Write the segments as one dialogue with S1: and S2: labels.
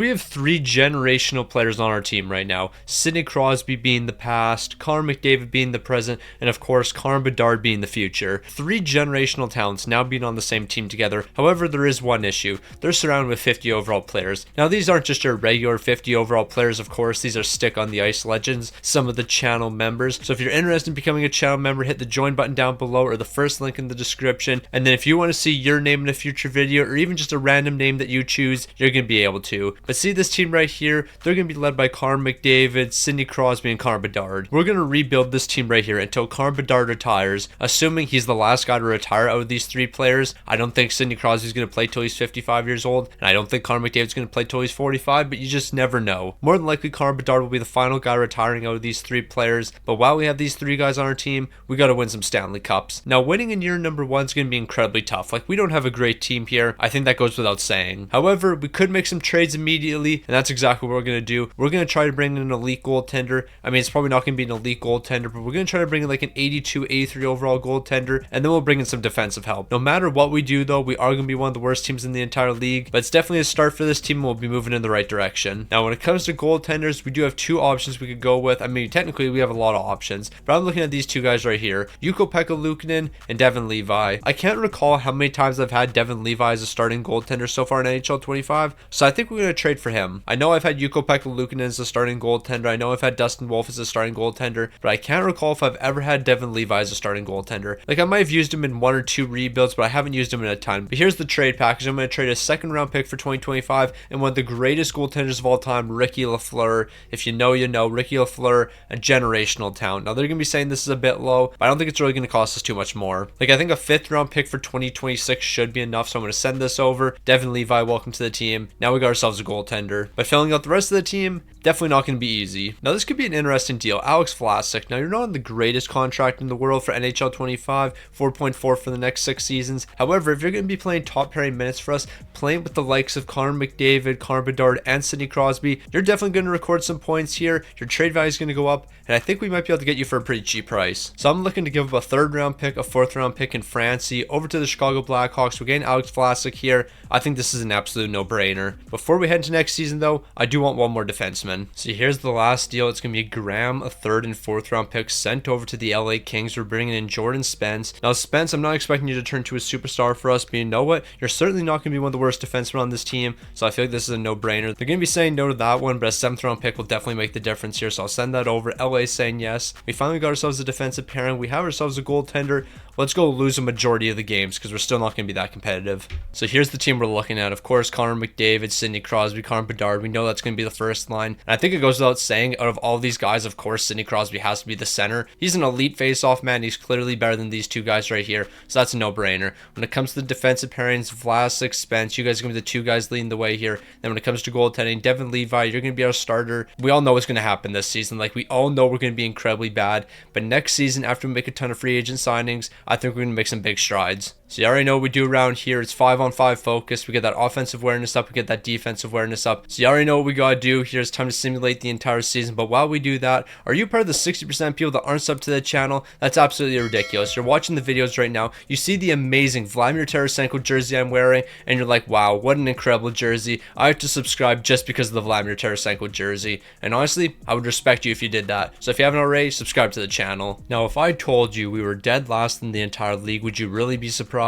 S1: we have three generational players on our team right now. Sidney Crosby being the past, Connor McDavid being the present, and of course Connor Bedard being the future. Three generational talents now being on the same team together. However, there is one issue. They're surrounded with 50 overall players. Now these aren't just your regular 50 overall players, of course. These are stick on the ice legends, some of the channel members. So if you're interested in becoming a channel member, hit the join button down below or the first link in the description. And then if you want to see your name in a future video or even just a random name that you choose, you're going to be able to. But see this team right here, they're going to be led by Connor McDavid, Sidney Crosby, and Connor Bedard. We're going to rebuild this team right here until Connor Bedard retires, assuming he's the last guy to retire out of these three players. I don't think Sidney Crosby's going to play till he's 55 years old, and I don't think Connor McDavid's going to play till he's 45, but you just never know. More than likely, Connor Bedard will be the final guy retiring out of these three players, but while we have these three guys on our team, we got to win some Stanley Cups. Now, winning in year number one is going to be incredibly tough. Like, we don't have a great team here. I think that goes without saying. However, we could make some trades immediately, and that's exactly what we're going to do. We're going to try to bring in an elite goaltender. I mean, it's probably not going to be an elite goaltender, but we're going to try to bring in like an 82, 83 overall goaltender, and then we'll bring in some defensive help. No matter what we do, though, we are going to be one of the worst teams in the entire league, but it's definitely a start for this team, and we'll be moving in the right direction. Now, when it comes to goaltenders, we do have two options we could go with. I mean, technically, we have a lot of options, but I'm looking at these two guys right here, Ukko-Pekka Luukkonen and Devon Levi. I can't recall how many times I've had Devon Levi as a starting goaltender so far in NHL 25, so I think we're going to trade for him. I know I've had Ukko-Pekka Luukkonen as a starting goaltender. I know I've had Dustin Wolf as a starting goaltender, but I can't recall if I've ever had Devon Levi as a starting goaltender. Like, I might have used him in one or two rebuilds, but I haven't used him in a ton. But here's the trade package. I'm going to trade a second round pick for 2025 and one of the greatest goaltenders of all time, Ricky Lafleur. If you know, you know. Ricky Lafleur, a generational talent. Now, they're going to be saying this is a bit low, but I don't think it's really going to cost us too much more. Like, I think a fifth round pick for 2026 should be enough, so I'm going to send this over. Devon Levi, welcome to the team. Now we got ourselves a goaltender. But filling out the rest of the team, definitely not going to be easy. Now, this could be an interesting deal. Alex Vlasic. Now, you're not on the greatest contract in the world for NHL 25, 4.4 for the next 6 seasons. However, if you're going to be playing top pairing minutes for us, playing with the likes of Connor McDavid, Connor Bedard, and Sidney Crosby, you're definitely going to record some points here. Your trade value is going to go up, and I think we might be able to get you for a pretty cheap price. So I'm looking to give up a third round pick, a fourth round pick in Francie over to the Chicago Blackhawks. We're getting Alex Vlasic here. I think this is an absolute no-brainer. Before we head into next season, though, I do want one more defenseman. So here's the last deal. It's going to be Graham, a third and fourth round pick sent over to the LA Kings. We're bringing in Jordan Spence. Now, Spence, I'm not expecting you to turn to a superstar for us, but you know what? You're certainly not going to be one of the worst defensemen on this team, so I feel like this is a no-brainer. They're going to be saying no to that one, but a seventh round pick will definitely make the difference here, so I'll send that over. LA saying yes. We finally got ourselves a defensive pairing. We have ourselves a goaltender. Let's go lose a majority of the games because we're still not going to be that competitive. So here's the team we're looking at. Of course, Connor McDavid, Sidney Crosby, Connor Bedard. We know that's going to be the first line. And I think it goes without saying, out of all these guys, of course, Sidney Crosby has to be the center. He's an elite face-off man. He's clearly better than these two guys right here. So that's a no-brainer. When it comes to the defensive pairings, Vlasic, Spence, you guys are going to be the two guys leading the way here. Then when it comes to goaltending, Devon Levi, you're going to be our starter. We all know what's going to happen this season. Like, we all know we're going to be incredibly bad. But next season, after we make a ton of free agent signings, I think we're going to make some big strides. So you already know what we do around here. It's 5-on-5 focus. We get that offensive awareness up. We get that defensive awareness up. So you already know what we got to do here. It's time to simulate the entire season. But while we do that, are you part of the 60% people that aren't subbed to the channel? That's absolutely ridiculous. You're watching the videos right now. You see the amazing Vladimir Tarasenko jersey I'm wearing, and you're like, wow, what an incredible jersey. I have to subscribe just because of the Vladimir Tarasenko jersey. And honestly, I would respect you if you did that. So if you haven't already, subscribe to the channel. Now, if I told you we were dead last in the entire league, would you really be surprised?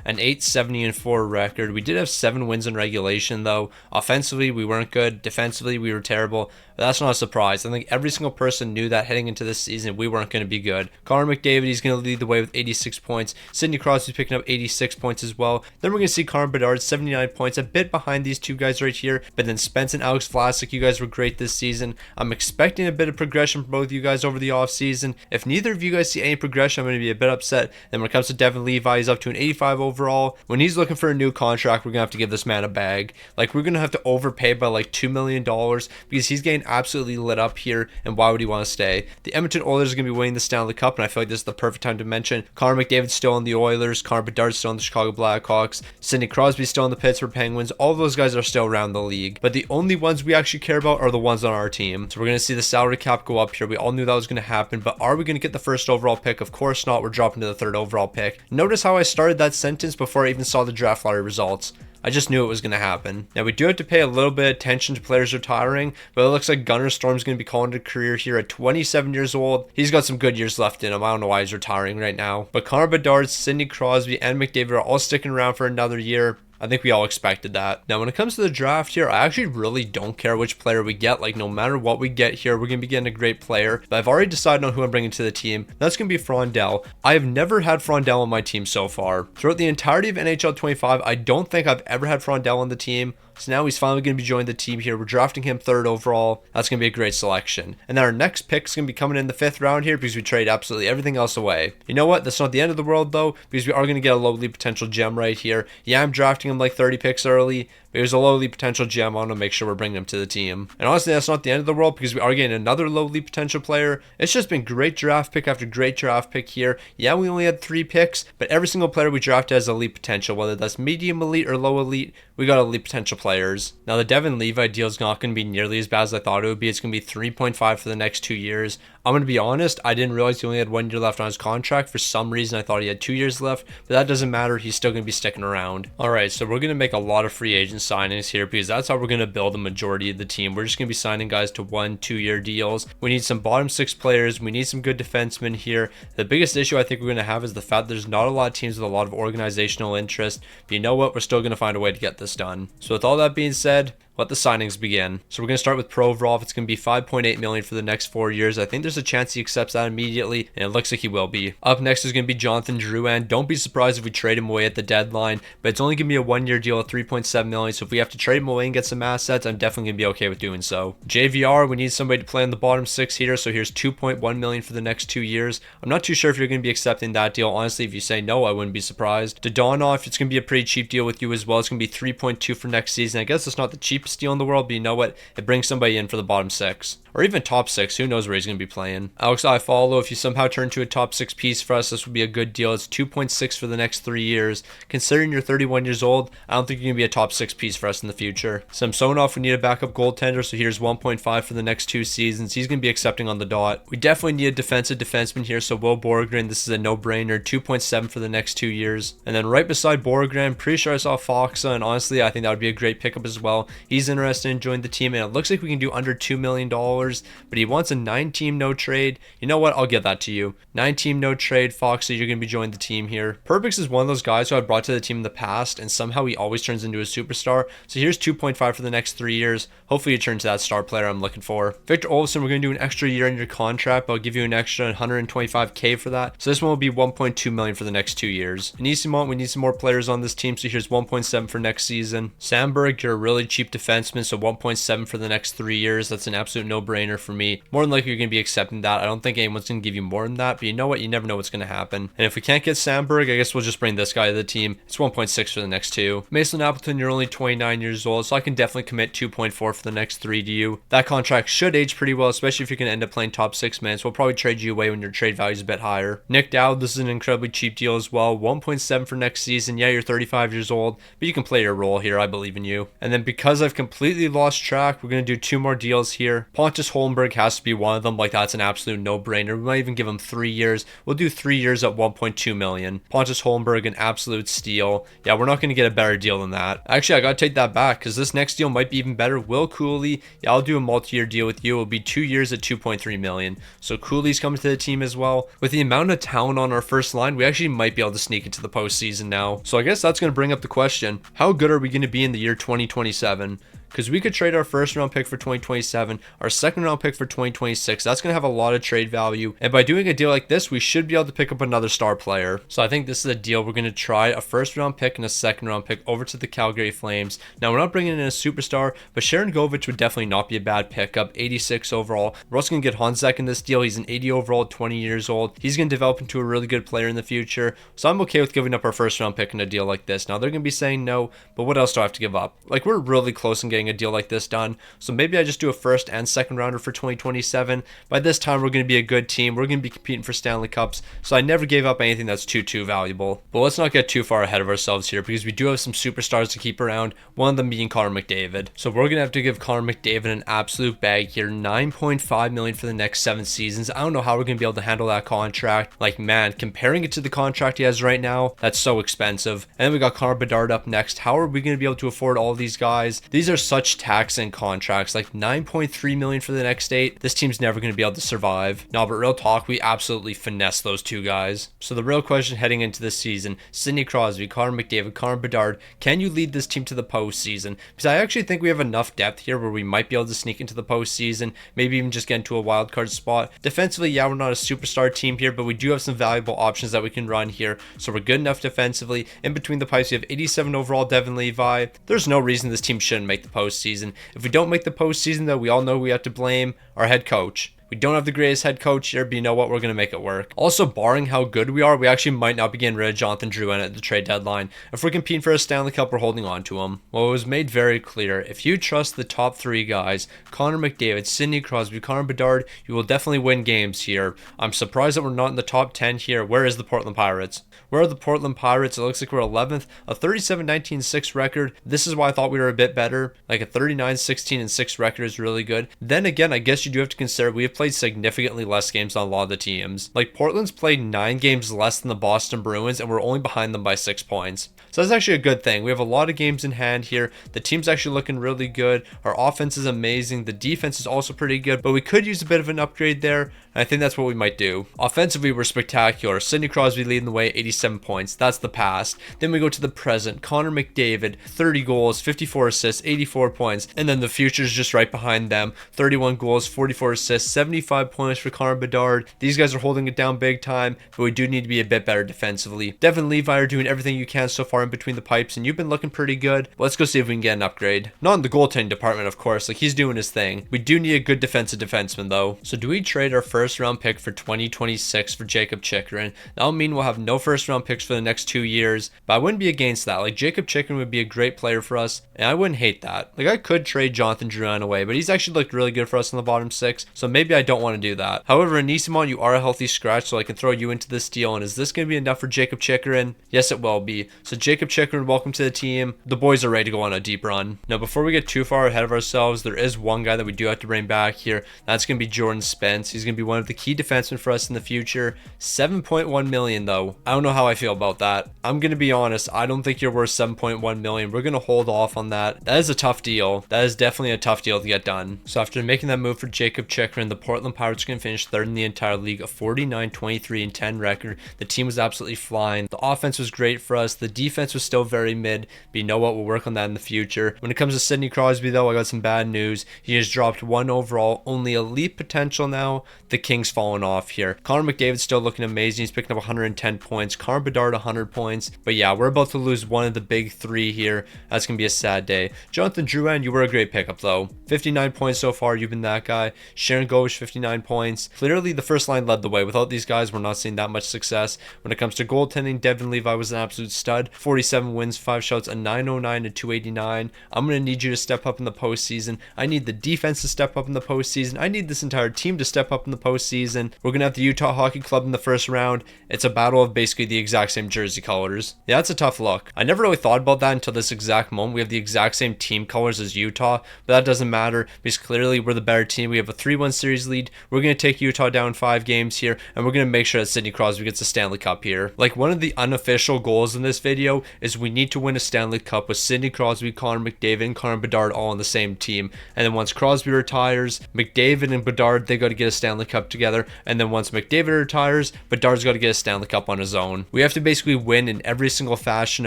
S1: An 8-70-4 record. We did have 7 wins in regulation, though. Offensively, we weren't good. Defensively, we were terrible. But that's not a surprise. I think every single person knew that heading into this season, we weren't going to be good. Connor McDavid, he's going to lead the way with 86 points. Sidney Crosby's picking up 86 points as well. Then we're going to see Connor Bedard, 79 points, a bit behind these two guys right here. But then Spence and Alex Vlasic, you guys were great this season. I'm expecting a bit of progression from both of you guys over the offseason. If neither of you guys see any progression, I'm going to be a bit upset. Then when it comes to Devon Levi, he's up to an 85 overall. When he's looking for a new contract, we're going to have to give this man a bag. Like, we're going to have to overpay by like $2 million because he's getting absolutely lit up here, and why would he want to stay? The Edmonton Oilers are going to be winning the Stanley Cup, and I feel like this is the perfect time to mention Connor McDavid's still on the Oilers, Connor Bedard's still on the Chicago Blackhawks, Sidney Crosby's still on the Pittsburgh Penguins. All of those guys are still around the league, but the only ones we actually care about are the ones on our team. So we're going to see the salary cap go up here. We all knew that was going to happen, but are we going to get the first overall pick? Of course not. We're dropping to the third overall pick. Notice how I started that sentence before I even saw the draft lottery results. I just knew it was going to happen. Now we do have to pay a little bit of attention to players retiring, but it looks like Gunnar Storm's going to be calling it a career here at 27 years old. He's got some good years left in him. I don't know why he's retiring right now. But Connor Bedard, Sidney Crosby, and McDavid are all sticking around for another year. I think we all expected that. Now, when it comes to the draft here, I actually really don't care which player we get. Like, no matter what we get here, we're going to be getting a great player. But I've already decided on who I'm bringing to the team. That's going to be Frondell. I have never had Frondell on my team so far. Throughout the entirety of NHL 25, I don't think I've ever had Frondell on the team. So now he's finally going to be joining the team here. We're drafting him 3rd overall. That's going to be a great selection. And then our next pick is going to be coming in the 5th round here because we trade absolutely everything else away. You know what? That's not the end of the world though, because we are going to get a lowly potential gem right here. Yeah, I'm drafting him like 30 picks early, but here's a lowly potential gem. I want to make sure we're bringing him to the team. And honestly, that's not the end of the world because we are getting another lowly potential player. It's just been great draft pick after great draft pick here. Yeah, we only had 3 picks, but every single player we drafted has elite potential, whether that's medium elite or low elite. We got elite potential players. Now, the Devin Levi deal is not going to be nearly as bad as I thought it would be. It's going to be 3.5 for the next 2 years. I'm going to be honest, I didn't realize he only had 1 year left on his contract. For some reason, I thought he had 2 years left, but that doesn't matter. He's still going to be sticking around. All right, so we're going to make a lot of free agent signings here because that's how we're going to build the majority of the team. We're just going to be signing guys to 1-2 year deals. We need some bottom 6 players. We need some good defensemen here. The biggest issue I think we're going to have is the fact that there's not a lot of teams with a lot of organizational interest. But you know what? We're still going to find a way to get this done. So with all that being said, let the signings begin. So we're going to start with Provorov. It's going to be $5.8 million for the next 4 years. I think there's a chance he accepts that immediately, and it looks like he will be. Up next is going to be Jonathan Drouin. Don't be surprised if we trade him away at the deadline, but it's only going to be a 1 year deal at $3.7 million. So if we have to trade him away and get some assets, I'm definitely going to be okay with doing so. JVR, we need somebody to play in the bottom 6 here. So here's $2.1 million for the next 2 years. I'm not too sure if you're going to be accepting that deal. Honestly, if you say no, I wouldn't be surprised. Dodonov, it's going to be a pretty cheap deal with you as well. It's going to be 3.2 for next season. I guess it's not the cheapest deal in the world, but you know what? It brings somebody in for the bottom 6. Or even top 6. Who knows where he's going to be playing. Alex Iafallo, if you somehow turn to a top 6 piece for us, this would be a good deal. It's 2.6 for the next 3 years. Considering you're 31 years old, I don't think you're going to be a top 6 piece for us in the future. Samsonov, we need a backup goaltender, so here's 1.5 for the next 2 seasons. He's going to be accepting on the dot. We definitely need a defensive defenseman here, so Will Borgren, this is a no-brainer. 2.7 for the next 2 years. And then right beside Borgren, pretty sure I saw Foxa, and honestly, I think that would be a great pickup as well. He's interested in joining the team, and it looks like we can do under $2 million, but he wants a 9-team no trade. You know what? I'll give that to you. 9-team no trade. Foxy, you're going to be joining the team here. Perbix is one of those guys who I brought to the team in the past, and somehow he always turns into a superstar. So here's 2.5 for the next 3 years. Hopefully you turn to that star player I'm looking for. Victor Olofsson, we're going to do an extra year in your contract, but I'll give you an extra $125K for that. So this one will be $1.2 million for the next 2 years. Anisimont, we need some more players on this team, so here's 1.7 for next season. Sandberg, you're a really cheap defenseman, so 1.7 for the next 3 years. That's an absolute no-brainer for me. More than likely you're going to be accepting that. I don't think anyone's going to give you more than that, but you know what? You never know what's going to happen. And if we can't get Sandberg, I guess we'll just bring this guy to the team. It's 1.6 for the next 2. Mason Appleton, you're only 29 years old, so I can definitely commit 2.4 for the next 3 to you. That contract should age pretty well, especially if you're going to end up playing top 6 minutes. We'll probably trade you away when your trade value is a bit higher. Nick Dowd, this is an incredibly cheap deal as well. 1.7 for next season. Yeah, you're 35 years old, but you can play your role here. I believe in you. And then because I've completely lost track, we're going to do 2 more deals here. Pontus Holmberg has to be one of them. Like, that's an absolute no-brainer. We might even give him 3 years. We'll do 3 years at $1.2 million. Pontus Holmberg, an absolute steal. Yeah, we're not going to get a better deal than that. Actually, I got to take that back because this next deal might be even better. Will Cooley, yeah, I'll do a multi-year deal with you. It'll be 2 years at $2.3 million. So Cooley's coming to the team as well. With the amount of talent on our first line, we actually might be able to sneak into the postseason now. So I guess that's going to bring up the question, how good are we going to be in the year 2027? Because we could trade our first round pick for 2027, our second round pick for 2026. That's going to have a lot of trade value. And by doing a deal like this, we should be able to pick up another star player. So I think this is a deal. We're going to try a first round pick and a second round pick over to the Calgary Flames. Now, we're not bringing in a superstar, but Sharon Govich would definitely not be a bad pickup. 86 overall. We're also going to get Honzek in this deal. He's an 80 overall, 20 years old. He's going to develop into a really good player in the future. So I'm okay with giving up our first round pick in a deal like this. Now, they're going to be saying no, but what else do I have to give up? Like, we're really close in getting getting a deal like this done. So maybe I just do a first and second rounder for 2027. By this time, we're going to be a good team. We're going to be competing for Stanley Cups. So I never gave up anything that's too valuable. But let's not get too far ahead of ourselves here, because we do have some superstars to keep around, one of them being Connor McDavid. So we're going to have to give Connor McDavid an absolute bag here, $9.5 million for the next 7 seasons. I don't know how we're going to be able to handle that contract. Like, man, comparing it to the contract he has right now, that's so expensive. And then we got Connor Bedard up next. How are we going to be able to afford all of these guys? These are such taxing contracts, like $9.3 million for the next 8. This team's never going to be able to survive. No, but real talk, we absolutely finessed those 2 guys. So the real question heading into this season, Sidney Crosby, Connor McDavid, Connor Bedard, can you lead this team to the postseason? Because I actually think we have enough depth here where we might be able to sneak into the postseason, maybe even just get into a wild card spot. Defensively, yeah, we're not a superstar team here, but we do have some valuable options that we can run here. So we're good enough defensively. In between the pipes, we have 87 overall Devin Levi. There's no reason this team shouldn't make the postseason. If we don't make the postseason, though, we all know we have to blame our head coach. We don't have the greatest head coach here, but you know what? We're going to make it work. Also, barring how good we are, we actually might not be getting rid of Jonathan Drouin at the trade deadline. If we're competing for a Stanley Cup, we're holding on to him. Well, it was made very clear. If you trust the top 3 guys, Connor McDavid, Sidney Crosby, Connor Bedard, you will definitely win games here. I'm surprised that we're not in the top 10 here. Where is the Portland Pirates? Where are the Portland Pirates? It looks like we're 11th, a 37-19-6 record. This is why I thought we were a bit better. Like a 39-16-6 record is really good. Then again, I guess you do have to consider we have played significantly less games on a lot of the teams. Like, Portland's played 9 games less than the Boston Bruins, and we're only behind them by 6 points. So that's actually a good thing. We have a lot of games in hand here. The team's actually looking really good. Our offense is amazing. The defense is also pretty good, but we could use a bit of an upgrade there, and I think that's what we might do. Offensively, we're spectacular. Sidney Crosby leading the way, 87 points. That's the past. Then we go to the present. Connor McDavid, 30 goals, 54 assists, 84 points. And then the future's just right behind them. 31 goals, 44 assists, 75 points for Connor Bedard. These guys are holding it down big time, but we do need to be a bit better defensively. Devin Levi are doing everything you can so far in between the pipes, and you've been looking pretty good. Let's go see if we can get an upgrade. Not in the goaltending department, of course. Like, he's doing his thing. We do need a good defensive defenseman, though. So do we trade our first round pick for 2026 for Jacob Chychrun? That'll mean we'll have no first round picks for the next 2 years, but I wouldn't be against that. Like, Jacob Chychrun would be a great player for us, and I wouldn't hate that. Like, I could trade Jonathan Drouin away, but he's actually looked really good for us in the bottom 6, so maybe I don't want to do that. However, Anisimov, you are a healthy scratch, so I can throw you into this deal. And is this going to be enough for Jacob Chychrun? Yes, it will be. So Jacob Chychrun, welcome to the team. The boys are ready to go on a deep run. Now, before we get too far ahead of ourselves, there is one guy that we do have to bring back here. That's going to be Jordan Spence. He's going to be one of the key defensemen for us in the future. $7.1 million, though. I don't know how I feel about that. I'm going to be honest. I don't think you're worth $7.1 million. We're going to hold off on that. That is a tough deal. That is definitely a tough deal to get done. So after making that move for Jacob Chychrun, the Portland Pirates are going to finish 3rd in the entire league, a 49-23-10 record. The team was absolutely flying. The offense was great for us. The defense was still very mid, but you know what? We'll work on that in the future. When it comes to Sidney Crosby, though, I got some bad news. He has dropped 1 overall, only elite potential now. The King's fallen off here. Connor McDavid's still looking amazing. He's picking up 110 points. Connor Bedard 100 points. But yeah, we're about to lose one of the big 3 here. That's going to be a sad day. Jonathan Drouin, you were a great pickup, though. 59 points so far. You've been that guy. Sharon Gosh, 59 points. Clearly, the first line led the way. Without these guys, we're not seeing that much success. When it comes to goaltending, Devin Levi was an absolute stud. 47 wins, 5 shots, a 909 and 289. I'm going to need you to step up in the postseason. I need the defense to step up in the postseason. I need this entire team to step up in the postseason. We're going to have the Utah Hockey Club in the first round. It's a battle of basically the exact same jersey colors. Yeah, that's a tough look. I never really thought about that until this exact moment. We have the exact same team colors as Utah, but that doesn't matter because clearly we're the better team. We have a 3-1 series lead. We're going to take Utah down 5 games here, and we're going to make sure that Sidney Crosby gets a Stanley Cup here. Like, one of the unofficial goals in this video is we need to win a Stanley Cup with Sidney Crosby, Connor McDavid, and Connor Bedard all on the same team. And then once Crosby retires, McDavid and Bedard, they got to get a Stanley Cup together. And then once McDavid retires, Bedard's got to get a Stanley Cup on his own. We have to basically win in every single fashion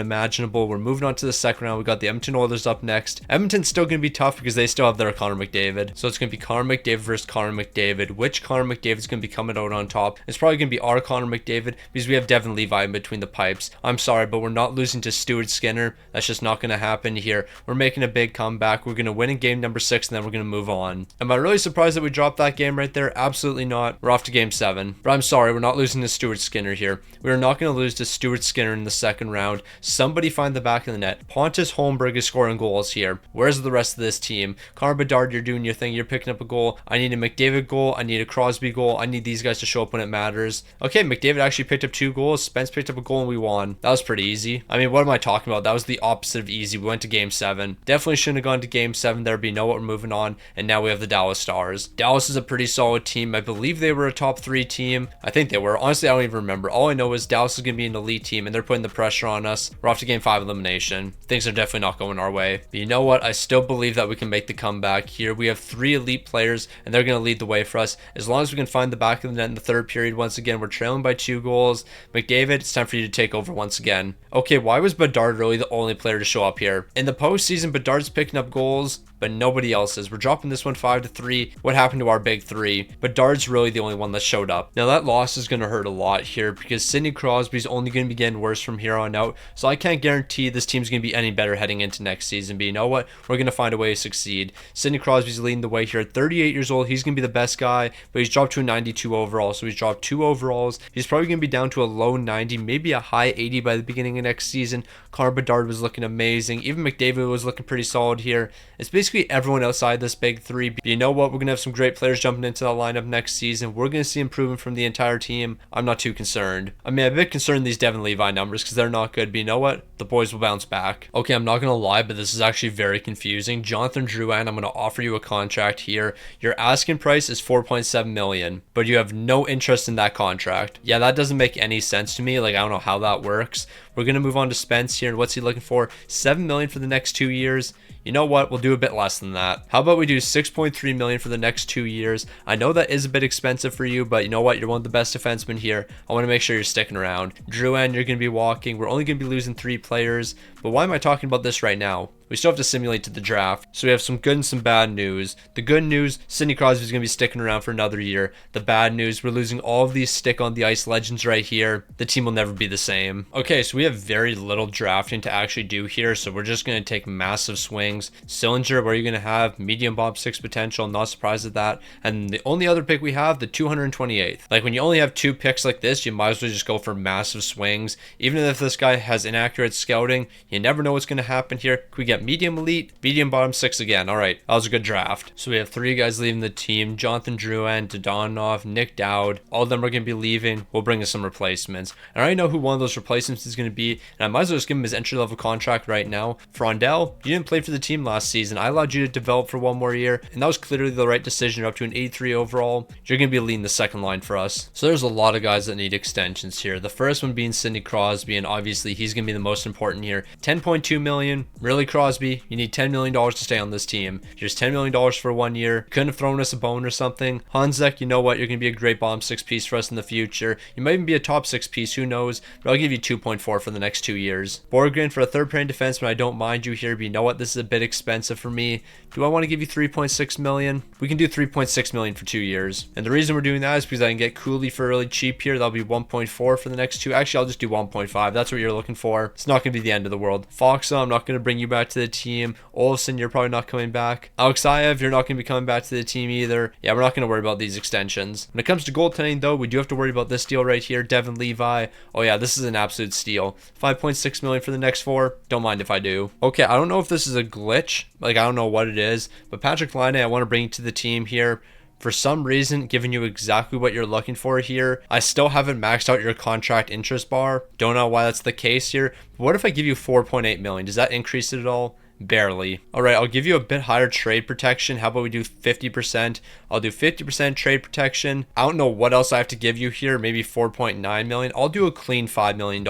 S1: imaginable. We're moving on to the second round. We got the Edmonton Oilers up next. Edmonton's still going to be tough because they still have their Connor McDavid. So it's going to be Connor McDavid versus Connor McDavid. Which Connor McDavid is going to be coming out on top? It's probably going to be our Connor McDavid because we have Devin Levi in between the pipes. I'm sorry, but we're not losing to Stuart Skinner. That's just not going to happen here. We're making a big comeback. We're going to win in game number 6, and then we're going to move on. Am I really surprised that we dropped that game right there? Absolutely not. We're off to game 7. But I'm sorry, we're not losing to Stuart Skinner here. We are not going to lose to Stuart Skinner in the second round. Somebody find the back of the net. Pontus Holmberg is scoring goals here. Where's the rest of this team? Connor Bedard, you're doing your thing. You're picking up a goal. I need a McDavid goal. I need a Crosby goal. I need these guys to show up when it matters. Okay, McDavid actually picked up 2 goals. Spence picked up a goal and we won. That was pretty easy. I mean, what am I talking about? That was the opposite of easy. We went to game 7. Definitely shouldn't have gone to game 7 there, but you know what? We're moving on. And now we have the Dallas Stars. Dallas is a pretty solid team. I believe they were a top 3 team. I think they were. Honestly, I don't even remember. All I know is Dallas is going to be an elite team and they're putting the pressure on us. We're off to game 5 elimination. Things are definitely not going our way. But you know what? I still believe that we can make the comeback here. We have 3 elite players and they're going to lead the way for us. As long as we can find the back of the net in the third period, once again, we're trailing by 2 goals. McDavid, it's time for you to take over once again. Okay, why was Bedard really the only player to show up here? In the postseason, Bedard's picking up goals, but nobody else is. We're dropping this one 5-3. What happened to our big 3? Bedard's really the only one that showed up. Now that loss is going to hurt a lot here because Sidney Crosby's only going to be getting worse from here on out. So I can't guarantee this team's going to be any better heading into next season. But you know what? We're going to find a way to succeed. Sidney Crosby's leading the way here at 38 years old. He's going to be the best guy, but he's dropped to a 92 overall. So he's dropped 2 overalls. He's probably going to be down to a low 90, maybe a high 80 by the beginning of next season. Connor Bedard was looking amazing. Even McDavid was looking pretty solid here. It's basically everyone outside this big 3. But you know what? We're going to have some great players jumping into that lineup next season. We're going to see improvement from the entire team. I'm not too concerned. I mean, I'm a bit concerned in these Devin Levi numbers because they're not good. But you know what? The boys will bounce back. Okay, I'm not going to lie, but this is actually very confusing. Jonathan Drouin, I'm going to offer you a contract here. Your asking price is $4.7 million, but you have no interest in that contract. Yeah, that doesn't make any sense to me. Like, I don't know how that works. We're going to move on to Spence here. And what's he looking for? $7 million for the next 2 years. You know what? We'll do a bit less than that. How about we do $6.3 million for the next 2 years? I know that is a bit expensive for you, but you know what? You're one of the best defensemen here. I want to make sure you're sticking around. Drouin, you're going to be walking. We're only going to be losing 3 players. But why am I talking about this right now? We still have to simulate to the draft. So we have some good and some bad news. The good news, Sidney Crosby is going to be sticking around for another year. The bad news, we're losing all of these stick on the ice legends right here. The team will never be the same. Okay, so we have very little drafting to actually do here. So we're just going to take massive swings. Sillinger, where you're going to have medium bomb 6 potential. Not surprised at that. And the only other pick we have, the 228th. Like when you only have 2 picks like this, you might as well just go for massive swings. Even if this guy has inaccurate scouting, you never know what's going to happen here. Can we get medium elite, medium bottom 6 again? All right, that was a good draft. So we have 3 guys leaving the team: Jonathan Drouin, Dodonov, Nick Dowd. All of them are going to be leaving. We'll bring in some replacements. And I already know who one of those replacements is going to be, and I might as well just give him his entry level contract right now. Frondell, you didn't play for the team last season. I allowed you to develop for 1 more year, and that was clearly the right decision. You're up to an 83 overall. You're going to be leading the second line for us. So there's a lot of guys that need extensions here. The first one being Sidney Crosby, and obviously he's going to be the most important here. $10.2 million. Really, Crosby? You need $10 million to stay on this team. Here's $10 million for 1 year. Couldn't have thrown us a bone or something. Hanzek, you know what? You're going to be a great bottom 6 piece for us in the future. You might even be a top 6 piece. Who knows? But I'll give you 2.4 for the next 2 years. Borgren for a third pairing defenseman. I don't mind you here, but you know what? This is a bit expensive for me. Do I want to give you 3.6 million? We can do 3.6 million for 2 years. And the reason we're doing that is because I can get Cooley for really cheap here. That'll be 1.4 for the next 2. Actually, I'll just do 1.5. That's what you're looking for. It's not going to be the end of the world. Foxa, I'm not going to bring you back to the team. Olsen, you're probably not coming back. Alexeyev, you're not going to be coming back to the team either. Yeah, we're not going to worry about these extensions. When it comes to goaltending, though, we do have to worry about this deal right here. Devin Levi. Oh yeah, this is an absolute steal. 5.6 million for the next 4. Don't mind if I do. Okay, I don't know if this is a glitch. Like, I don't know what it is. But Patrick Laine, I want to bring you to the team here. For some reason, giving you exactly what you're looking for here. I still haven't maxed out your contract interest bar. Don't know why that's the case here. But what if I give you 4.8 million? Does that increase it at all? Barely. All right, I'll give you a bit higher trade protection. How about we do 50%? I'll do 50% trade protection. I don't know what else I have to give you here. Maybe 4.9 million. I'll do a clean $5 million.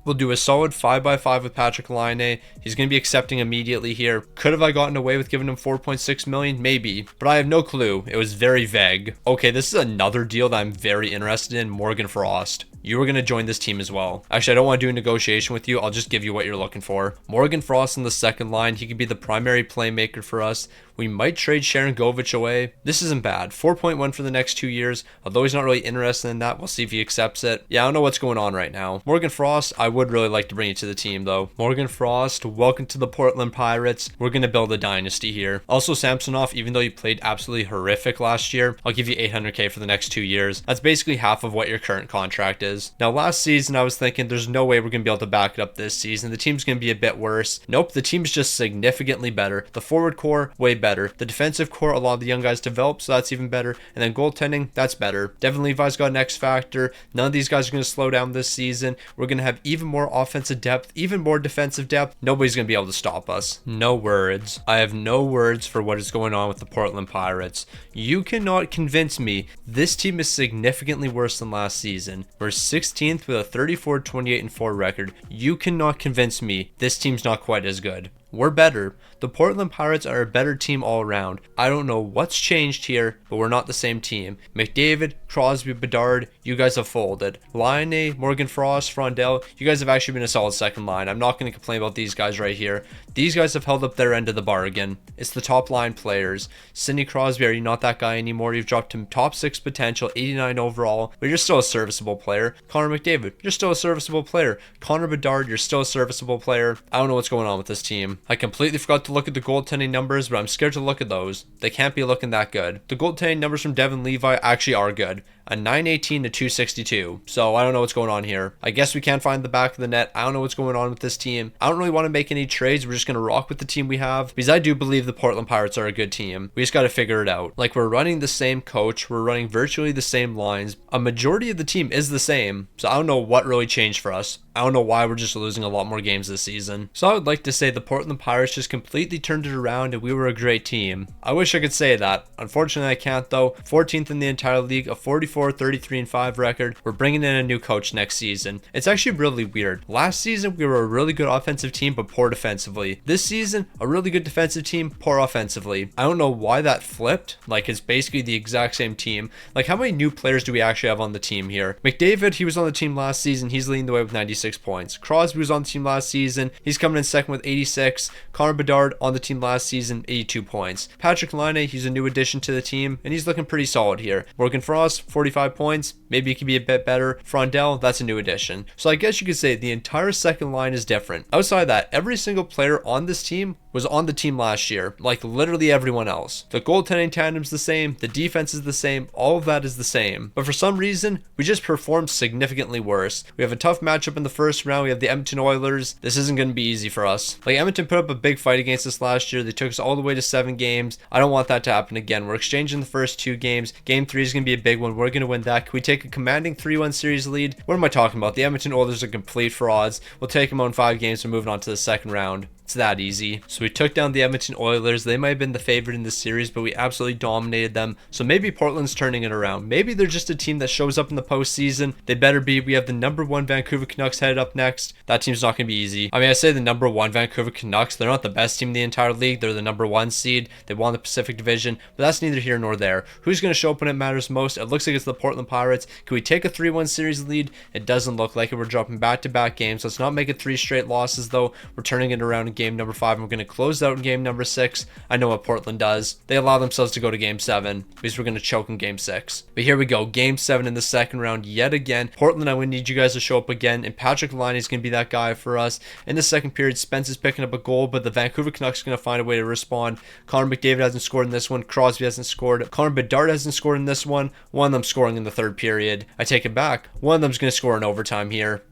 S1: We'll do a solid 5x5 with Patrick Laine. He's going to be accepting immediately here. Could have I gotten away with giving him 4.6 million? Maybe, but I have no clue. It was very vague. Okay, this is another deal that I'm very interested in. Morgan Frost. You are going to join this team as well. Actually, I don't want to do a negotiation with you. I'll just give you what you're looking for. Morgan Frost in the second line. He could be the primary playmaker for us. We might trade Sharon Govich away. This isn't bad. 4.1 for the next 2 years. Although he's not really interested in that, we'll see if he accepts it. Yeah, I don't know what's going on right now. Morgan Frost, I would really like to bring you to the team though. Morgan Frost, welcome to the Portland Pirates. We're going to build a dynasty here. Also Samsonov, even though he played absolutely horrific last year, I'll give you $800K for the next 2 years. That's basically half of what your current contract is. Now last season I was thinking there's no way we're going to be able to back it up this season. The team's going to be a bit worse. Nope, the team's just significantly better. The forward core, way better. The defensive core, a lot of the young guys developed, so that's even better. And then goaltending, that's better. Devin Levi's got an X factor. None of these guys are going to slow down this season. We're going to have even more offensive depth, even more defensive depth. Nobody's going to be able to stop us. No words. I have no words for what is going on with the Portland Pirates. You cannot convince me this team is significantly worse than last season. We're 16th with a 34-28-4 record. You cannot convince me this team's not quite as good. We're better. The Portland Pirates are a better team all around. I don't know what's changed here, but we're not the same team. McDavid, Crosby, Bedard, you guys have folded. Laine, Morgan Frost, Frondell, you guys have actually been a solid second line. I'm not going to complain about these guys right here. These guys have held up their end of the bargain. It's the top line players. Sidney Crosby, are you not that guy anymore? You've dropped him top 6 potential, 89 overall, but you're still a serviceable player. Connor McDavid, you're still a serviceable player. Connor Bedard, you're still a serviceable player. I don't know what's going on with this team. I completely forgot to look at the goaltending numbers, but I'm scared to look at those. They can't be looking that good. The goaltending numbers from Devin Levi actually are good. A 918 to 262. So I don't know what's going on here. I guess we can't find the back of the net. I don't know what's going on with this team. I don't really want to make any trades. We're just going to rock with the team we have because I do believe the Portland Pirates are a good team. We just got to figure it out. Like, we're running the same coach. We're running virtually the same lines. A majority of the team is the same. So I don't know what really changed for us. I don't know why we're just losing a lot more games this season. So I would like to say the Portland Pirates just completely turned it around and we were a great team. I wish I could say that. Unfortunately, I can't though. 14th in the entire league, a 44-33-5 record. We're bringing in a new coach next season. It's actually really weird. Last season, we were a really good offensive team, but poor defensively. This season, a really good defensive team, poor offensively. I don't know why that flipped. Like, it's basically the exact same team. Like, how many new players do we actually have on the team here? McDavid, he was on the team last season. He's leading the way with 96 points. Crosby was on the team last season. He's coming in second with 86. Connor Bedard on the team last season, 82 points. Patrick Laine, he's a new addition to the team, and he's looking pretty solid here. Morgan Frost, 45 points. Maybe it could be a bit better. Frondell, that's a new addition. So I guess you could say the entire second line is different. Outside of that, every single player on this team was on the team last year, like literally everyone else. The goaltending tandem's the same, the defense is the same, all of that is the same. But for some reason, we just performed significantly worse. We have a tough matchup in the first round. We have the Edmonton Oilers. This isn't going to be easy for us. Like, Edmonton put up a big fight against us last year. They took us all the way to 7 games. I don't want that to happen again. We're exchanging the first 2 games. Game 3 is going to be a big one. We're going to win that. Can we take a commanding 3-1 series lead? What am I talking about? The Edmonton Oilers are complete frauds. We'll take them on 5 games and moving on to the second round. It's that easy. So we took down the Edmonton Oilers. They might have been the favorite in this series, but we absolutely dominated them. So maybe Portland's turning it around. Maybe they're just a team that shows up in the postseason. They better be. We have the number 1 Vancouver Canucks headed up next. That team's not going to be easy. I mean, I say the number 1 Vancouver Canucks. They're not the best team in the entire league. They're the number 1 seed. They won the Pacific Division, but that's neither here nor there. Who's going to show up when it matters most? It looks like it's the Portland Pirates. Can we take a 3-1 series lead? It doesn't look like it. We're dropping back-to-back games. Let's not make it 3 straight losses, though. We're turning it around in game number 5, and we're going to close out in game number 6. I know what Portland does. They allow themselves to go to game 7 because we're going to choke in game 6. But here we go. Game 7 in the second round yet again. Portland, I would need you guys to show up again, and Patrick Laine is going to be that guy for us. In the second period, Spence is picking up a goal, but the Vancouver Canucks are going to find a way to respond. Connor McDavid hasn't scored in this one. Crosby hasn't scored. Connor Bedard hasn't scored in this one. One of them scoring in the third period. I take it back. One of them's going to score in overtime here.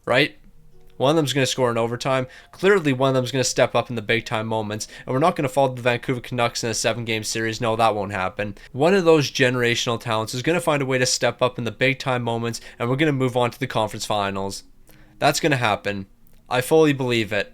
S1: Right? One of them's going to score in overtime. Clearly, one of them's going to step up in the big-time moments. And we're not going to follow the Vancouver Canucks in a 7-game series. No, that won't happen. One of those generational talents is going to find a way to step up in the big-time moments, and we're going to move on to the conference finals. That's going to happen. I fully believe it.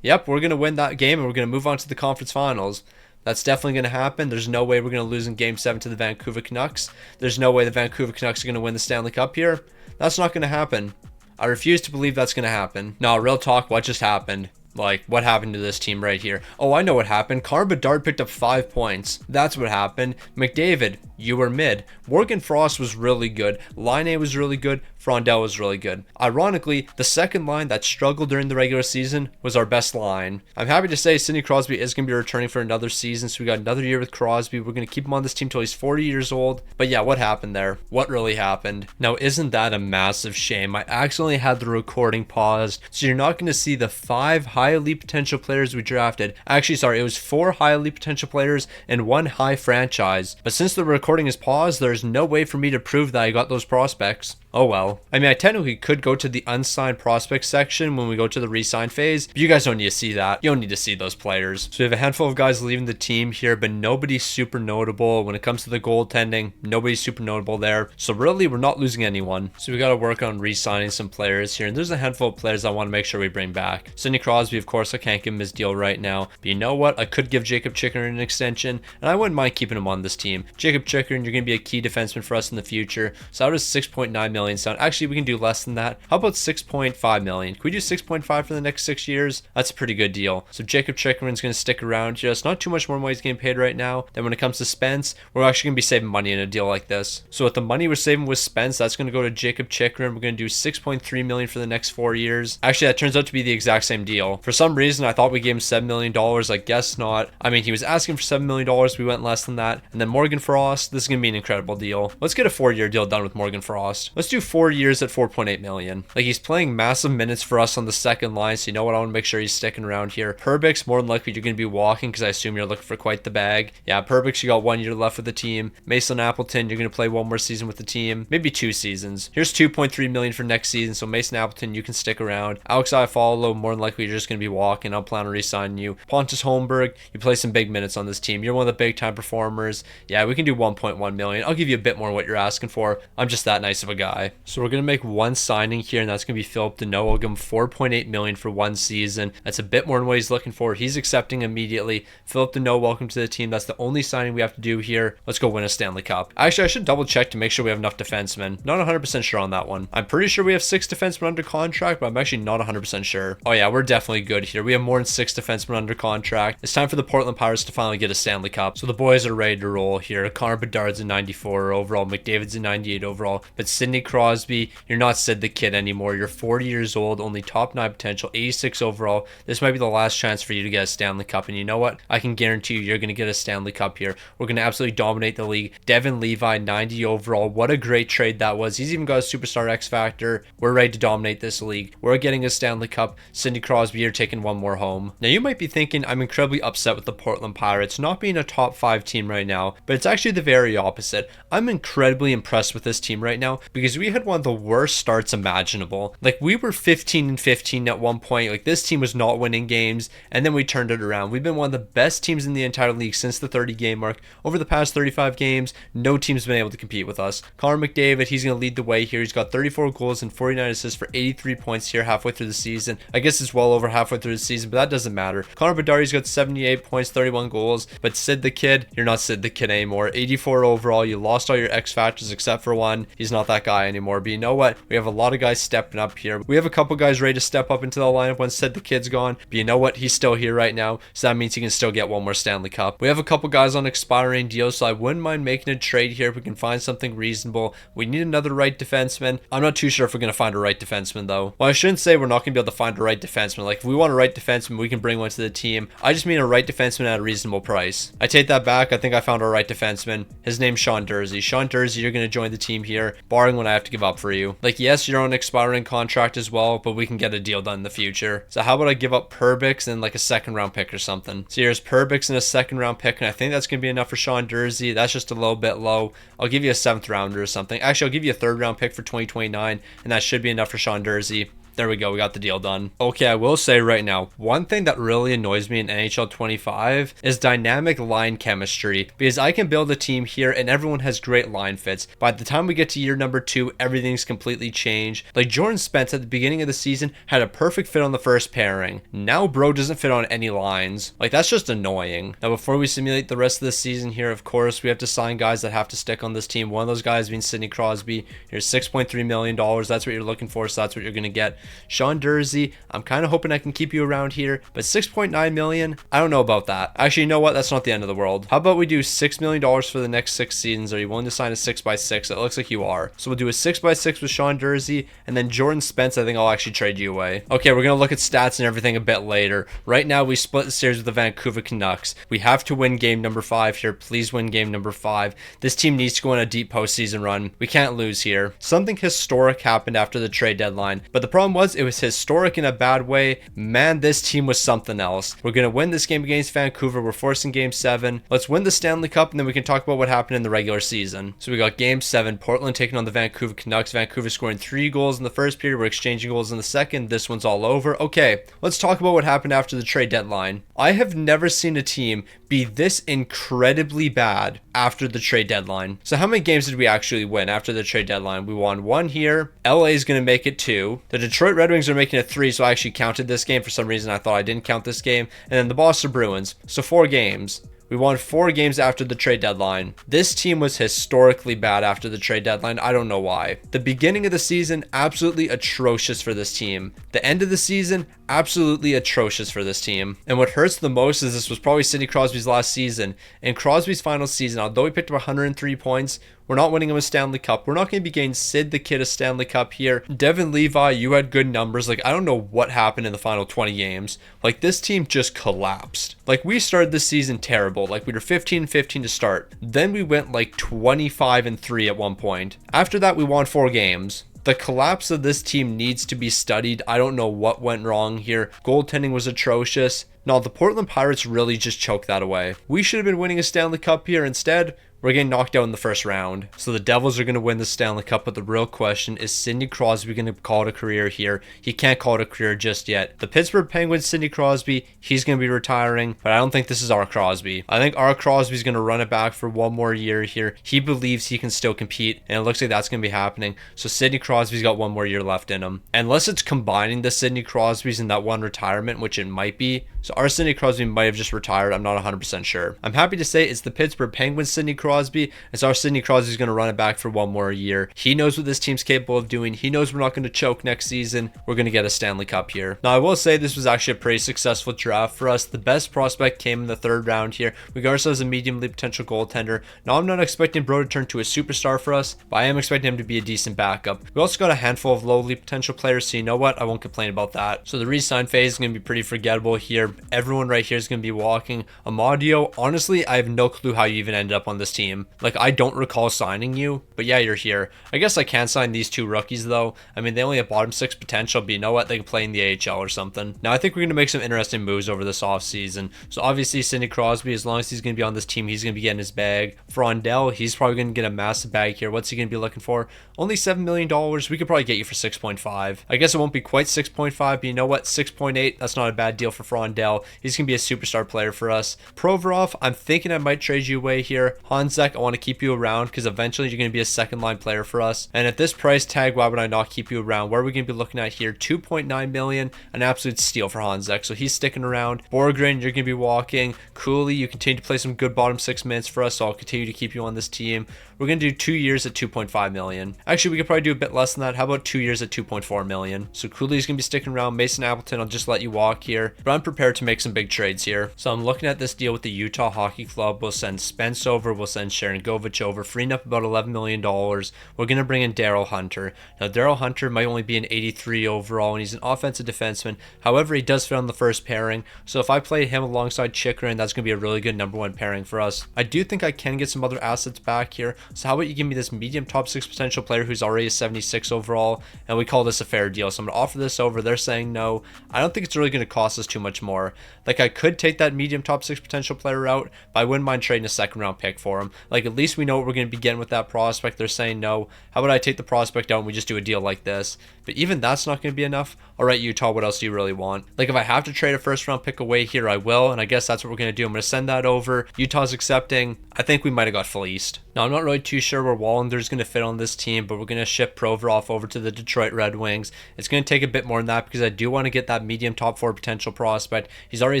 S1: Yep, we're going to win that game, and we're going to move on to the conference finals. That's definitely going to happen. There's no way we're going to lose in Game 7 to the Vancouver Canucks. There's no way the Vancouver Canucks are going to win the Stanley Cup here. That's not going to happen. I refuse to believe that's going to happen. No, real talk, what just happened? Like, what happened to this team right here? Oh, I know what happened. Connor Bedard picked up 5 points. That's what happened. McDavid, you were mid. Morgan Frost was really good. Laine was really good. Frondell was really good. Ironically, the second line that struggled during the regular season was our best line. I'm happy to say Sidney Crosby is going to be returning for another season, so we got another year with Crosby. We're going to keep him on this team till he's 40 years old. But yeah, what happened there? What really happened? Now, isn't that a massive shame? I accidentally had the recording paused, so you're not going to see the 5 high elite potential players we drafted. Actually, sorry, it was 4 high elite potential players and 1 high franchise. But since the recording is paused, there's no way for me to prove that I got those prospects. Oh well. I mean, I technically could go to the unsigned prospects section when we go to the re-sign phase, but you guys don't need to see that. You don't need to see those players. So we have a handful of guys leaving the team here, but nobody's super notable. When it comes to the goaltending, nobody's super notable there. So really, we're not losing anyone. So we got to work on re-signing some players here, and there's a handful of players I want to make sure we bring back. Sidney Crosby, of course, I can't give him his deal right now, but you know what? I could give Jacob Chikrin an extension, and I wouldn't mind keeping him on this team. Jacob Chikrin, you're going to be a key defenseman for us in the future. So how does 6.9 million sound? Actually, we can do less than that. How about 6.5 million? Can we do 6.5 for the next 6 years? That's a pretty good deal. So Jacob Chikrin's going to stick around here. It's not too much more money he's getting paid right now. Then when it comes to Spence, we're actually going to be saving money in a deal like this. So with the money we're saving with Spence, that's going to go to Jacob Chikrin. We're going to do 6.3 million for the next 4 years. Actually, that turns out to be the exact same deal. For some reason, I thought we gave him $7 million. I guess not. I mean, he was asking for $7 million. We went less than that. And then Morgan Frost, this is going to be an incredible deal. Let's get a 4-year deal done with Morgan Frost. Let's do 4 years at 4.8 million. Like, he's playing massive minutes for us on the second line, so you know what? I want to make sure he's sticking around here. Perbix, more than likely you're going to be walking because I assume you're looking for quite the bag. Yeah, Perbix, you got 1 year left with the team. Mason Appleton, you're going to play 1 more season with the team, maybe 2 seasons. Here's 2.3 million for next season, so Mason Appleton, you can stick around. Alex Iafallo, more than likely you're just going to be walking. I'll plan on re-signing you. Pontus Holmberg, you play some big minutes on this team. You're one of the big time performers. Yeah, we can do 1.1 million. I'll give you a bit more what you're asking for. I'm just that nice of a guy. So we're going to make 1 signing here, and that's going to be Philip Deneau. I'll give him 4.8 million for 1 season. That's a bit more than what he's looking for. He's accepting immediately. Philip Deneau, welcome to the team. That's the only signing we have to do here. Let's go win a Stanley Cup. Actually, I should double check to make sure we have enough defensemen. Not 100% sure on that one. I'm pretty sure we have 6 defensemen under contract, but I'm actually not 100% sure. Oh yeah, we're definitely good here. We have more than 6 defensemen under contract. It's time for the Portland Pirates to finally get a Stanley Cup. So the boys are ready to roll here. Connor Bedard's a 94 overall. McDavid's a 98 overall. But Sidney Crosby, you're not Sid the Kid anymore. You're 40 years old, only top 9 potential, 86 overall. This might be the last chance for you to get a Stanley Cup, and you know what? I can guarantee you're going to get a Stanley Cup here. We're going to absolutely dominate the league. Devin Levi, 90 overall. What a great trade that was. He's even got a superstar X factor. We're ready to dominate this league. We're getting a Stanley Cup. Sidney Crosby, you're taking 1 more home. Now, you might be thinking I'm incredibly upset with the Portland Pirates not being a top 5 team right now, but it's actually the very opposite. I'm incredibly impressed with this team right now because we had one of the worst starts imaginable. Like, we were 15-15 at one point. Like, this team was not winning games, and then we turned it around. We've been one of the best teams in the entire league since the 30-game mark. Over the past 35 games, no team's been able to compete with us. Connor McDavid, he's going to lead the way here. He's got 34 goals and 49 assists for 83 points here halfway through the season. I guess it's well over halfway through the season, but that doesn't matter. Connor Bedard, he's got 78 points, 31 goals, but Sid the Kid, you're not Sid the Kid anymore. 84 overall. You lost all your X factors except for one. He's not that guy anymore. But you know what? We have a lot of guys stepping up here. We have a couple guys ready to step up into the lineup when Sid the Kid's gone. But you know what? He's still here right now, so that means he can still get 1 more Stanley Cup. We have a couple guys on expiring deals, so I wouldn't mind making a trade here if we can find something reasonable. We need another right defenseman. I'm not too sure if we're going to find a right defenseman, though. Well, I shouldn't say we're not going to be able to find a right defenseman. Like, if we want a right defenseman, we can bring one to the team. I just mean a right defenseman at a reasonable price. I take that back. I think I found a right defenseman. His name's Sean Dursey. Sean Dursey, you're going to join the team here, barring what I have to give up for you. Like, yes, you're on an expiring contract as well, but we can get a deal done in the future. So how about I give up Perbix and like a 2nd round pick or something? So here's Perbix and a 2nd round pick, and I think that's going to be enough for Sean Dursey. That's just a little bit low. I'll give you a 7th rounder or something. Actually, I'll give you a 3rd round pick for 2029, and that should be enough for Sean Dursey. There we go. We got the deal done. Okay, I will say right now, one thing that really annoys me in NHL 25 is dynamic line chemistry, because I can build a team here and everyone has great line fits. By the time we get to year number 2, everything's completely changed. Like, Jordan Spence at the beginning of the season had a perfect fit on the first pairing. Now bro doesn't fit on any lines. Like, that's just annoying. Now, before we simulate the rest of the season here, of course, we have to sign guys that have to stick on this team. One of those guys being Sidney Crosby. Here's $6.3 million. That's what you're looking for, so that's what you're going to get. Sean Durzi, I'm kind of hoping I can keep you around here, but 6.9 million, I don't know about that. Actually, you know what? That's not the end of the world. How about we do $6 million for the next 6 seasons? Are you willing to sign a 6x6? It looks like you are. So we'll do a 6x6 with Sean Durzi, and then Jordan Spence, I think I'll actually trade you away. Okay, we're going to look at stats and everything a bit later. Right now, we split the series with the Vancouver Canucks. We have to win game number 5 here. Please win game number 5. This team needs to go on a deep postseason run. We can't lose here. Something historic happened after the trade deadline, but the problem was it was historic in a bad way. Man, this team was something else. We're going to win this game against Vancouver. We're forcing game 7. Let's win the Stanley Cup, and then we can talk about what happened in the regular season. So we got game 7, Portland taking on the Vancouver Canucks. Vancouver scoring 3 goals in the first period. We're exchanging goals in the second. This one's all over. Okay, let's talk about what happened after the trade deadline. I have never seen a team be this incredibly bad after the trade deadline. So how many games did we actually win after the trade deadline? We won 1 here. LA is going to make it 2. The Detroit Red Wings are making it 3, so I actually counted this game. For some reason, I thought I didn't count this game. And then the Boston Bruins. So 4 games. We won 4 games after the trade deadline. This team was historically bad after the trade deadline. I don't know why. The beginning of the season, absolutely atrocious for this team. The end of the season, absolutely atrocious for this team. And what hurts the most is this was probably Sidney Crosby's last season. In Crosby's final season, although he picked up 103 points, we're not winning him a Stanley Cup. We're not going to be getting Sid the Kid a Stanley Cup here. Devin Levi, you had good numbers. Like, I don't know what happened in the final 20 games. Like, this team just collapsed. Like, we started this season terrible. Like, we were 15-15 to start. Then we went like 25-3 at one point. After that, we won 4 games. The collapse of this team needs to be studied. I don't know what went wrong here. Goaltending was atrocious. No, the Portland Pirates really just choked that away. We should have been winning a Stanley Cup here. Instead, we're getting knocked out in the first round. So the Devils are going to win the Stanley Cup, but the real question is Sidney Crosby going to call it a career here? He can't call it a career just yet. The Pittsburgh Penguins, Sidney Crosby, he's going to be retiring, but I don't think this is our Crosby. I think our Crosby is going to run it back for 1 more year here. He believes he can still compete, and it looks like that's going to be happening. So Sidney Crosby's got 1 more year left in him. Unless it's combining the Sidney Crosbys in that one retirement, which it might be. So our Sidney Crosby might have just retired. I'm not 100% sure. I'm happy to say it's the Pittsburgh Penguins Sidney Crosby. It's our Sidney Crosby's going to run it back for 1 more year. He knows what this team's capable of doing. He knows we're not going to choke next season. We're going to get a Stanley Cup here. Now, I will say this was actually a pretty successful draft for us. The best prospect came in the 3rd round here. We got ourselves a medium league potential goaltender. Now, I'm not expecting Bro to turn to a superstar for us, but I am expecting him to be a decent backup. We also got a handful of low league potential players, so you know what? I won't complain about that. So the re-sign phase is going to be pretty forgettable here. Everyone right here is going to be walking. Amadio, honestly, I have no clue how you even ended up on this team. Like, I don't recall signing you, but yeah, you're here. I guess I can sign these 2 rookies though. I mean, they only have bottom 6 potential, but you know what? They can play in the AHL or something. Now, I think we're going to make some interesting moves over this offseason. So obviously, Sidney Crosby, as long as he's going to be on this team, he's going to be getting his bag. Frondell, he's probably going to get a massive bag here. What's he going to be looking for? Only $7 million. We could probably get you for 6.5. I guess it won't be quite 6.5, but you know what? 6.8, that's not a bad deal for Frondell. He's going to be a superstar player for us. Provorov, I'm thinking I might trade you away here. Hanzek, I want to keep you around because eventually you're going to be a 2nd line player for us. And at this price tag, why would I not keep you around? Where are we going to be looking at here? 2.9 million, an absolute steal for Hanzek. So he's sticking around. Borgren, you're going to be walking. Cooley, you continue to play some good bottom 6 minutes for us, so I'll continue to keep you on this team. We're going to do 2 years at 2.5 million. Actually, we could probably do a bit less than that. How about 2 years at 2.4 million? So Cooley's going to be sticking around. Mason Appleton, I'll just let you walk here. But I'm prepared to make some big trades here. So I'm looking at this deal with the Utah Hockey Club. We'll send Spence over. We'll send Sharon Govich over, freeing up about $11 million. We're going to bring in Daryl Hunter. Now, Daryl Hunter might only be an 83 overall, and he's an offensive defenseman. However, he does fit on the first pairing. So if I play him alongside Chychrun, that's going to be a really good number 1 pairing for us. I do think I can get some other assets back here. So how about you give me this medium top 6 potential player who's already a 76 overall, and we call this a fair deal. So I'm going to offer this over. They're saying no. I don't think it's really going to cost us too much more. Like, I could take that medium top 6 potential player route, but I wouldn't mind trading a 2nd round pick for him. Like, at least we know what we're going to be getting with that prospect. They're saying no. How about I take the prospect out and we just do a deal like this? But even that's not going to be enough. All right, Utah, what else do you really want? Like, if I have to trade a 1st round pick away here, I will, and I guess that's what we're going to do. I'm going to send that over. Utah's accepting. I think we might have got fleeced. Now, I'm not really too sure where Wallander's going to fit on this team, but we're going to ship Provorov over to the Detroit Red Wings. It's going to take a bit more than that because I do want to get that medium top 4 potential prospect. prospect. He's already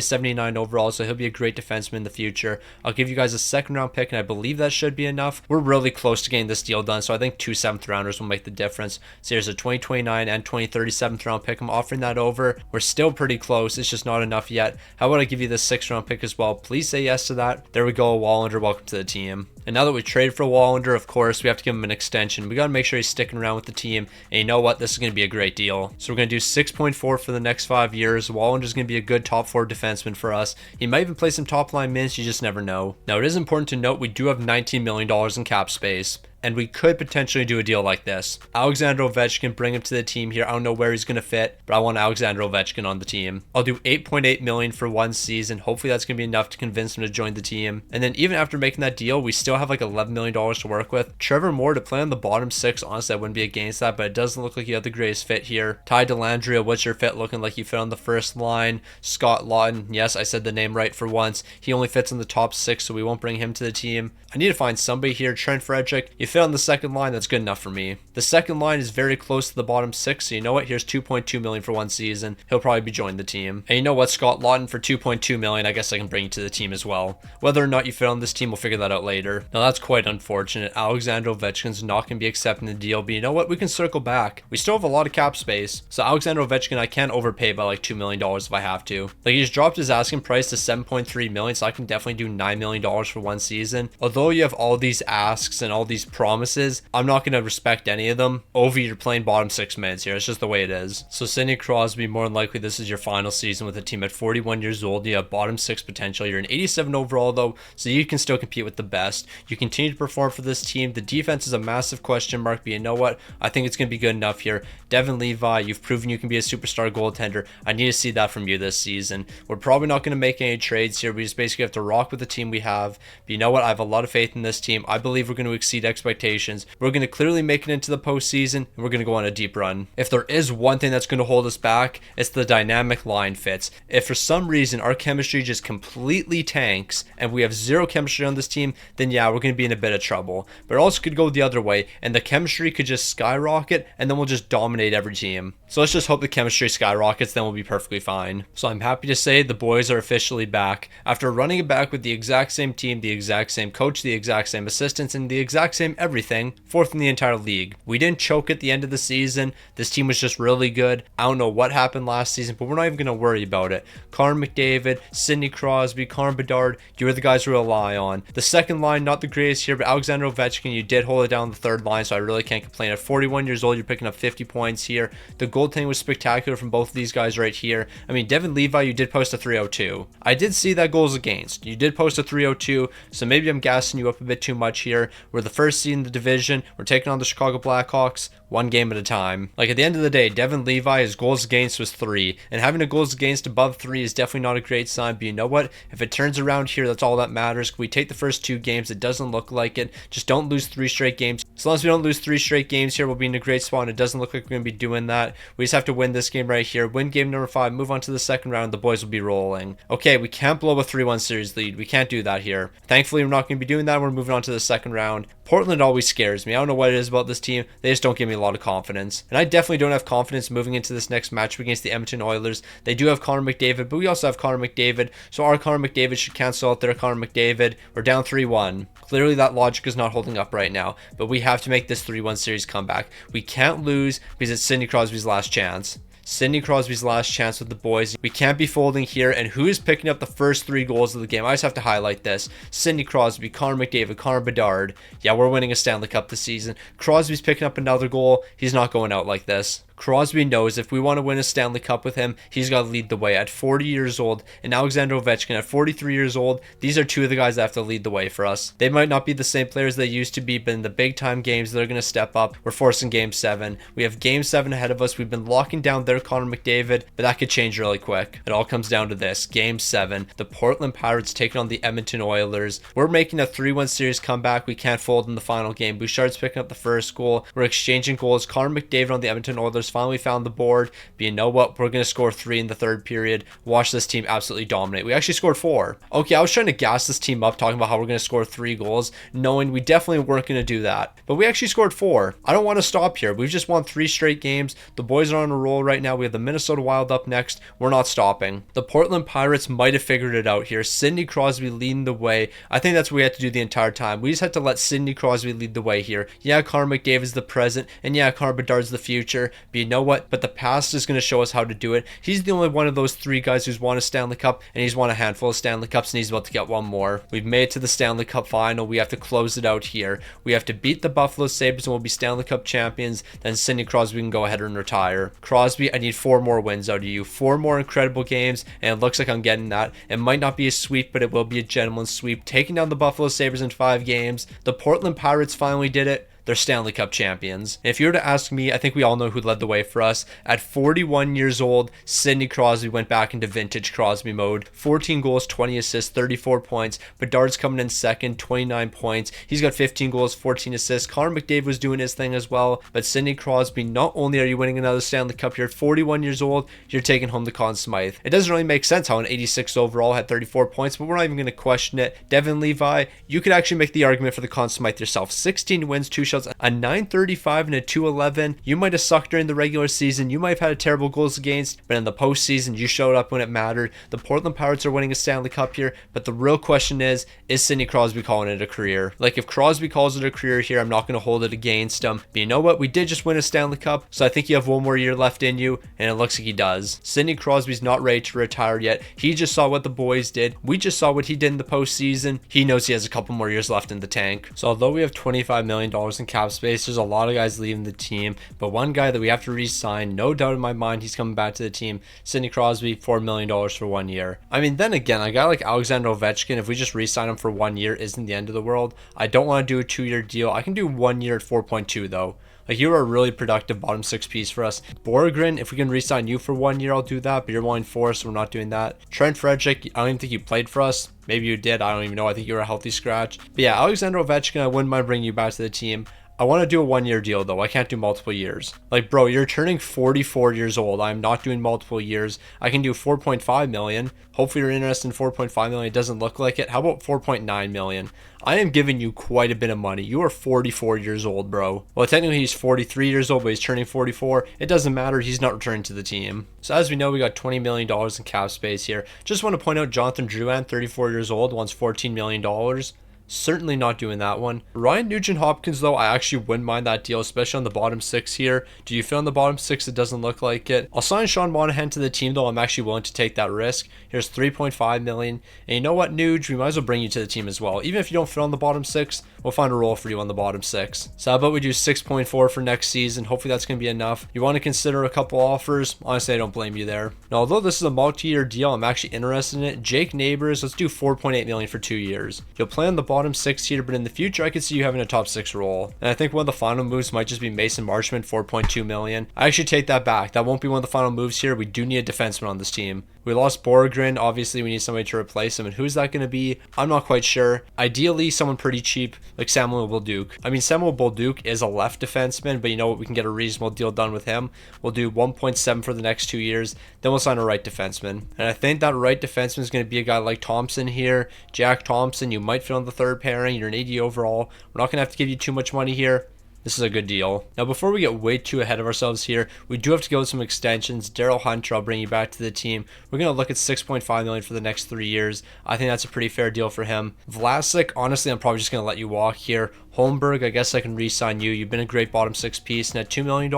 S1: 79 overall, so he'll be a great defenseman in the future. I'll give you guys a second round pick, and I believe that should be enough. We're really close to getting this deal done, so I think 2 7th rounders will make the difference. So here's a 2029 and 2030 7th round pick. I'm offering that over. We're still pretty close. It's just not enough yet. How about I give you this 6th round pick as well? Please say yes to that. There we go, Wallander. Welcome to the team. And now that we traded for Wallander, of course, we have to give him an extension. We got to make sure he's sticking around with the team. And you know what? This is going to be a great deal. So we're going to do 6.4 for the next 5 years. Wallander's going to be a good top 4 defenseman for us. He might even play some top line minutes. You just never know. Now, it is important to note we do have $19 million in cap space, and we could potentially do a deal like this. Alexander Ovechkin, bring him to the team here. I don't know where he's going to fit, but I want Alexander Ovechkin on the team. I'll do $8.8 million for 1 season. Hopefully that's going to be enough to convince him to join the team. And then even after making that deal, we still have like $11 million to work with. Trevor Moore to play on the bottom 6, honestly, I wouldn't be against that, but it doesn't look like you have the greatest fit here. Ty Dellandrea, what's your fit looking like? You fit on the first line. Scott Lawton, yes, I said the name right for once. He only fits in the top 6, so we won't bring him to the team. I need to find somebody here. Trent Frederick, you fit on the second line. That's good enough for me. The second line is very close to the bottom 6, so you know what? Here's $2.2 million for 1 season. He'll probably be joining the team. And you know what? Scott Lawton for $2.2 million, I guess I can bring you to the team as well. Whether or not you fit on this team, we'll figure that out later. Now that's quite unfortunate. Alexander Ovechkin's not going to be accepting the deal, but you know what? We can circle back. We still have a lot of cap space. So Alexander Ovechkin, I can overpay by like $2 million if I have to. Like, he just dropped his asking price to $7.3 million, so I can definitely do $9 million for 1 season. Although you have all these asks and all these promises, I'm not going to respect any of them. Ovi, you're playing bottom 6 minutes here. It's just the way it is. So Sidney Crosby, more than likely this is your final season with the team at 41 years old. You have bottom 6 potential. You're an 87 overall though, so you can still compete with the best. You continue to perform for this team. The defense is a massive question mark, but you know what? I think it's going to be good enough here. Devin Levi, you've proven you can be a superstar goaltender. I need to see that from you this season. We're probably not going to make any trades here. We just basically have to rock with the team we have. But you know what? I have a lot of faith in this team. I believe we're going to exceed expectations. We're going to clearly make it into the postseason, and we're going to go on a deep run. If there is one thing that's going to hold us back, it's the dynamic line fits. If for some reason our chemistry just completely tanks and we have zero chemistry on this team, then yeah, we're going to be in a bit of trouble. But it also could go the other way, and the chemistry could just skyrocket, and then we'll just dominate every team. So let's just hope the chemistry skyrockets, then we'll be perfectly fine. So I'm happy to say the boys are officially back. After running it back with the exact same team, the exact same coach, the exact same assistants, and the exact same everything, 4th in the entire league. We didn't choke at the end of the season. This team was just really good. I don't know what happened last season, but we're not even going to worry about it. Connor McDavid, Sidney Crosby, Connor Bedard, you are the guys we rely on. The second line, not the greatest here, but Alexander Ovechkin, you did hold it down the third line, so I really can't complain. At 41 years old, you're picking up 50 points here. The goaltending was spectacular from both of these guys right here. I mean, Devin Levi, you did post a 302. I did see that goals against. You did post a 302, so maybe I'm gassing you up a bit too much here. We're the first seed in the division. We're taking on the Chicago Blackhawks. 1 game at a time. Like, at the end of the day, Devin Levi, his goals against was 3, and having a goals against above 3 is definitely not a great sign. But you know what? If it turns around here, that's all that matters. We take the first 2 games. It doesn't look like it. Just don't lose 3 straight games. As long as we don't lose 3 straight games here, we'll be in a great spot, and it doesn't look like we're going to be doing that. We just have to win this game right here. Win game number 5, move on to the second round. The boys will be rolling. Okay, we can't blow a 3-1 series lead. We can't do that here. Thankfully, we're not going to be doing that. We're moving on to the second round. Portland always scares me. I don't know what it is about this team. They just don't give me a lot of confidence. And I definitely don't have confidence moving into this next match against the Edmonton Oilers. They do have Connor McDavid, but we also have Connor McDavid. So our Connor McDavid should cancel out their Connor McDavid. We're down 3-1. Clearly that logic is not holding up right now. But we have to make this 3-1 series comeback. We can't lose because it's Sidney Crosby's last chance. Sidney Crosby's last chance with the boys. We can't be folding here. And who is picking up the first 3 goals of the game? I just have to highlight this. Sidney Crosby, Connor McDavid, Connor Bedard. Yeah, we're winning a Stanley Cup this season. Crosby's picking up another goal. He's not going out like this. Crosby knows if we want to win a Stanley Cup with him, he's got to lead the way. At 40 years old, and Alexander Ovechkin at 43 years old, these are 2 of the guys that have to lead the way for us. They might not be the same players they used to be, but in the big time games, they're going to step up. We're forcing Game 7. We have Game 7 ahead of us. We've been locking down their Connor McDavid, but that could change really quick. It all comes down to this. Game 7. The Portland Pirates taking on the Edmonton Oilers. We're making a 3-1 series comeback. We can't fold in the final game. Bouchard's picking up the first goal. We're exchanging goals. Connor McDavid on the Edmonton Oilers Sabres finally found the board. But you know what? We're going to score 3 in the third period. Watch this team absolutely dominate. We actually scored 4. Okay, I was trying to gas this team up, talking about how we're going to score 3 goals, knowing we definitely weren't going to do that. But we actually scored 4. I don't want to stop here. We've just won 3 straight games. The boys are on a roll right now. We have the Minnesota Wild up next. We're not stopping. The Portland Pirates might have figured it out here. Sidney Crosby leading the way. I think that's what we had to do the entire time. We just had to let Sidney Crosby lead the way here. Yeah, Connor McDavid is the present, and yeah, Connor Bedard's the future. But you know what? But the past is going to show us how to do it. He's the only one of those 3 guys who's won a Stanley Cup, and he's won a handful of Stanley Cups, and he's about to get one more. We've made it to the Stanley Cup final. We have to close it out here. We have to beat the Buffalo Sabres, and we'll be Stanley Cup champions. Then Sidney Crosby can go ahead and retire. Crosby, I need 4 more wins out of you. 4 more incredible games, and it looks like I'm getting that. It might not be a sweep, but it will be a gentleman's sweep. Taking down the Buffalo Sabres in 5 games. The Portland Pirates finally did it. They're Stanley Cup champions. If you were to ask me, I think we all know who led the way for us. At 41 years old, Sidney Crosby went back into vintage Crosby mode. 14 goals, 20 assists, 34 points. Bedard's coming in second, 29 points. He's got 15 goals, 14 assists. Connor McDavid was doing his thing as well. But Sidney Crosby, not only are you winning another Stanley Cup, you're at 41 years old, you're taking home the Conn Smythe. It doesn't really make sense how an 86 overall had 34 points, but we're not even going to question it. Devin Levi, you could actually make the argument for the Conn Smythe yourself. 16 wins, 2 shots, a 935 and a 211. You might have sucked during the regular season. You might have had a terrible goals against, but in the postseason, you showed up when it mattered. The Portland Pirates are winning a Stanley Cup here, but the real question is Sidney Crosby calling it a career? Like, if Crosby calls it a career here, I'm not going to hold it against him. But you know what? We did just win a Stanley Cup, so I think you have 1 more year left in you, and it looks like he does. Sidney Crosby's not ready to retire yet. He just saw what the boys did. We just saw what he did in the postseason. He knows he has a couple more years left in the tank. So although we have $25 million in cap space, there's a lot of guys leaving the team, but one guy that we have to re-sign, no doubt in my mind, he's coming back to the team. Sidney Crosby, $4 million for 1 year. I mean, then again, a guy like Alexander Ovechkin, if we just re-sign him for 1 year, isn't the end of the world. I don't want to do a 2-year deal. I can do 1 year at 4.2 though. Like, you are a really productive bottom 6 piece for us. Borgren, if we can re-sign you for 1 year, I'll do that, but you're wanting 4, so we're not doing that. Trent Frederick, I don't even think you played for us. Maybe you did. I don't even know. I think you were a healthy scratch. But yeah, Alexander Ovechkin, I wouldn't mind bringing you back to the team. I want to do a 1 year deal though. I can't do multiple years. Like, bro, you're turning 44 years old. I'm not doing multiple years. I can do 4.5 million. Hopefully you're interested in 4.5 million. It doesn't look like it. How about 4.9 million? I am giving you quite a bit of money. You are 44 years old, bro. Well, technically he's 43 years old, but he's turning 44. It doesn't matter. He's not returning to the team. So as we know, we got $20 million in cap space here. Just want to point out Jonathan Drouin, 34 years old, wants $14 million. Certainly not doing that one. Ryan Nugent-Hopkins, though, I actually wouldn't mind that deal, especially on the bottom 6 here. Do you feel on the bottom 6? It doesn't look like it. I'll sign Sean Monahan to the team, though. I'm actually willing to take that risk. Here's $3.5 million. And you know what, Nuge? We might as well bring you to the team as well. Even if you don't fit on the bottom 6, we'll find a role for you on the bottom 6. So how about we do 6.4 for next season? Hopefully that's going to be enough. You want to consider a couple offers? Honestly, I don't blame you there. Now, although this is a multi-year deal, I'm actually interested in it. Jake Neighbors, let's do $4.8 million for 2 years. You'll play on the bottom 6 here, but in the future, I could see you having a top 6 role. And I think one of the final moves might just be Mason Marchment, $4.2 million. I actually take that back. That won't be one of the final moves here. We do need a defenseman on this team. We lost Borgren. Obviously, we need somebody to replace him. And who's that going to be? I'm not quite sure. Ideally, someone pretty cheap, like Samuel Bolduc. I mean, Samuel Bolduc is a left defenseman, but you know what? We can get a reasonable deal done with him. We'll do 1.7 for the next 2 years. Then we'll sign a right defenseman. And I think that right defenseman is going to be a guy like Thompson here. Jack Thompson, you might fit on the third pairing. You're an 80 overall. We're not going to have to give you too much money here. This is a good deal. Now, before we get way too ahead of ourselves here, we do have to go with some extensions. Daryl Hunter, I'll bring you back to the team. We're going to look at $6.5 million for the next 3 years. I think that's a pretty fair deal for him. Vlasic, honestly, I'm probably just going to let you walk here. Holmberg, I guess I can re-sign you. You've been a great bottom 6 piece, and at $2 million,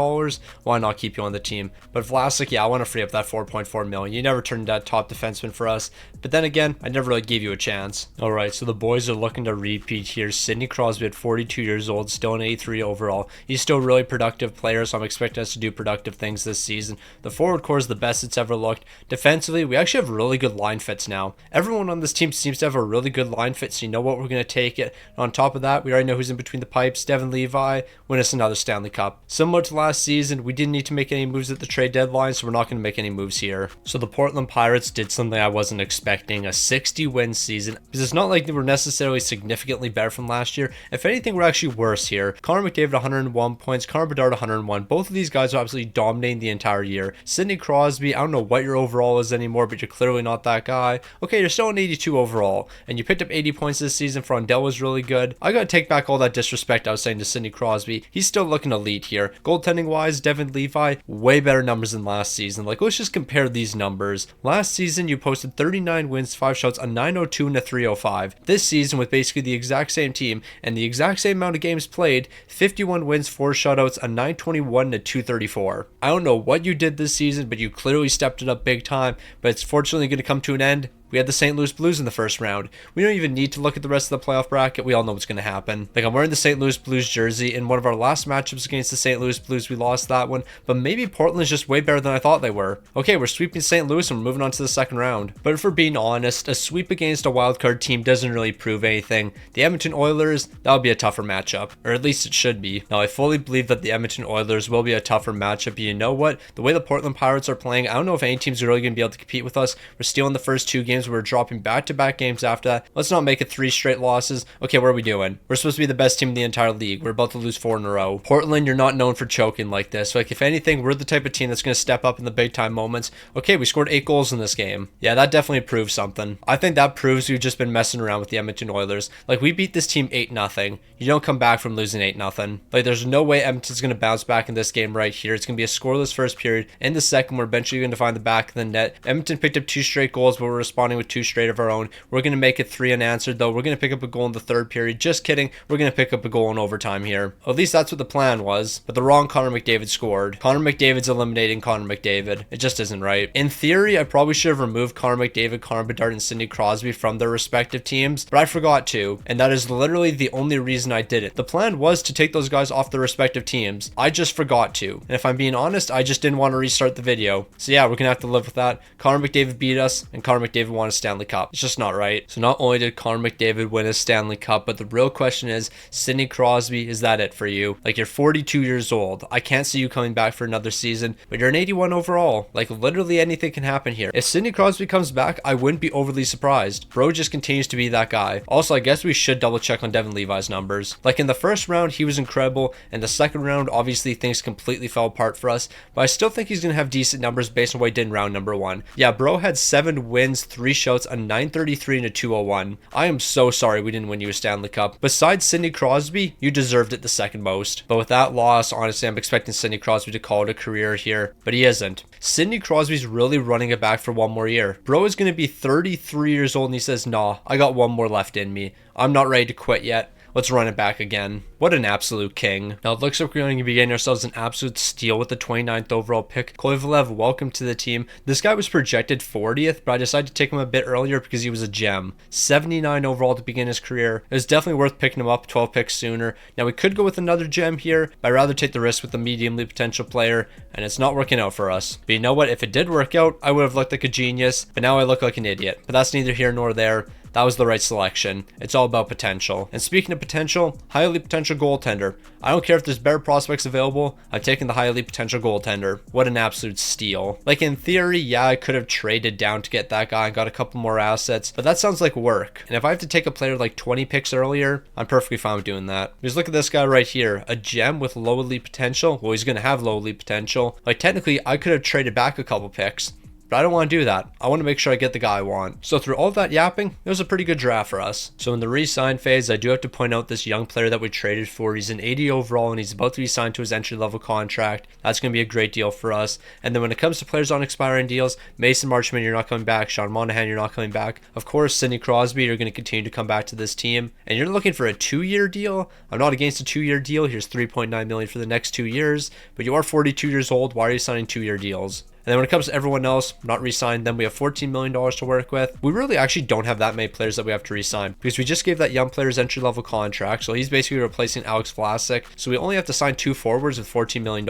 S1: why not keep you on the team? But Vlasic, yeah, I want to free up that $4.4 million. You never turned that top defenseman for us. But then again, I never really gave you a chance. All right, so the boys are looking to repeat here. Sidney Crosby at 42 years old, still an 83 overall. He's still a really productive player, so I'm expecting us to do productive things this season. The forward core is the best it's ever looked. Defensively, we actually have really good line fits now. Everyone on this team seems to have a really good line fit, so you know what? We're going to take it. And on top of that, we already know who's moves in between the pipes. Devin Levi, win us another Stanley Cup. Similar to last season, we didn't need to make any moves at the trade deadline, so we're not going to make any moves here. So the Portland Pirates did something I wasn't expecting, a 60-win season, because it's not like they were necessarily significantly better from last year. If anything, we're actually worse here. Connor McDavid 101 points, Connor Bedard 101. Both of these guys are absolutely dominating the entire year. Sidney Crosby, I don't know what your overall is anymore, but you're clearly not that guy. Okay, you're still an 82 overall, and you picked up 80 points this season. Frondell was really good. I gotta take back all that disrespect I was saying to Sidney Crosby. He's still looking elite here. Goaltending wise, Devin Levi, way better numbers than last season. Like, let's just compare these numbers. Last season, you posted 39 wins, 5 shots, a 902 and a 305. This season, with basically the exact same team and the exact same amount of games played, 51 wins, 4 shutouts, a 921 and a 234. I don't know what you did this season, but you clearly stepped it up big time, but it's fortunately going to come to an end. We had the St. Louis Blues in the first round. We don't even need to look at the rest of the playoff bracket. We all know what's going to happen. Like, I'm wearing the St. Louis Blues jersey. In one of our last matchups against the St. Louis Blues, we lost that one. But maybe Portland's just way better than I thought they were. Okay, we're sweeping St. Louis and we're moving on to the second round. But if we're being honest, a sweep against a wildcard team doesn't really prove anything. The Edmonton Oilers, that'll be a tougher matchup. Or at least it should be. Now, I fully believe that the Edmonton Oilers will be a tougher matchup. But you know what? The way the Portland Pirates are playing, I don't know if any team's really going to be able to compete with us. We're stealing the first 2 games. We're dropping back-to-back games after that. Let's not make it 3 straight losses. Okay, what are we doing? We're supposed to be the best team in the entire league. We're about to lose 4 in a row. Portland, you're not known for choking like this. Like, if anything, we're the type of team that's going to step up in the big-time moments. Okay, we scored 8 goals in this game. Yeah, that definitely proves something. I think that proves we've just been messing around with the Edmonton Oilers. Like, we beat this team 8-0. You don't come back from losing 8-0. Like, there's no way Edmonton's going to bounce back in this game right here. It's going to be a scoreless first period. In the second, we're eventually going to find the back of the net. Edmonton picked up 2 straight goals, but we're responding with 2 straight of our own. We're going to make it 3 unanswered, though. We're going to pick up a goal in the third period. Just kidding. We're going to pick up a goal in overtime here. At least that's what the plan was. But the wrong Connor McDavid scored. Connor McDavid's eliminating Connor McDavid. It just isn't right. In theory, I probably should have removed Connor McDavid, Connor Bedard, and Sidney Crosby from their respective teams, but I forgot to. And that is literally the only reason I did it. The plan was to take those guys off their respective teams. I just forgot to. And if I'm being honest, I just didn't want to restart the video. So yeah, we're going to have to live with that. Connor McDavid beat us, and Connor McDavid won a Stanley Cup. It's just not right. So not only did Connor McDavid win a Stanley Cup, but the real question is, Sidney Crosby, is that it for you? Like, you're 42 years old. I can't see you coming back for another season, but you're an 81 overall. Like, literally anything can happen here. If Sidney Crosby comes back, I wouldn't be overly surprised. Bro just continues to be that guy. Also, I guess we should double check on Devin Levi's numbers. Like, in the first round, he was incredible. In the second round, obviously things completely fell apart for us, but I still think he's going to have decent numbers based on what he did in round number 1. Yeah, bro had 7 wins, 3 shots, a 933 and a 201. I am so sorry we didn't win you a Stanley Cup. Besides Sidney Crosby, you deserved it the second most. But with that loss, honestly, I'm expecting Sidney Crosby to call it a career here, but he isn't. Sidney Crosby's really running it back for 1 more year. Bro is going to be 33 years old and he says, nah, I got 1 more left in me. I'm not ready to quit yet. Let's run it back again. What an absolute king. Now it looks like we're going to be getting ourselves an absolute steal with the 29th overall pick. Koivulev, welcome to the team. This guy was projected 40th, but I decided to take him a bit earlier because he was a gem. 79 overall to begin his career. It was definitely worth picking him up 12 picks sooner. Now we could go with another gem here, but I'd rather take the risk with the medium league potential player, and it's not working out for us. But you know what? If it did work out, I would have looked like a genius, but now I look like an idiot. But that's neither here nor there. That was the right selection. It's all about potential. And speaking of potential, highly potential goaltender. I don't care if there's better prospects available. I've taken the highly potential goaltender. What an absolute steal. Like, in theory, yeah, I could have traded down to get that guy and got a couple more assets, but that sounds like work. And if I have to take a player like 20 picks earlier, I'm perfectly fine with doing that. Because look at this guy right here. A gem with low elite potential. Well, he's going to have low elite potential. Like, technically, I could have traded back a couple picks, but I don't want to do that. I want to make sure I get the guy I want. So through all that yapping, it was a pretty good draft for us. So in the re-sign phase, I do have to point out this young player that we traded for. He's an 80 overall and he's about to be signed to his entry-level contract. That's going to be a great deal for us. And then when it comes to players on expiring deals, Mason Marchment, you're not coming back. Sean Monahan, you're not coming back. Of course, Sidney Crosby, you're going to continue to come back to this team. And you're looking for a 2-year deal. I'm not against a 2-year deal. Here's $3.9 million for the next 2 years. But you are 42 years old. Why are you signing 2-year deals? And then when it comes to everyone else, not re-signed them, we have $14 million to work with. We really actually don't have that many players that we have to re-sign because we just gave that young player his entry-level contract, so he's basically replacing Alex Vlasic. So we only have to sign 2 forwards with $14 million.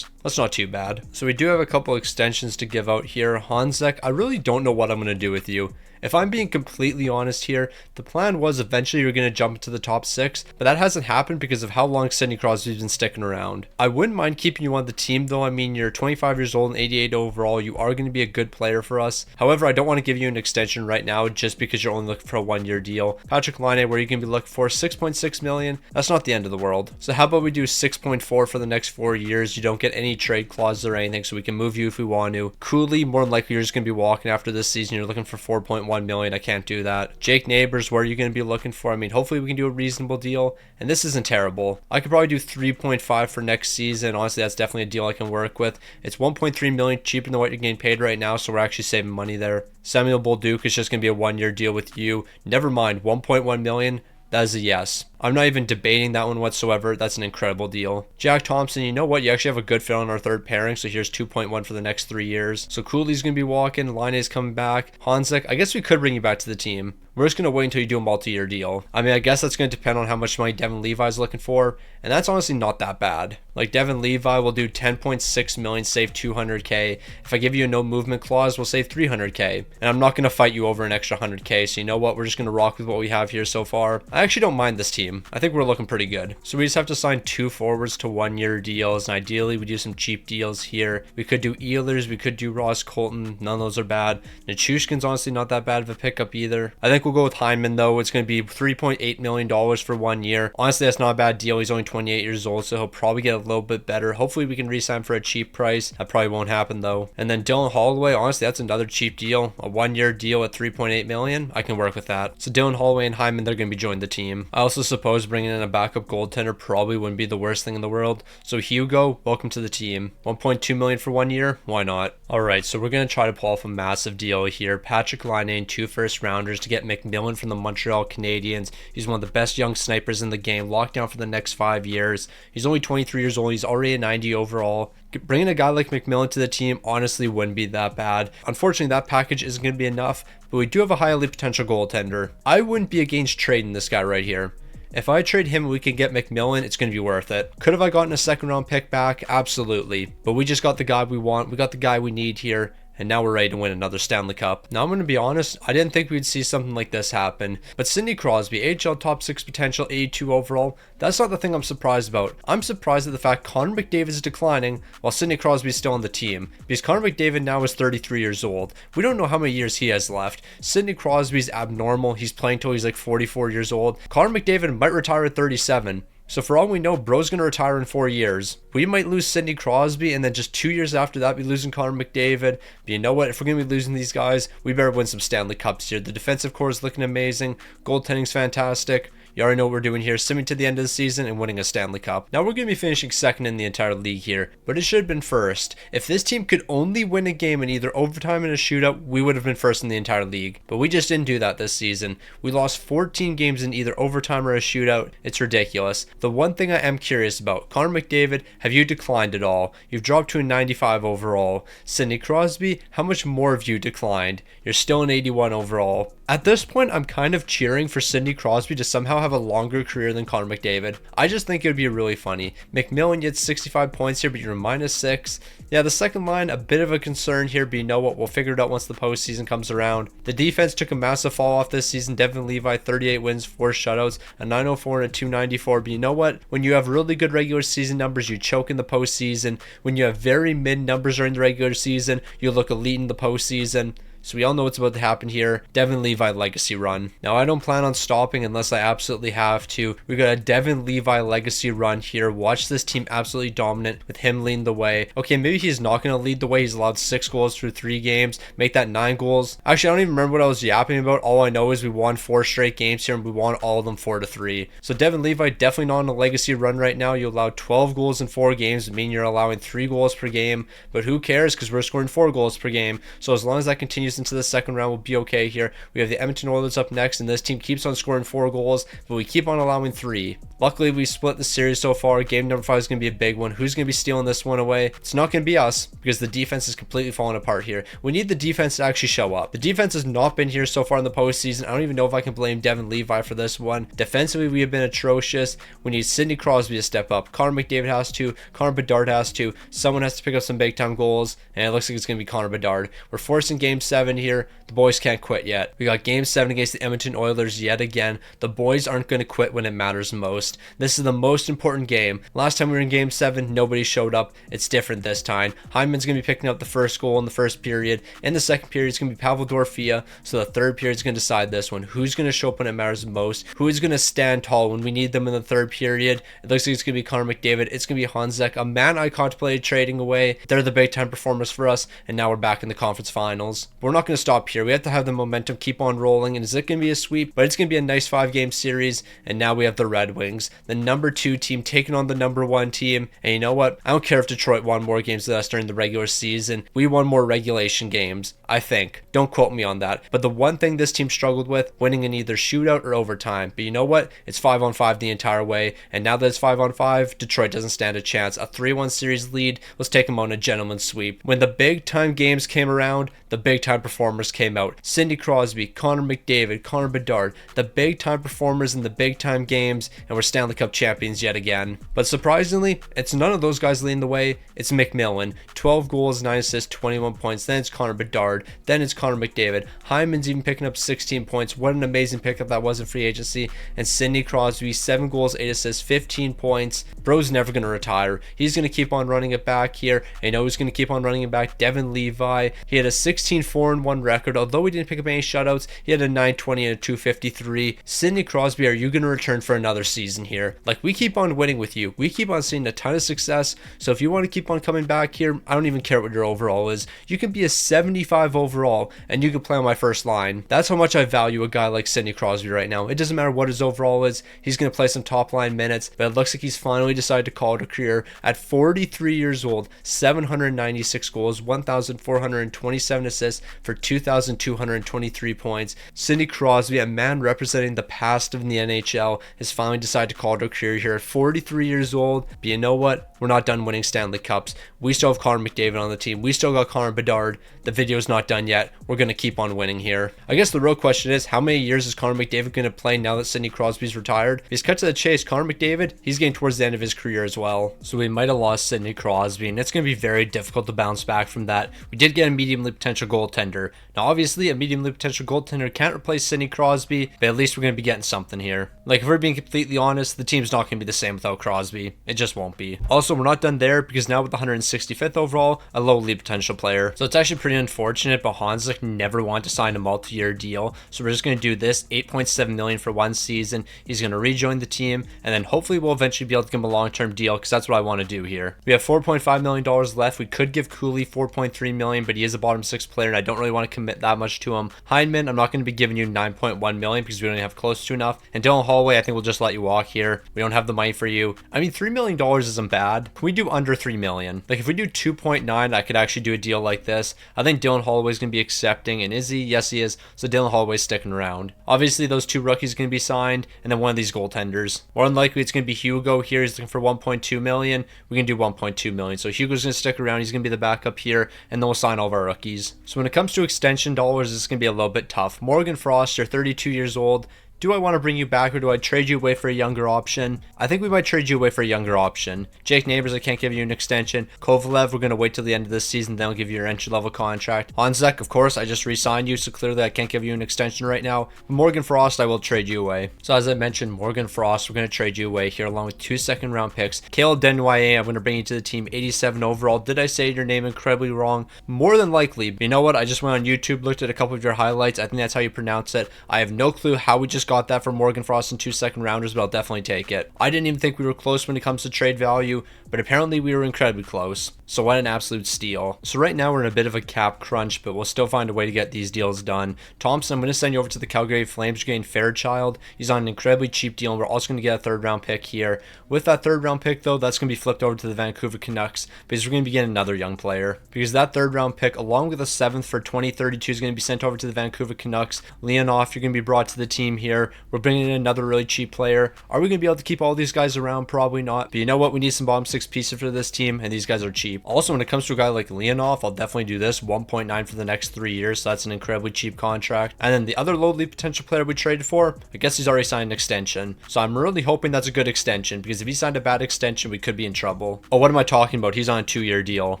S1: That's not too bad. So we do have a couple extensions to give out here. Hanzek, I really don't know what I'm going to do with you. If I'm being completely honest here, the plan was eventually you're going to jump into the top 6, but that hasn't happened because of how long Sidney Crosby's been sticking around. I wouldn't mind keeping you on the team though. I mean, you're 25 years old and 88 overall. You are going to be a good player for us. However, I don't want to give you an extension right now just because you're only looking for a 1-year deal. Patrick Laine, where you can be looking for 6.6 million, that's not the end of the world. So how about we do 6.4 for the next 4 years? You don't get any trade clauses or anything, so we can move you if we want to. Cooley, more than likely you're just going to be walking after this season. You're looking for 4.1 million. I can't do that. Jake Neighbors, where are you going to be looking for? I mean, hopefully we can do a reasonable deal, and this isn't terrible. I could probably do 3.5 for next season. Honestly, that's definitely a deal I can work with. It's 1.3 million cheaper than what you're getting paid right now, so we're actually saving money there. Samuel Bolduc is just going to be a 1-year deal with you. Never mind, 1.1 million. That is a yes. I'm not even debating that one whatsoever. That's an incredible deal. Jack Thompson, you know what? You actually have a good fit on our third pairing, so here's 2.1 for the next 3 years. So Cooley's going to be walking. Laine's coming back. Hanzik, I guess we could bring you back to the team. We're just going to wait until you do a multi-year deal. I mean, I guess that's going to depend on how much money Devin Levi's looking for, and that's honestly not that bad. Like, Devin Levi will do 10.6 million, save 200k. If I give you a no movement clause, we'll save 300k. And I'm not going to fight you over an extra 100k, so you know what? We're just going to rock with what we have here so far. I actually don't mind this team. I think we're looking pretty good. So we just have to sign 2 forwards to 1-year deals, and ideally we do some cheap deals here. We could do Ehlers, we could do Ross Colton. None of those are bad. Nichushkin's honestly not that bad of a pickup either. I think we'll go with Hyman though. It's going to be $3.8 million for 1 year. Honestly, that's not a bad deal. He's only 28 years old, so he'll probably get a little bit better. Hopefully we can re-sign for a cheap price. That probably won't happen though. And then Dylan Holloway, honestly, that's another cheap deal. A 1-year deal at 3.8 million. I can work with that. So Dylan Holloway and Hyman, they're going to be joining the team. I also suppose bringing in a backup goaltender probably wouldn't be the worst thing in the world. So Hugo, welcome to the team. 1.2 million for 1 year. Why not? All right, so we're going to try to pull off a massive deal here. Patrick Laine, 2 first-rounders to get McMillan from the Montreal Canadiens. He's one of the best young snipers in the game, locked down for the next 5 years. He's only 23 years old. He's already a 90 overall. Bringing a guy like McMillan to the team honestly wouldn't be that bad. Unfortunately, that package isn't going to be enough, but we do have a highly potential goaltender. I wouldn't be against trading this guy right here. If I trade him and we can get McMillan, it's going to be worth it. Could have I gotten a 2nd round pick back? Absolutely. But we just got the guy we want. We got the guy we need here. And now we're ready to win another Stanley Cup. Now, I'm going to be honest, I didn't think we'd see something like this happen. But Sidney Crosby, AHL top 6 potential, 82 overall, that's not the thing I'm surprised about. I'm surprised at the fact Connor McDavid is declining while Sidney Crosby is still on the team. Because Connor McDavid now is 33 years old. We don't know how many years he has left. Sidney Crosby's abnormal. He's playing till he's like 44 years old. Connor McDavid might retire at 37. So for all we know, bro's going to retire in 4 years. We might lose Sidney Crosby, and then just 2 years after that, be losing Connor McDavid. But you know what? If we're going to be losing these guys, we better win some Stanley Cups here. The defensive core is looking amazing. Goaltending's fantastic. You already know what we're doing here, simming to the end of the season and winning a Stanley Cup. Now we're going to be finishing 2nd in the entire league here, but it should have been 1st. If this team could only win a game in either overtime and a shootout, we would have been 1st in the entire league. But we just didn't do that this season. We lost 14 games in either overtime or a shootout. It's ridiculous. The one thing I am curious about, Connor McDavid, have you declined at all? You've dropped to a 95 overall. Sidney Crosby, how much more have you declined? You're still an 81 overall. At this point, I'm kind of cheering for Sidney Crosby to somehow have a longer career than Connor McDavid. I just think it would be really funny. McMillan gets 65 points here, but you're -6. Yeah, the second line, a bit of a concern here, but you know what? We'll figure it out once the postseason comes around. The defense took a massive fall off this season. Devin Levi, 38 wins, 4 shutouts, a 904 and a 294. But you know what? When you have really good regular season numbers, you choke in the postseason. When you have very mid numbers during the regular season, you look elite in the postseason. So we all know what's about to happen here. Devin Levi legacy run. Now, I don't plan on stopping unless I absolutely have to. We got a Devin Levi legacy run here. Watch this team absolutely dominant with him leading the way. Okay, maybe he's not going to lead the way. He's allowed 6 goals through 3 games. Make that 9 goals. Actually, I don't even remember what I was yapping about. All I know is we won 4 straight games here and we won all of them 4-3. So Devin Levi definitely not on a legacy run right now. You allow 12 goals in 4 games. It means you're allowing 3 goals per game. But who cares? Because we're scoring 4 goals per game. So as long as that continues into the second round, we'll be okay here. We have the Edmonton Oilers up next, and this team keeps on scoring 4 goals, but we keep on allowing 3. Luckily, we split the series so far. Game number 5 is going to be a big one. Who's going to be stealing this one away? It's not going to be us because the defense is completely falling apart here. We need the defense to actually show up. The defense has not been here so far in the postseason. I don't even know if I can blame Devin Levi for this one. Defensively, we have been atrocious. We need Sidney Crosby to step up. Connor McDavid has to. Connor Bedard has to. Someone has to pick up some big time goals, and it looks like it's going to be Connor Bedard. We're forcing game 7 here. The boys can't quit yet. We got game 7 against the Edmonton Oilers yet again. The boys aren't going to quit when it matters most. This is the most important game. Last time we were in game 7, nobody showed up. It's different this time. Hyman's going to be picking up the first goal in the first period. In the second period, it's going to be Pavel Dorfia. So the third period is going to decide this one. Who's going to show up when it matters most? Who is going to stand tall when we need them in the third period? It looks like it's going to be Connor McDavid. It's going to be Hanzek, a man I contemplated trading away. They're the big time performers for us, and now we're back in the conference finals. But we're not going to stop here. We have to have the momentum keep on rolling. And is it going to be a sweep? But it's going to be a nice 5-game series. And now we have the Red Wings, the number 2 team taking on the number 1 team. And you know what? I don't care if Detroit won more games than us during the regular season. We won more regulation games, I think. Don't quote me on that. But the one thing this team struggled with, winning in either shootout or overtime. But you know what? It's 5-on-5 the entire way. And now that it's 5-on-5, Detroit doesn't stand a chance. A 3-1 series lead. Let's take them on a gentleman's sweep. When the big time games came around, the big time performers came out. Sidney Crosby, Connor McDavid, Connor Bedard, the big time performers in the big time games, and we're Stanley Cup champions yet again. But surprisingly, it's none of those guys leading the way. It's McMillan, 12 goals, 9 assists, 21 points. Then it's Connor Bedard. Then it's Connor McDavid. Hyman's even picking up 16 points. What an amazing pickup that was in free agency. And Sidney Crosby, 7 goals, 8 assists, 15 points. Bro's never going to retire. He's going to keep on running it back here. I know he's going to keep on running it back. Devin Levi, he had a 16-4-1 record. Although he didn't pick up any shutouts, he had a 920 and a 253. Sidney Crosby, are you going to return for another season here? Like, we keep on winning with you. We keep on seeing a ton of success. So if you want to keep on coming back here, I don't even care what your overall is. You can be a 75 overall and you can play on my first line. That's how much I value a guy like Sidney Crosby right now. It doesn't matter what his overall is. He's going to play some top line minutes, but it looks like he's finally decided to call it a career at 43 years old. 796 goals, 1,427 assists for 2,223 points. Sidney Crosby, a man representing the past of the NHL, has finally decided to call it a career here at 43 years old. But you know what? We're not done winning Stanley Cups. We still have Connor McDavid on the team. We still got Connor Bedard. The video's not done yet. We're going to keep on winning here. I guess the real question is, how many years is Connor McDavid going to play now that Sidney Crosby's retired? He's cut to the chase. Connor McDavid, he's getting towards the end of his career as well. So we might have lost Sidney Crosby, and it's going to be very difficult to bounce back from that. We did get a medium-league potential goaltender. Now, obviously, a medium-league potential goaltender can't replace Sidney Crosby, but at least we're going to be getting something here. Like, if we're being completely honest, the team's not going to be the same without Crosby. It just won't be. Also, we're not done there, because now with the 165th overall, a low league potential player. So it's actually pretty unfortunate, but Hanzek never wanted to sign a multi-year deal. So we're just going to do this, $8.7 million for one season. He's going to rejoin the team, and then hopefully we'll eventually be able to give him a long-term deal, because that's what I want to do here. We have $4.5 million left. We could give Cooley $4.3 million, but he is a bottom 6 player, and I don't really want to commit that much to him. Hyman, I'm not going to be giving you $9.1 million because we don't have close to enough. And Dylan Holloway, I think we'll just let you walk here. We don't have the money for you. I mean, $3 million isn't bad. Can we do under $3 million? Like, if we do 2.9, I could actually do a deal like this. I think Dylan Holloway's going to be accepting, and is he? Yes, he is. So Dylan Holloway's sticking around. Obviously, those 2 rookies are going to be signed, and then one of these goaltenders. More than likely, it's going to be Hugo here. He's looking for $1.2 million. We can do $1.2 million. So Hugo's going to stick around. He's going to be the backup here, and then we'll sign all of our rookies. So when it comes to extension dollars, it's going to be a little bit tough. Morgan Frost, you're 32 years old. Do I want to bring you back, or do I trade you away for a younger option? I think we might trade you away for a younger option. Jake Neighbors, I can't give you an extension. Kovalev, we're going to wait till the end of this season, then I'll give you your entry-level contract. Hanzek, of course, I just re-signed you, so clearly I can't give you an extension right now. Morgan Frost, I will trade you away. So as I mentioned, Morgan Frost, we're going to trade you away here, along with 2 second-round picks. Caleb Desnoyers, I'm going to bring you to the team, 87 overall. Did I say your name incredibly wrong? More than likely. But you know what? I just went on YouTube, looked at a couple of your highlights. I think that's how you pronounce it. I have no clue how we just got that from Morgan Frost and 2 second-rounders, but I'll definitely take it. I didn't even think we were close when it comes to trade value, but apparently we were incredibly close. So what an absolute steal. So right now we're in a bit of a cap crunch, but we'll still find a way to get these deals done. Thompson, I'm going to send you over to the Calgary Flames. You're getting Fairchild. He's on an incredibly cheap deal, and we're also going to get a 3rd-round pick here. With that 3rd-round pick, though, that's going to be flipped over to the Vancouver Canucks, because we're going to be getting another young player. Because that 3rd-round pick, along with a 7th for 2032, is going to be sent over to the Vancouver Canucks. Leonov, you're going to be brought to the team here. player. We're bringing in another really cheap player. Are we going to be able to keep all these guys around? Probably not. But you know what? We need some bottom six pieces for this team, and these guys are cheap. Also, when it comes to a guy like Leonov, I'll definitely do this. 1.9 for the next 3 years, so that's an incredibly cheap contract. And then the other lowly potential player we traded for, I guess he's already signed an extension. So I'm really hoping that's a good extension, because if he signed a bad extension, we could be in trouble. Oh, what am I talking about? He's on a 2-year deal.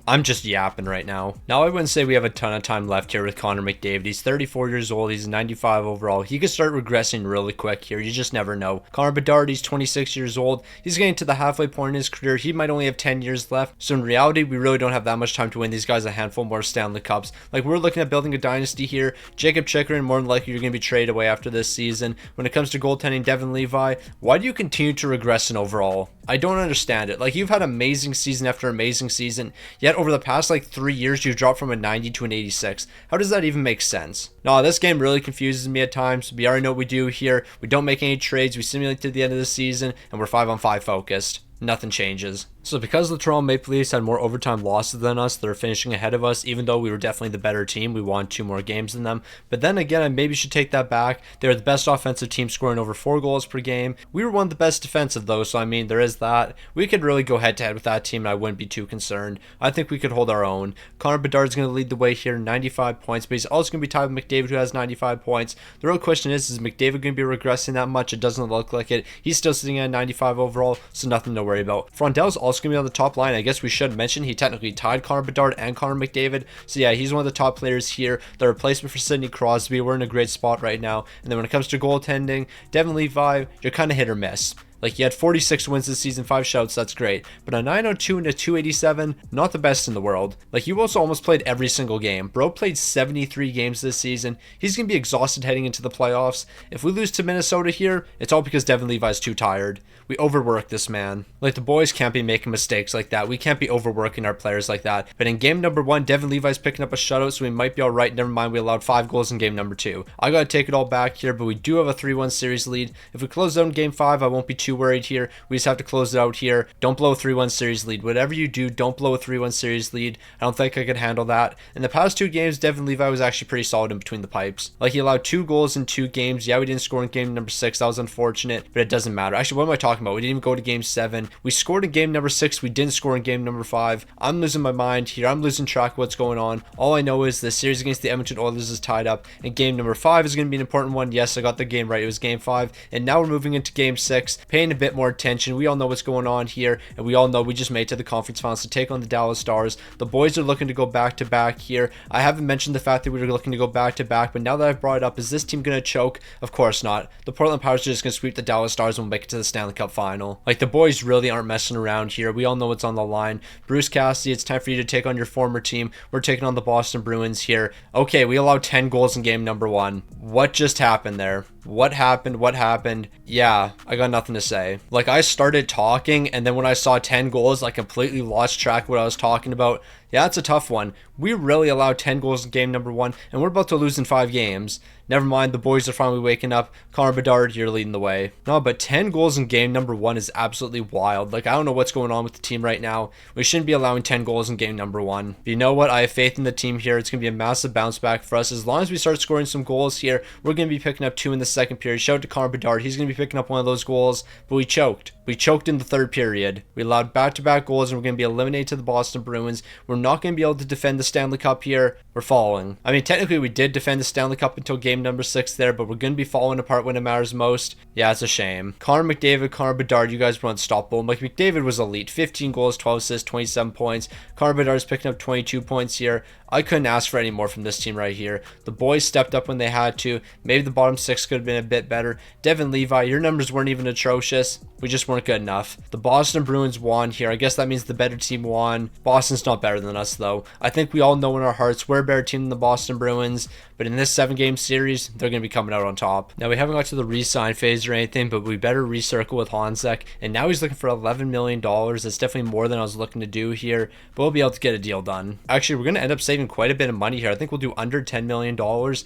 S1: I'm just yapping right now. Now, I wouldn't say we have a ton of time left here with Connor McDavid. He's 34 years old. He's 95 overall. He could start regressing really quick here. You just never know. Connor Bedard, he's 26 years old. He's getting to the halfway point in his career. He might only have 10 years left. So in reality, we really don't have that much time to win these guys a handful more Stanley Cups. Like, we're looking at building a dynasty here. Jacob Chikrin, more than likely, you're going to be traded away after this season. When it comes to goaltending, Devin Levi, why do you continue to regress in overall? I don't understand it. Like, you've had amazing season after amazing season, yet over the past like 3 years, you've dropped from a 90 to an 86. How does that even make sense? No, this game really confuses me at times. We already know what we do here. We don't make any trades. We simulate to the end of the season, and we're 5-on-5 focused. Nothing changes. So because the Toronto Maple Leafs had more overtime losses than us, they're finishing ahead of us. Even though we were definitely the better team, we won 2 more games than them. But then again, I maybe should take that back. They were the best offensive team, scoring over 4 goals per game. We were one of the best defensive though, so I mean, there is that. We could really go head to head with that team, and I wouldn't be too concerned. I think we could hold our own. Connor Bedard's going to lead the way here, 95 points, but he's also going to be tied with McDavid, who has 95 points. The real question is McDavid going to be regressing that much? It doesn't look like it. He's still sitting at 95 overall, so nothing to worry about. Frontel's also going to be on the top line. I guess we should mention he technically tied Connor Bedard and Connor McDavid. So yeah, he's one of the top players here. The replacement for Sidney Crosby. We're in a great spot right now. And then when it comes to goaltending, Devin Levi, you're kind of hit or miss. Like, he had 46 wins this season, 5 shouts, that's great. But a 902 and a 287, not the best in the world. Like, you also almost played every single game. Bro played 73 games this season. He's going to be exhausted heading into the playoffs. If we lose to Minnesota here, it's all because Devin Levi's too tired. We overwork this man. Like, the boys can't be making mistakes like that. We can't be overworking our players like that. But in game number 1, Devin Levi's picking up a shutout, so we might be alright. Never mind, we allowed 5 goals in game number 2. I gotta take it all back here, but we do have a 3-1 series lead. If we close out in game 5, I won't be too worried here. We just have to close it out here. Don't blow a 3-1 series lead. Whatever you do, don't blow a 3-1 series lead. I don't think I could handle that. In the past 2 games, Devin Levi was actually pretty solid in between the pipes. Like, he allowed 2 goals in 2 games. Yeah, we didn't score in game number 6. That was unfortunate, but it doesn't matter. Actually, what am I talking about? We didn't even go to game 7. We scored in game number 6. We didn't score in game number 5. I'm losing my mind here. I'm losing track of what's going on. All I know is the series against the Edmonton Oilers is tied up, and game number 5 is going to be an important one. Yes, I got the game right. It was game 5, and now we're moving into game 6, paying a bit more attention. We all know what's going on here, and we all know we just made it to the conference finals to take on the Dallas Stars. The boys are looking to go back-to-back here. I haven't mentioned the fact that we were looking to go back-to-back, but now that I've brought it up, is this team going to choke? Of course not. The Portland Pirates are just going to sweep the Dallas Stars and we'll make it to the Stanley Cup final. Like, the boys really aren't messing around here. We all know what's on the line. Bruce Cassidy, it's time for you to take on your former team. We're taking on the Boston Bruins here. Okay, we allowed 10 goals in game number 1. What just happened there? What happened? What happened? Yeah, I got nothing to say. Like, I started talking, and then when I saw 10 goals, I completely lost track of what I was talking about. Yeah, it's a tough one. We really allowed 10 goals in game number 1, and we're about to lose in 5 games. Never mind, the boys are finally waking up. Connor Bedard, you're leading the way. No, but 10 goals in game number 1 is absolutely wild. Like, I don't know what's going on with the team right now. We shouldn't be allowing 10 goals in game number 1. But you know what? I have faith in the team here. It's going to be a massive bounce back for us. As long as we start scoring some goals here, we're going to be picking up 2 in the second period. Shout out to Connor Bedard. He's going to be picking up one of those goals, but we choked. We choked in the third period. We allowed back-to-back goals, and we're going to be eliminated to the Boston Bruins. We're not going to be able to defend the Stanley Cup here. We're falling. I mean, technically, we did defend the Stanley Cup until game number 6 there, but we're going to be falling apart when it matters most. Yeah, it's a shame. Connor McDavid, Connor Bedard, you guys were unstoppable. Like, McDavid was elite. 15 goals, 12 assists, 27 points. Connor Bedard's picking up 22 points here. I couldn't ask for any more from this team right here. The boys stepped up when they had to. Maybe the bottom 6 could have been a bit better. Devin Levi, your numbers weren't even atrocious. We just weren't good enough. The Boston Bruins won here. I guess that means the better team won. Boston's not better than us, though. I think we all know in our hearts we're a better team than the Boston Bruins. But in this 7-game series, they're going to be coming out on top. Now, we haven't got to the re-sign phase or anything, but we better recircle with Honzek. And now he's looking for $11 million. That's definitely more than I was looking to do here. But we'll be able to get a deal done. Actually, we're going to end up saving quite a bit of money here. I think we'll do under $10 million.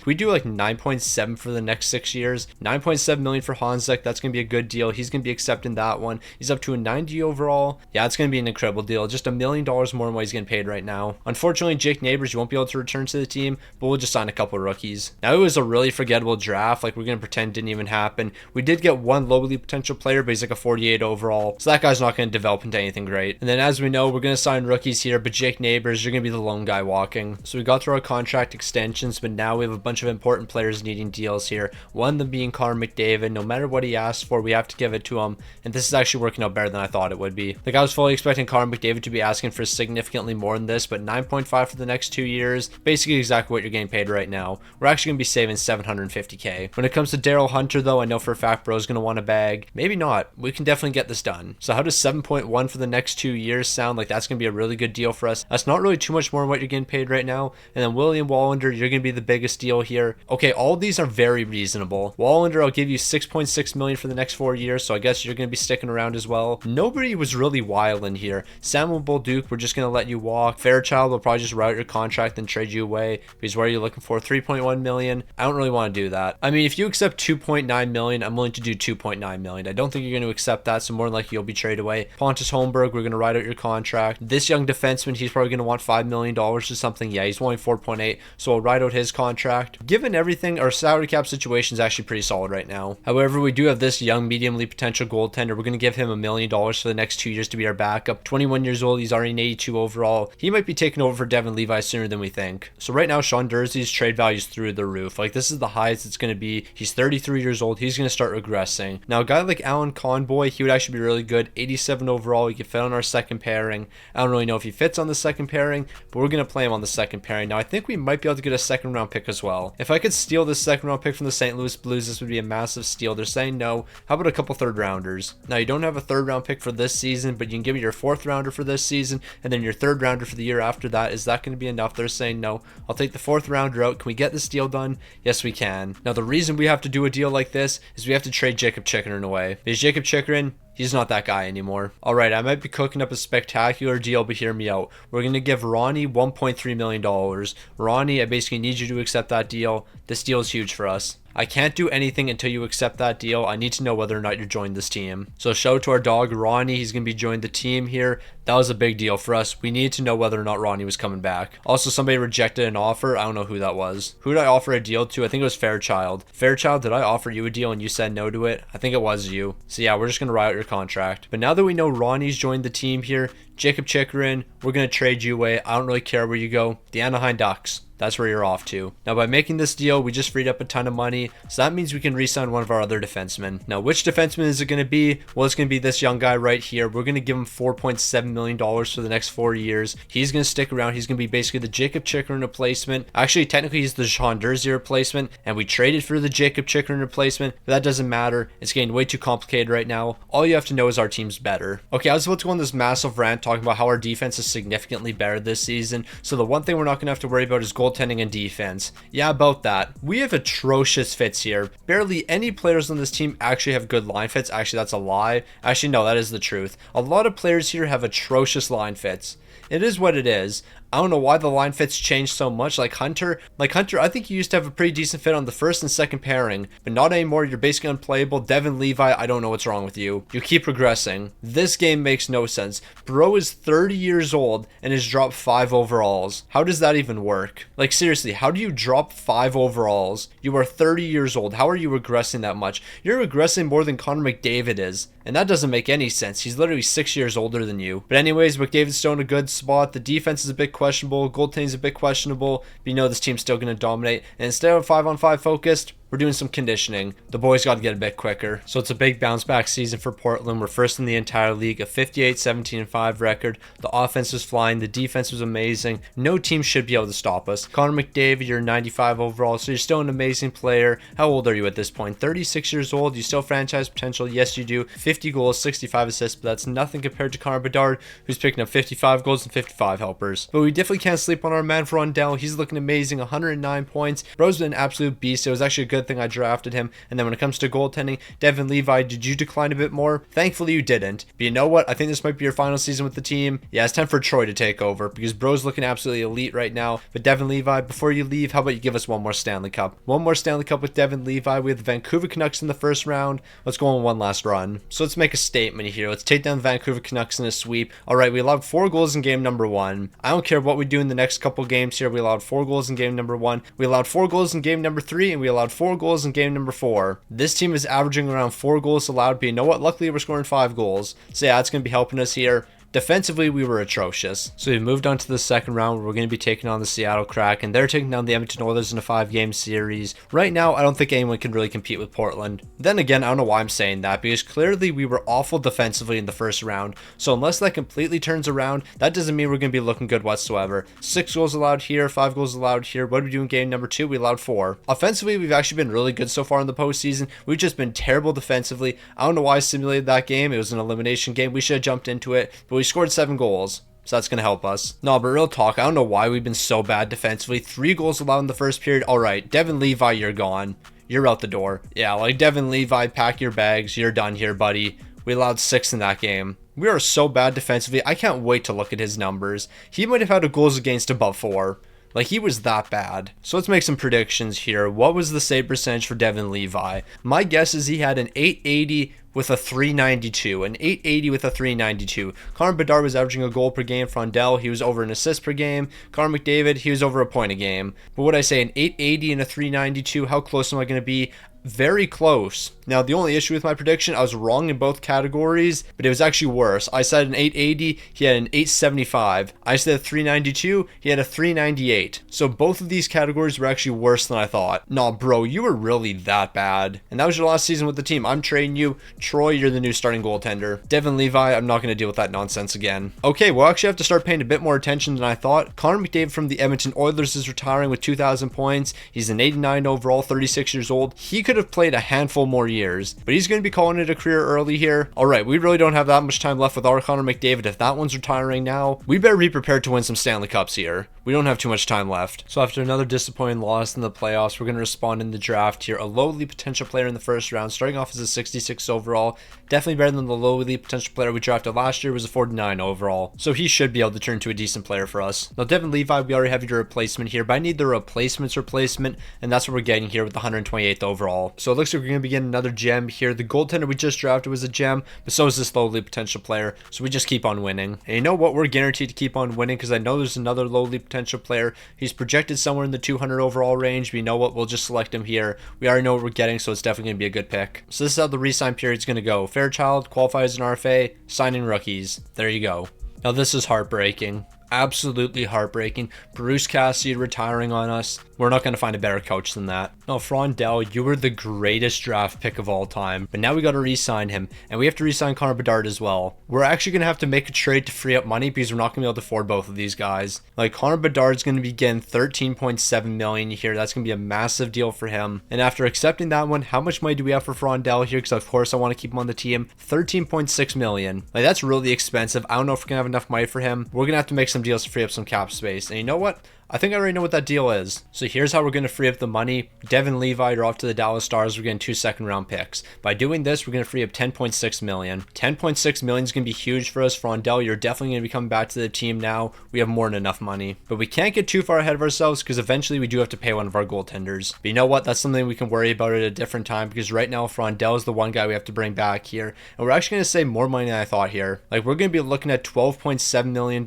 S1: We do like 9.7 for the next 6 years. years. 9.7 million for Hanzek. That's going to be a good deal. He's going to be accepting that one. He's up to a 90 overall. Yeah, it's going to be an incredible deal. Just $1 million more than what he's getting paid right now. Unfortunately, Jake Neighbors, you won't be able to return to the team, but we'll just sign a couple rookies. Now, it was a really forgettable draft. Like, we're going to pretend didn't even happen. We did get one lowly potential player, but he's like a 48 overall. So that guy's not going to develop into anything great. And then as we know, we're going to sign rookies here, but Jake Neighbors, you're going to be the lone guy walking. So we got through our contract extensions, but now we have a bunch of important players needing deals here. One of them being Connor McDavid. No matter what he asks for, we have to give it to him. And this is actually working out better than I thought it would be. Like, I was fully expecting Connor McDavid to be asking for significantly more than this, but 9.5 for the next 2 years, basically exactly what you're getting paid right now. We're actually going to be saving $750K. When it comes to Daryl Hunter, though, I know for a fact Bro's going to want a bag. Maybe not. We can definitely get this done. So how does 7.1 for the next 2 years sound? Like, that's going to be a really good deal for us. That's not really too much more than what you're getting paid right now. And then William Wallander, you're going to be the biggest deal here. Okay, all of these are very reasonable. Wallander, I'll give you 6.6 million for the next 4 years, so I guess you're going to be sticking around as well. Nobody was really wild in here. Samuel Bolduc, we're just going to let you walk. Fairchild will probably just route your contract and trade you away, because what are you looking for? 3.1 million. I don't really want to do that. I mean, if you accept 2.9 million, I'm willing to do 2.9 million. I don't think you're going to accept that, so more than likely you'll be traded away. Pontus Holmberg, we're going to write out your contract. This young defenseman, he's probably going to want $5 million or something. Yeah, he's wanting 4.8, so we'll write out his contract. Given everything, our salary cap situation is actually pretty solid right now. However, we do have this young medium league potential goaltender. We're going to give him $1 million for the next 2 years to be our backup. 21 years old, he's already an 82 overall. He might be taking over for Devin Levi sooner than we think. So right now, Sean Durzee's trade value is through the roof. Like, this is the highest it's going to be. He's 33 years old. He's going to start regressing. Now, a guy like Alan Conboy, he would actually be really good. 87 overall. He could fit on our second pairing. I don't really know if he fits on the second pairing, but we're going to play him on the second pairing. Now, I think we might be able to get a second round pick as well. If I could steal this second round pick from the St. Louis Blues, this would be a massive steal. They're saying no. How about a couple third rounders? Now, you don't have a third round pick for this season, but you can give me your fourth rounder for this season and then your third rounder for the year after that. Is that going to be enough? They're saying no. I'll take the fourth rounder out. Can we get this deal done? Yes, we can. Now, the reason we have to do a deal like this is we have to trade Jacob Chikrin away. Because Jacob Chikrin, he's not that guy anymore. Alright, I might be cooking up a spectacular deal, but hear me out. We're going to give Ronnie $1.3 million. Ronnie, I basically need you to accept that deal. This deal is huge for us. I can't do anything until you accept that deal. I need to know whether or not you're joining this team. So shout out to our dog, Ronnie. He's going to be joining the team here. That was a big deal for us. We needed to know whether or not Ronnie was coming back. Also, somebody rejected an offer. I don't know who that was. Who did I offer a deal to? I think it was Fairchild. Fairchild, did I offer you a deal and you said no to it? I think it was you. So yeah, we're just going to write out your contract. But now that we know Ronnie's joined the team here, Jacob Chikrin, we're going to trade you away. I don't really care where you go. The Anaheim Ducks. That's where you're off to. Now, by making this deal, we just freed up a ton of money. So that means we can re-sign one of our other defensemen. Now, which defenseman is it going to be? Well, it's going to be this young guy right here. We're going to give him $4.7 million for the next 4 years. He's going to stick around. He's going to be basically the Jacob Chikrin replacement. Actually, technically, he's the Sean Durzi replacement. And we traded for the Jacob Chikrin replacement. But that doesn't matter. It's getting way too complicated right now. All you have to know is our team's better. Okay, I was about to go on this massive rant talking about how our defense is significantly better this season. So the one thing we're not going to have to worry about is goaltending and defense. Yeah, about that. We have atrocious fits here. Barely any players on this team actually have good line fits. Actually, that's a lie. Actually, no, that is the truth. A lot of players here have atrocious line fits. It is what it is. I don't know why the line fits changed so much. Like Hunter, I think you used to have a pretty decent fit on the first and second pairing, but not anymore. You're basically unplayable. Devin Levi, I don't know what's wrong with you. You keep progressing. This game makes no sense. Bro is 30 years old and has dropped 5 overalls. How does that even work? Like, seriously, how do you drop 5 overalls? You are 30 years old. How are you regressing that much? You're regressing more than Connor McDavid is. And that doesn't make any sense. He's literally 6 years older than you. But anyways, McDavid's still in a good spot. The defense is a bit questionable. Goaltending is a bit questionable. But you know this team's still going to dominate. And instead of 5-on-5 focused, we're doing some conditioning. The boys got to get a bit quicker. So it's a big bounce back season for Portland. We're first in the entire league, a 58-17-5 record. The offense was flying. The defense was amazing. No team should be able to stop us. Connor McDavid, you're 95 overall, so you're still an amazing player. How old are you at this point? 36 years old. You still have franchise potential. Yes, you do. 50 goals, 65 assists, but that's nothing compared to Connor Bedard, who's picking up 55 goals and 55 helpers. But we definitely can't sleep on our man for Rondell. He's looking amazing. 109 points. Bro's been an absolute beast. It was actually a good good thing I drafted him. And then when it comes to goaltending, Devin Levi, did you decline a bit more? Thankfully you didn't. But you know what? I think this might be your final season with the team. Yeah, it's time for Troy to take over because bro's looking absolutely elite right now. But Devin Levi, before you leave, how about you give us one more Stanley Cup? One more Stanley Cup with Devin Levi. We have the Vancouver Canucks in the first round. Let's go on one last run. So let's make a statement here. Let's take down the Vancouver Canucks in a sweep. All right, we allowed 4 goals in game number 1. I don't care what we do in the next couple games here. We allowed 4 goals in game number 1. We allowed 4 goals in game number 3, and we allowed 4 goals in game number 4. This team is averaging around 4 goals allowed, but you know what? Luckily, we're scoring 5 goals. So yeah, that's going to be helping us here. Defensively, we were atrocious. So we moved on to the second round where we're going to be taking on the Seattle Kraken. They're taking down the Edmonton Oilers in a 5-game series. Right now, I don't think anyone can really compete with Portland. Then again, I don't know why I'm saying that because clearly we were awful defensively in the first round. So unless that completely turns around, that doesn't mean we're going to be looking good whatsoever. 6 goals allowed here, 5 goals allowed here. What did we do in game number 2? We allowed 4. Offensively, we've actually been really good so far in the postseason. We've just been terrible defensively. I don't know why I simulated that game. It was an elimination game. We should have jumped into it, but we scored 7 goals. So that's going to help us. No, but real talk, I don't know why we've been so bad defensively. 3 goals allowed in the first period. All right, Devin Levi, you're gone. You're out the door. Yeah, like Devin Levi, pack your bags. You're done here, buddy. We allowed 6 in that game. We are so bad defensively. I can't wait to look at his numbers. He might have had a goals against above 4. Like, he was that bad. So let's make some predictions here. What was the save percentage for Devin Levi? My guess is he had an 880 with a 392. An 880 with a 392. Connor Bedard was averaging a goal per game. Frondell, he was over an assist per game. Connor McDavid, he was over a point a game. But what I say, an 880 and a 392, how close am I going to be? Very close. Now, the only issue with my prediction, I was wrong in both categories, but it was actually worse. I said an 880, he had an 875. I said a 392, he had a 398. So both of these categories were actually worse than I thought. Nah, bro, you were really that bad. And that was your last season with the team. I'm trading you. Troy, you're the new starting goaltender. Devin Levi, I'm not going to deal with that nonsense again. Okay, we'll actually have to start paying a bit more attention than I thought. Connor McDavid from the Edmonton Oilers is retiring with 2,000 points. He's an 89 overall, 36 years old. He could have played a handful more years, but he's going to be calling it a career early here. All right, we really don't have that much time left with our Connor McDavid. If that one's retiring now, we better be prepared to win some Stanley Cups here. We don't have too much time left. So after another disappointing loss in the playoffs, we're going to respond in the draft here. A lowly potential player in the first round, starting off as a 66 overall. Definitely better than the lowly potential player we drafted last year, was a 49 overall. So he should be able to turn into a decent player for us. Now, Devin Levi, we already have your replacement here, but I need the replacement's replacement, and that's what we're getting here with the 128th overall. So it looks like we're going to be getting another gem here. The goaltender we just drafted was a gem, but so is this lowly potential player. So we just keep on winning. And you know what? We're guaranteed to keep on winning because I know there's another lowly potential player. He's projected somewhere in the 200 overall range, but you know what? We'll just select him here. We already know what we're getting, so it's definitely going to be a good pick. So this is how the re-sign period is going to go. Fairchild, qualify as an RFA, signing rookies. There you go. Now this is heartbreaking. Absolutely heartbreaking. Bruce Cassidy retiring on us. We're not going to find a better coach than that. No, Frondell, you were the greatest draft pick of all time, but now we got to re-sign him, and we have to re-sign Connor Bedard as well. We're actually going to have to make a trade to free up money because we're not going to be able to afford both of these guys. Like, Connor Bedard's going to be getting $13.7 million here. That's going to be a massive deal for him. And after accepting that one, how much money do we have for Frondell here? Because of course I want to keep him on the team. $13.6 million. Like, that's really expensive. I don't know if we're going to have enough money for him. We're going to have to make some deals to free up some cap space. And you know what? I think I already know what that deal is. So here's how we're going to free up the money. Devin Levi, you're off to the Dallas Stars. We're getting 2 second-round picks. By doing this, we're going to free up $10.6 million. $10.6 million is going to be huge for us. Frondell, you're definitely going to be coming back to the team now. We have more than enough money. But we can't get too far ahead of ourselves because eventually we do have to pay one of our goaltenders. But you know what? That's something we can worry about at a different time because right now Frondell is the one guy we have to bring back here. And we're actually going to save more money than I thought here. Like, we're going to be looking at $12.7 million.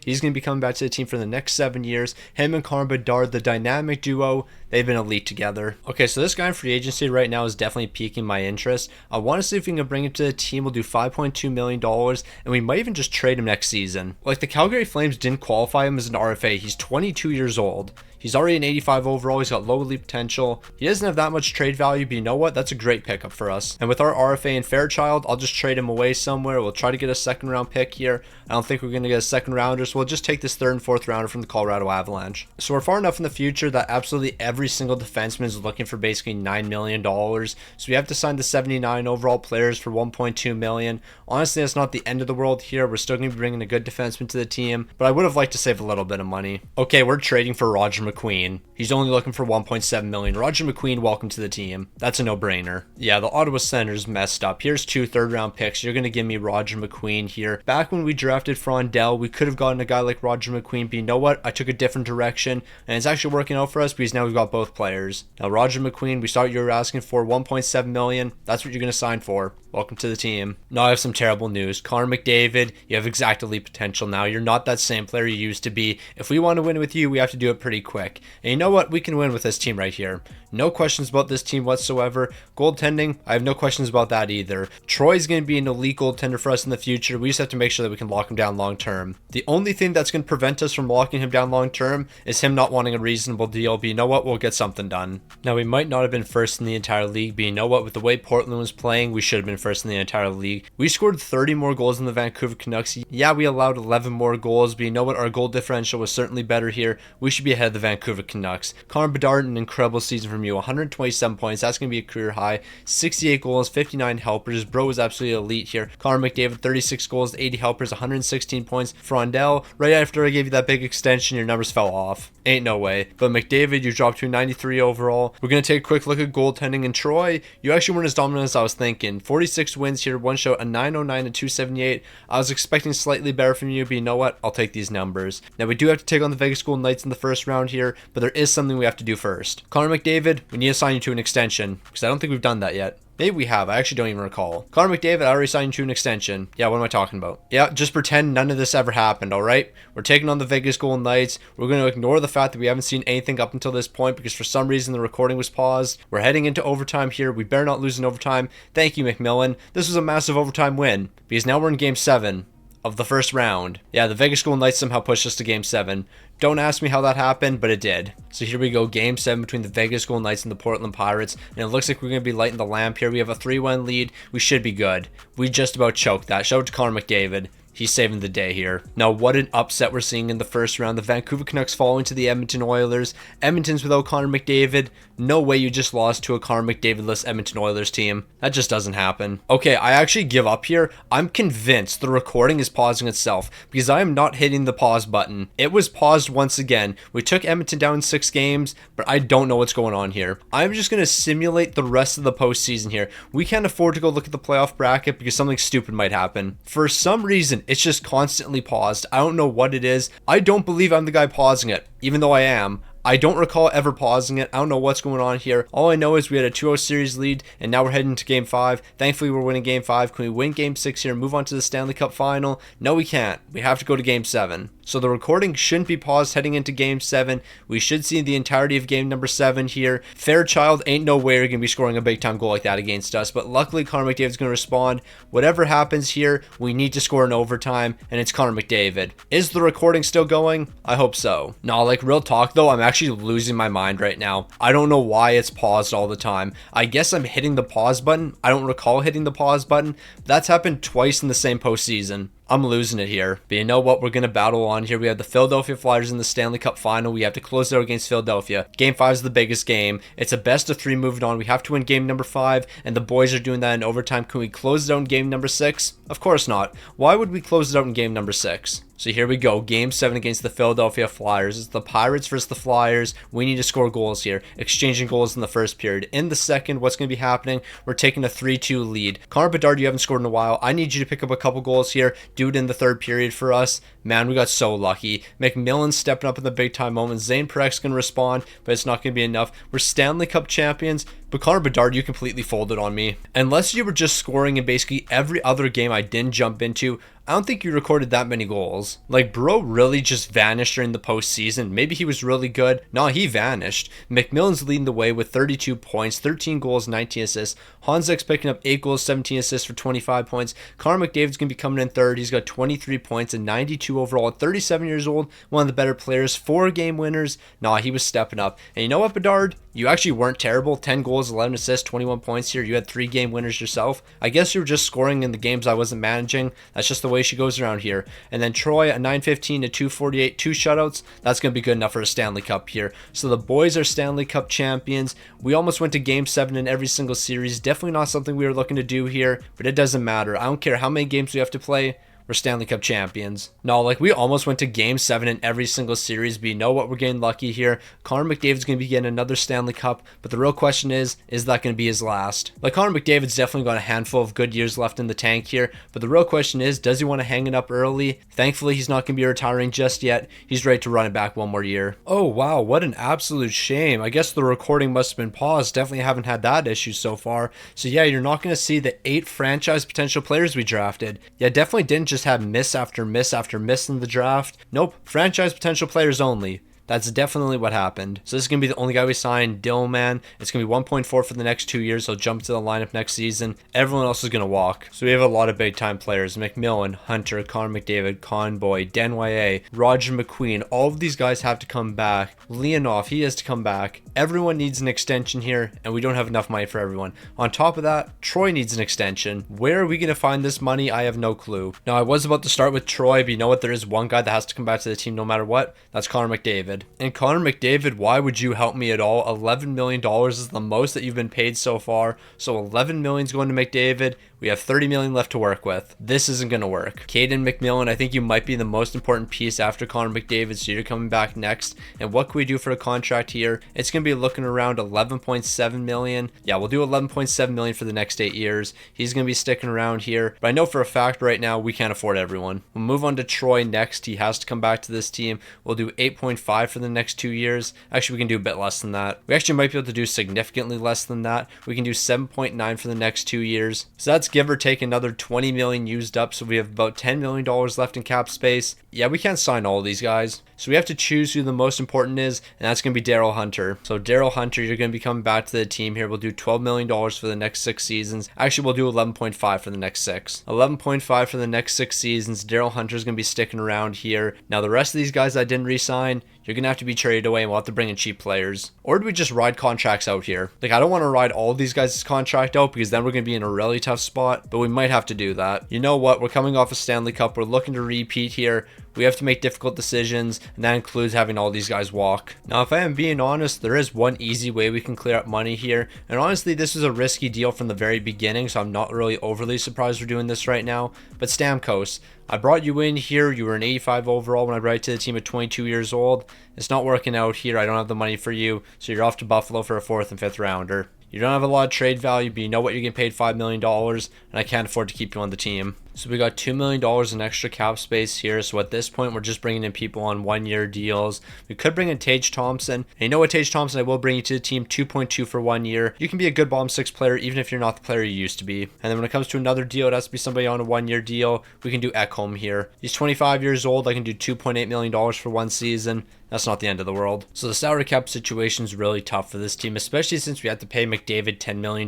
S1: He's going to be coming back to the team for the next 7 years. Him and Connor Bedard, the dynamic duo, they've been elite together. Okay, so this guy in free agency right now is definitely piquing my interest. I want to see if we can bring him to the team. We'll do $5.2 million, and we might even just trade him next season. Like, the Calgary Flames didn't qualify him as an RFA. He's 22 years old. He's already an 85 overall. He's got low elite potential. He doesn't have that much trade value, but you know what? That's a great pickup for us. And with our RFA and Fairchild, I'll just trade him away somewhere. We'll try to get a second round pick here. I don't think we're going to get a second rounder, so we'll just take this third and fourth rounder from the Colorado Avalanche. So we're far enough in the future that absolutely every single defenseman is looking for basically $9 million. So we have to sign the 79 overall players for $1.2 million. Honestly, that's not the end of the world here. We're still going to be bringing a good defenseman to the team, but I would have liked to save a little bit of money. Okay, we're trading for Roger McCall. McQueen. He's only looking for 1.7 million. Roger McQueen, welcome to the team. That's a no-brainer. Yeah, the Ottawa Senators messed up. Here's 2 third-round picks. You're going to give me Roger McQueen here. Back when we drafted Frondell, we could have gotten a guy like Roger McQueen, but you know what? I took a different direction, and it's actually working out for us because now we've got both players. Now, Roger McQueen, we saw what you were asking for, 1.7 million. That's what you're going to sign for. Welcome to the team. Now I have some terrible news. Connor McDavid, you have exact elite potential now. You're not that same player you used to be. If we want to win with you, we have to do it pretty quick. And you know what? We can win with this team right here. No questions about this team whatsoever. Goaltending, I have no questions about that either. Troy's going to be an elite goaltender for us in the future. We just have to make sure that we can lock him down long term. The only thing that's going to prevent us from locking him down long term is him not wanting a reasonable deal. But you know what? We'll get something done. Now, we might not have been first in the entire league, but you know what? With the way Portland was playing, we should have been first in the entire league. We scored 30 more goals than the Vancouver Canucks. Yeah, we allowed 11 more goals, but you know what? Our goal differential was certainly better here. We should be ahead of the Vancouver Canucks. Connor Bedard, an incredible season from you. 127 points. That's going to be a career high. 68 goals, 59 helpers. Bro was absolutely elite here. Connor McDavid, 36 goals, 80 helpers, 116 points. Frondell, right after I gave you that big extension, your numbers fell off. Ain't no way. But McDavid, you dropped to 93 overall. We're going to take a quick look at goaltending. And Troy, you actually weren't as dominant as I was thinking. 46 wins here, one show, a 909 and 278. I was expecting slightly better from you, but you know what? I'll take these numbers. Now, we do have to take on the Vegas Golden Knights in the first round here, but there is something we have to do first. Connor McDavid, we need to sign you to an extension, because I don't think we've done that yet. Maybe we have. I actually don't even recall. Connor McDavid, I already signed you to an extension. Yeah, what am I talking about? Yeah, just pretend none of this ever happened, alright? We're taking on the Vegas Golden Knights. We're going to ignore the fact that we haven't seen anything up until this point because for some reason the recording was paused. We're heading into overtime here. We better not lose in overtime. Thank you, McMillan. This was a massive overtime win because now we're in Game 7 of the first round. Yeah, the Vegas Golden Knights somehow pushed us to Game 7. Don't ask me how that happened, but it did. So here we go, Game 7 between the Vegas Golden Knights and the Portland Pirates. And it looks like we're going to be lighting the lamp here. We have a 3-1 lead. We should be good. We just about choked that. Shout out to Connor McDavid. He's saving the day here. Now, what an upset we're seeing in the first round. The Vancouver Canucks falling to the Edmonton Oilers. Edmonton's without Connor McDavid. No way you just lost to a Connor McDavid-less Edmonton Oilers team. That just doesn't happen. Okay, I actually give up here. I'm convinced the recording is pausing itself because I am not hitting the pause button. It was paused once again. We took Edmonton down in 6 games, but I don't know what's going on here. I'm just going to simulate the rest of the postseason here. We can't afford to go look at the playoff bracket because something stupid might happen. For some reason, it's just constantly paused. I don't know what it is. I don't believe I'm the guy pausing it, even though I am. I don't recall ever pausing it. I don't know what's going on here. All I know is we had a 2-0 series lead, and now we're heading to Game 5. Thankfully, we're winning Game 5. Can we win Game 6 here and move on to the Stanley Cup Final? No, we can't. We have to go to Game 7. So the recording shouldn't be paused heading into Game 7. We should see the entirety of Game number 7 here. Fairchild ain't no way you're going to be scoring a big-time goal like that against us, but luckily Connor McDavid's going to respond. Whatever happens here, we need to score in overtime, and it's Connor McDavid. Is the recording still going? I hope so. No, like real talk though, I'm actually losing my mind right now. I don't know why it's paused all the time. I guess I'm hitting the pause button. I don't recall hitting the pause button. That's happened twice in the same postseason. I'm losing it here. But you know what? We're going to battle on here. We have the Philadelphia Flyers in the Stanley Cup Final. We have to close it out against Philadelphia. Game 5 is the biggest game. It's a best of 3 moving on. We have to win game number 5, and the boys are doing that in overtime. Can we close it out in game number 6? Of course not. Why would we close it out in game number 6? So here we go, Game 7 against the Philadelphia Flyers. It's the Pirates versus the Flyers. We need to score goals here, exchanging goals in the first period. In the second, what's going to be happening? We're taking a 3-2 lead. Connor Bedard, you haven't scored in a while. I need you to pick up a couple goals here. Do it in the third period for us. Man, we got so lucky. McMillan stepping up in the big-time moments. Zane Parek's going to respond, but it's not going to be enough. We're Stanley Cup champions, but Connor Bedard, you completely folded on me. Unless you were just scoring in basically every other game I didn't jump into, I don't think you recorded that many goals. Like, bro really just vanished during the postseason. Maybe he was really good. No, he vanished. McMillan's leading the way with 32 points, 13 goals, 19 assists. Honzek's picking up 8 goals, 17 assists for 25 points. Connor McDavid's going to be coming in third. He's got 23 points and 92 overall at 37 years old. One of the better players. 4 game winners. Nah, he was stepping up. And you know what, Bedard? You actually weren't terrible. 10 goals, 11 assists, 21 points here. You had 3 game winners yourself. I guess you were just scoring in the games I wasn't managing. That's just the way she goes around here. And then Troy, a 915 to 248, 2 shutouts. That's going to be good enough for a Stanley Cup here. So the boys are Stanley Cup champions. We almost went to Game 7 in every single series. Definitely not something we were looking to do here, but it doesn't matter. I don't care how many games we have to play. we're Stanley Cup champions. No, like we almost went to game 7 in every single series, but you know what? We're getting lucky here. Connor McDavid's going to be getting another Stanley Cup, but the real question is that going to be his last? Like Connor McDavid's definitely got a handful of good years left in the tank here, but the real question is, does he want to hang it up early? Thankfully, he's not going to be retiring just yet. He's ready to run it back one more year. Oh wow, what an absolute shame. I guess the recording must have been paused. Definitely haven't had that issue so far. So yeah, you're not going to see the 8 franchise potential players we drafted. Yeah, definitely didn't just have miss after miss after miss in the draft. Nope, franchise potential players only. That's definitely what happened. So this is going to be the only guy we signed, Dillman. It's going to be 1.4 for the next 2 years. He'll jump to the lineup next season. Everyone else is going to walk. So we have a lot of big-time players. McMillan, Hunter, Connor McDavid, Conboy, Denye, Roger McQueen. All of these guys have to come back. Leonov, he has to come back. Everyone needs an extension here, and we don't have enough money for everyone. On top of that, Troy needs an extension. Where are we going to find this money? I have no clue. Now, I was about to start with Troy, but you know what? There is one guy that has to come back to the team no matter what. That's Connor McDavid. And Connor McDavid, why would you help me at all? $11 million is the most that you've been paid so far. So $11 million is going to McDavid. We have $30 million left to work with. This isn't going to work. Caden McMillan, I think you might be the most important piece after Connor McDavid, so you're coming back next. And what can we do for a contract here? It's going to be looking around $11.7 million. Yeah, we'll do $11.7 million for the next 8 years. He's going to be sticking around here. But I know for a fact right now we can't afford everyone. We'll move on to Troy next. He has to come back to this team. We'll do 8.5 for the next 2 years. Actually, we can do a bit less than that. We actually might be able to do significantly less than that. We can do 7.9 for the next 2 years. So that's give or take another 20 million used up, so we have about $10 million left in cap space. Yeah, we can't sign all of these guys, so we have to choose who the most important is, and that's going to be Daryl Hunter. So Daryl Hunter, you're going to be coming back to the team here. We'll do $12 million for the next 6 seasons. Actually, we'll do 11.5 for the next 6. 11.5 for the next 6 seasons. Daryl Hunter's going to be sticking around here. Now the rest of these guys I didn't re-sign, you're going to have to be traded away, and we'll have to bring in cheap players. Or do we just ride contracts out here? Like, I don't want to ride all of these guys' contract out because then we're going to be in a really tough spot, but we might have to do that. You know what? We're coming off a Stanley Cup. We're looking to repeat here. We have to make difficult decisions, and that includes having all these guys walk. Now, if I am being honest, there is one easy way we can clear up money here, and honestly, this is a risky deal from the very beginning, so I'm not really overly surprised we're doing this right now. But Stamkos, I brought you in here. You were an 85 overall when I brought you to the team at 22 years old. It's not working out here. I don't have the money for you, so you're off to Buffalo for a 4th and 5th rounder. You don't have a lot of trade value, but you know what? You're getting paid $5 million, and I can't afford to keep you on the team. So we got $2 million in extra cap space here. So at this point, we're just bringing in people on 1-year deals. We could bring in Tage Thompson. And you know what, Tage Thompson, I will bring you to the team 2.2 for 1 year. You can be a good bottom 6 player, even if you're not the player you used to be. And then when it comes to another deal, it has to be somebody on a 1-year deal. We can do Ekholm here. He's 25 years old. I can do $2.8 million for 1 season. That's not the end of the world. So the salary cap situation is really tough for this team, especially since we had to pay McDavid $10 million.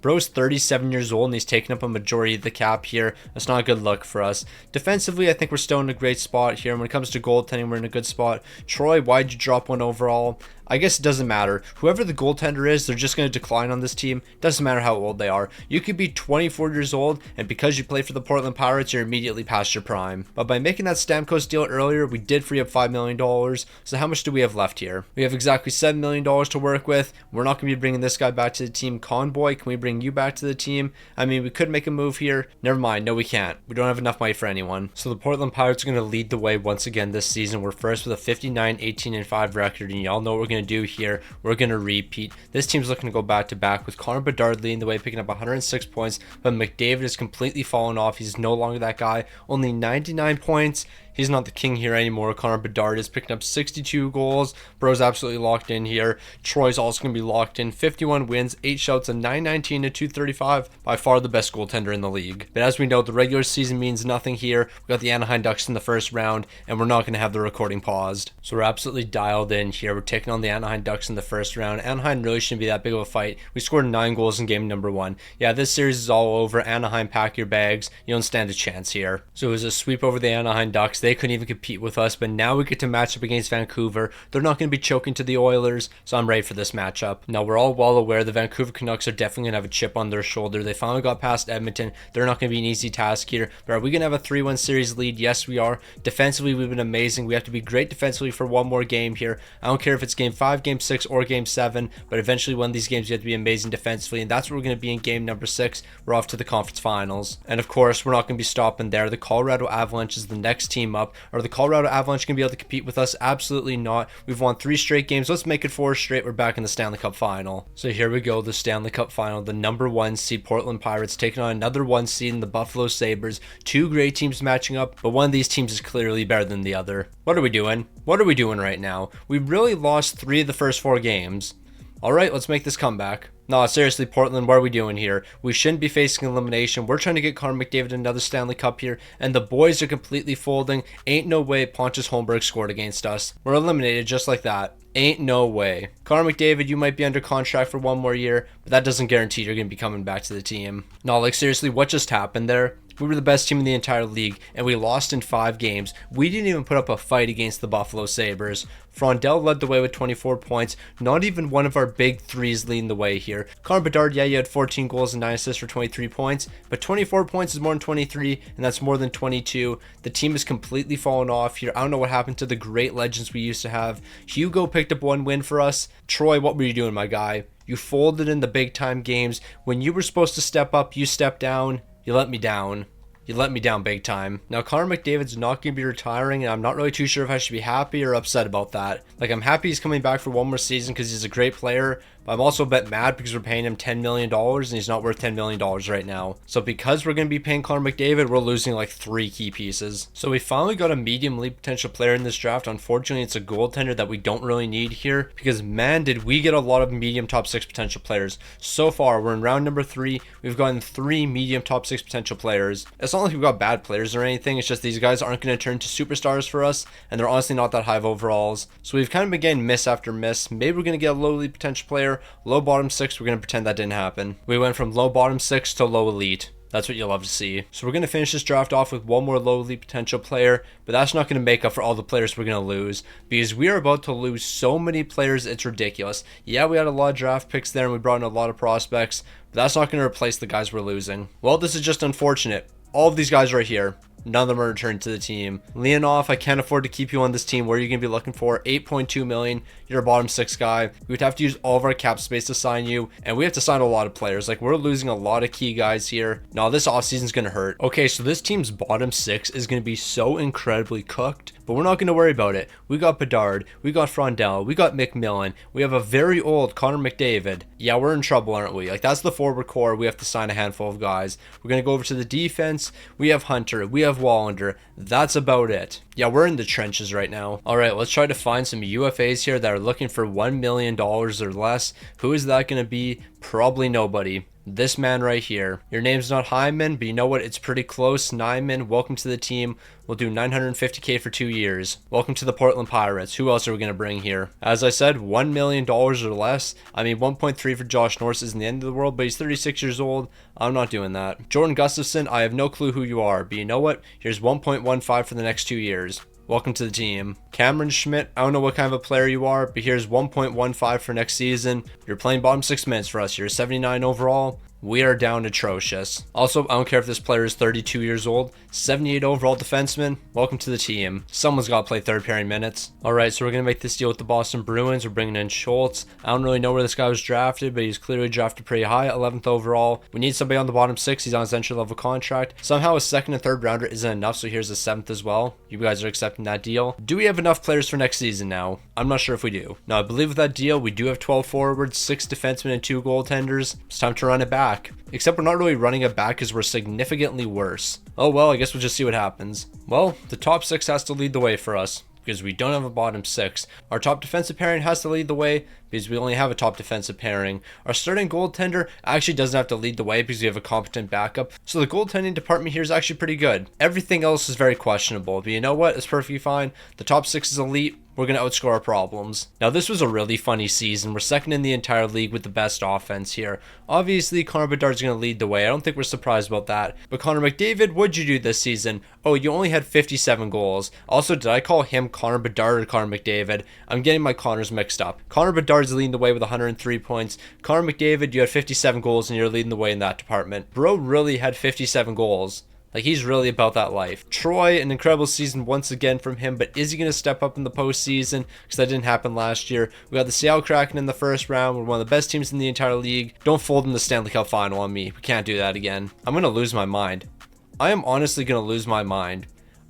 S1: Bro's 37 years old and he's taking up a majority of the cap here. That's not a good look for us. Defensively, I think we're still in a great spot here. When it comes to goaltending, we're in a good spot. Troy, why'd you drop 1 overall? I guess it doesn't matter. Whoever the goaltender is, they're just going to decline on this team. Doesn't matter how old they are. You could be 24 years old, and because you play for the Portland Pirates, you're immediately past your prime. But by making that Stamkos deal earlier, we did free up $5 million. So how much do we have left here? We have exactly $7 million to work with. We're not going to be bringing this guy back to the team. Conboy, can we bring you back to the team? I mean, we could make a move here. Never mind. No, we can't. We don't have enough money for anyone. So the Portland Pirates are going to lead the way once again this season. We're first with a 59, 18, and 5 record, and y'all know what we're going to do here. We're going to repeat. This team's looking to go back to back with Connor Bedard leading the way, picking up 106 points, but McDavid has completely fallen off. He's no longer that guy. Only 99 points. He's not the king here anymore. Connor Bedard is picking up 62 goals. Bro's absolutely locked in here. Troy's also going to be locked in. 51 wins, 8 shouts, a 919 to 235. By far the best goaltender in the league. But as we know, the regular season means nothing here. We got the Anaheim Ducks in the first round, and we're not going to have the recording paused. So we're absolutely dialed in here. We're taking on the Anaheim Ducks in the first round. Anaheim really shouldn't be that big of a fight. We scored 9 goals in game number 1. Yeah, this series is all over. Anaheim, pack your bags. You don't stand a chance here. So it was a sweep over the Anaheim Ducks. they couldn't even compete with us, but now we get to match up against Vancouver. They're not going to be choking to the Oilers, so I'm ready for this matchup. Now, we're all well aware the Vancouver Canucks are definitely going to have a chip on their shoulder. They finally got past Edmonton. They're not going to be an easy task here, but are we going to have a 3-1 series lead? Yes, we are. Defensively, we've been amazing. We have to be great defensively for one more game here. I don't care if it's game 5, game 6, or game 7, but eventually one of these games you have to be amazing defensively, and that's where we're going to be in game number 6. We're off to the conference finals. And of course, we're not going to be stopping there. The Colorado Avalanche is the next team up. Are the Colorado Avalanche going to be able to compete with us? Absolutely not. We've won 3 straight games. Let's make it 4 straight. We're back in the Stanley Cup final. So here we go, the Stanley Cup final. The number 1 seed Portland Pirates taking on another 1 seed in the Buffalo Sabres. 2 great teams matching up, but one of these teams is clearly better than the other. What are we doing? What are we doing right now? We really lost 3 of the first 4 games. All right, let's make this comeback. No, seriously, Portland, what are we doing here? We shouldn't be facing elimination. We're trying to get Connor McDavid another Stanley Cup here, and the boys are completely folding. Ain't no way Pontus Holmberg scored against us. We're eliminated just like that. Ain't no way. Connor McDavid, you might be under contract for 1 more year, but that doesn't guarantee you're going to be coming back to the team. No, like seriously, what just happened there? We were the best team in the entire league, and we lost in 5 games. We didn't even put up a fight against the Buffalo Sabres. Frondell led the way with 24 points. Not even one of our big threes leading the way here. Connor Bedard, yeah, you had 14 goals and 9 assists for 23 points, but 24 points is more than 23, and that's more than 22. The team is completely fallen off here. I don't know what happened to the great legends we used to have. Hugo picked up 1 win for us. Troy, what were you doing, my guy? You folded in the big time games. When you were supposed to step up, you stepped down. You let me down. You let me down big time. Now, Connor McDavid's not going to be retiring, and I'm not really too sure if I should be happy or upset about that. Like, I'm happy he's coming back for 1 more season because he's a great player, but I'm also a bit mad because we're paying him $10 million, and he's not worth $10 million right now. So because we're going to be paying Connor McDavid, we're losing like 3 key pieces. So we finally got a medium league potential player in this draft. Unfortunately, it's a goaltender that we don't really need here because, man, did we get a lot of medium top 6 potential players. So far, we're in round number 3. We've gotten 3 medium top 6 potential players. It's not like we've got bad players or anything. It's just these guys aren't going to turn to superstars for us, and they're honestly not that high of overalls. So we've kind of been getting miss after miss. Maybe we're going to get a low league potential player. Low bottom 6, we're going to pretend that didn't happen. We went from low bottom 6 to low elite. That's what you love to see. So we're going to finish this draft off with 1 more low elite potential player, but that's not going to make up for all the players we're going to lose because we are about to lose so many players, it's ridiculous. Yeah, we had a lot of draft picks there and we brought in a lot of prospects, but that's not going to replace the guys we're losing. Well, this is just unfortunate. All of these guys right here, none of them are returned to the team. Leonov, I can't afford to keep you on this team. What are you going to be looking for? $8.2 million. You're a bottom 6 guy. We would have to use all of our cap space to sign you, and we have to sign a lot of players. Like, we're losing a lot of key guys here. No, this offseason is going to hurt. Okay, so this team's bottom 6 is going to be so incredibly cooked, but we're not going to worry about it. We got Bedard. We got Frondell. We got McMillan. We have a very old Connor McDavid. Yeah, we're in trouble, aren't we? Like, that's the forward core. We have to sign a handful of guys. We're going to go over to the defense. We have Hunter. We have Wallander. That's about it. Yeah, we're in the trenches right now. All right, let's try to find some UFAs here that are looking for $1 million or less. Who is that going to be? Probably nobody. This man right here. Your name's not Hyman, but you know what? It's pretty close. Nyman, welcome to the team. We'll do $950K for 2 years. Welcome to the Portland Pirates. Who else are we going to bring here? As I said, $1 million or less. I mean, 1.3 for Josh Norris isn't the end of the world, but he's 36 years old. I'm not doing that. Jordan Gustafson, I have no clue who you are, but you know what? Here's 1.15 for the next 2 years. Welcome to the team. Cameron Schmidt, I don't know what kind of a player you are, but here's 1.15 for next season. You're playing bottom 6 minutes for us. You're 79 overall. We are down atrocious. Also, I don't care if this player is 32 years old. 78 overall defenseman. Welcome to the team. Someone's got to play third pairing minutes. All right, so we're going to make this deal with the Boston Bruins. We're bringing in Schultz. I don't really know where this guy was drafted, but he's clearly drafted pretty high, 11th overall. We need somebody on the bottom 6. He's on his entry level contract. Somehow a 2nd and 3rd rounder isn't enough, so here's a 7th as well. You guys are accepting that deal. Do we have enough players for next season now? I'm not sure if we do. Now, I believe with that deal, we do have 12 forwards, 6 defensemen, and 2 goaltenders. It's time to run it back. Except we're not really running it back because we're significantly worse. Oh well, I guess we'll just see what happens. Well, the top 6 has to lead the way for us because we don't have a bottom 6. Our top defensive pairing has to lead the way because we only have a top defensive pairing. Our starting goaltender actually doesn't have to lead the way because we have a competent backup. So the goaltending department here is actually pretty good. Everything else is very questionable, but you know what? It's perfectly fine. The top 6 is elite. we're going to outscore our problems. Now, this was a really funny season. We're second in the entire league with the best offense here. Obviously, Connor Bedard's going to lead the way. I don't think we're surprised about that. But Connor McDavid, what'd you do this season? Oh, you only had 57 goals. Also, did I call him Connor Bedard or Connor McDavid? I'm getting my Connors mixed up. Connor Bedard's leading the way with 103 points. Connor McDavid, you had 57 goals and you're leading the way in that department. Bro really had 57 goals. Like, he's really about that life. Troy, an incredible season once again from him, but is he going to step up in the postseason? Because that didn't happen last year. We got the Seattle Kraken in the first round. We're one of the best teams in the entire league. Don't fold in the Stanley Cup final on me. We can't do that again. I'm going to lose my mind. I am honestly going to lose my mind.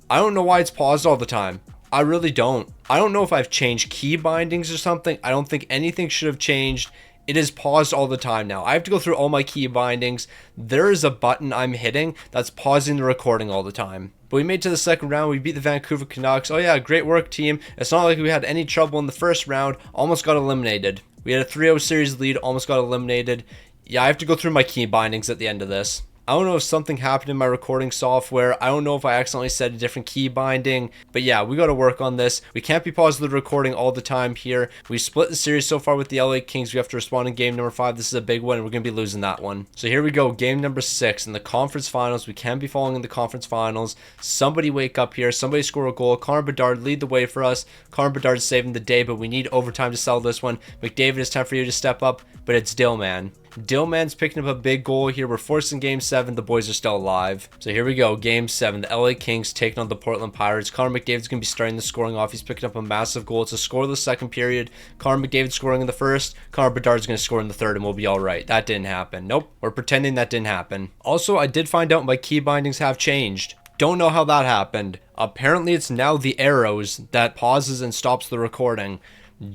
S1: I don't know why it's paused all the time. I really don't. I don't know if I've changed key bindings or something. I don't think anything should have changed. It is paused all the time now. I have to go through all my key bindings. There is a button I'm hitting that's pausing the recording all the time. But we made it to the second round. We beat the Vancouver Canucks. Oh yeah, great work, team. It's not like we had any trouble in the first round. Almost got eliminated. We had a 3-0 series lead. Almost got eliminated. Yeah, I have to go through my key bindings at the end of this. I don't know if something happened in my recording software. I don't know if I accidentally set a different key binding. But yeah, we got to work on this. We can't be pausing the recording all the time here. We split the series so far with the LA Kings. We have to respond in game number 5. This is a big one, and we're going to be losing that one. So here we go, game number 6 in the conference finals. We can be falling in the conference finals. Somebody wake up here. Somebody score a goal. Connor Bedard lead the way for us. Connor Bedard is saving the day, but we need overtime to sell this one. McDavid, it's time for you to step up, but it's Dillman. Dillman's picking up a big goal here. We're forcing game 7. The boys are still alive. So here we go. Game 7. The LA Kings taking on the Portland Pirates. Connor McDavid's going to be starting the scoring off. He's picking up a massive goal. It's a score of the second period. Connor McDavid scoring in the first. Connor Bedard's going to score in the third and we'll be all right. That didn't happen. Nope. We're pretending that didn't happen. Also, I did find out my key bindings have changed. Don't know how that happened. Apparently, it's now the arrows that pauses and stops the recording.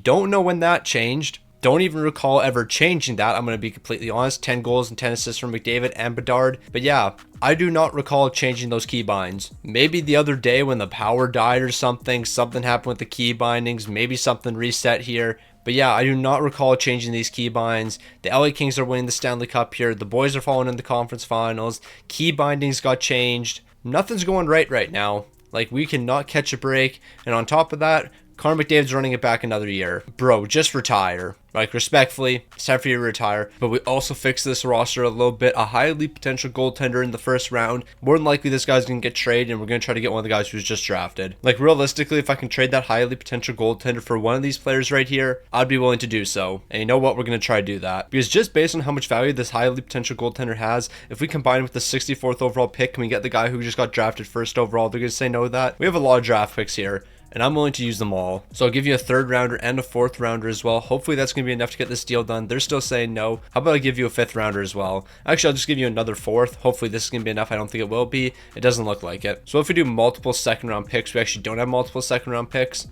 S1: Don't know when that changed. Don't even recall ever changing that. I'm going to be completely honest. 10 goals and 10 assists from McDavid and Bedard. But yeah, I do not recall changing those key binds. Maybe the other day when the power died or something happened with the key bindings. Maybe something reset here. But yeah, I do not recall changing these key binds. The LA Kings are winning the Stanley Cup here. The boys are falling in the conference finals. Key bindings got changed. Nothing's going right now. Like, we cannot catch a break. And on top of that, Connor McDavid's running it back another year. Bro, just retire. Like, respectfully, it's time for you to retire. But we also fixed this roster a little bit. A highly potential goaltender in the first round. More than likely, this guy's going to get traded, and we're going to try to get one of the guys who's just drafted. Like, realistically, if I can trade that highly potential goaltender for one of these players right here, I'd be willing to do so. And you know what? We're going to try to do that. Because just based on how much value this highly potential goaltender has, if we combine it with the 64th overall pick, and we get the guy who just got drafted first overall, they're going to say no to that. We have a lot of draft picks here, and I'm willing to use them all. So I'll give you a 3rd rounder and a 4th rounder as well. Hopefully that's going to be enough to get this deal done. They're still saying no. How about I give you a 5th rounder as well? Actually, I'll just give you another 4th. Hopefully this is going to be enough. I don't think it will be. It doesn't look like it. So if we do multiple 2nd round picks, we actually don't have multiple 2nd round picks.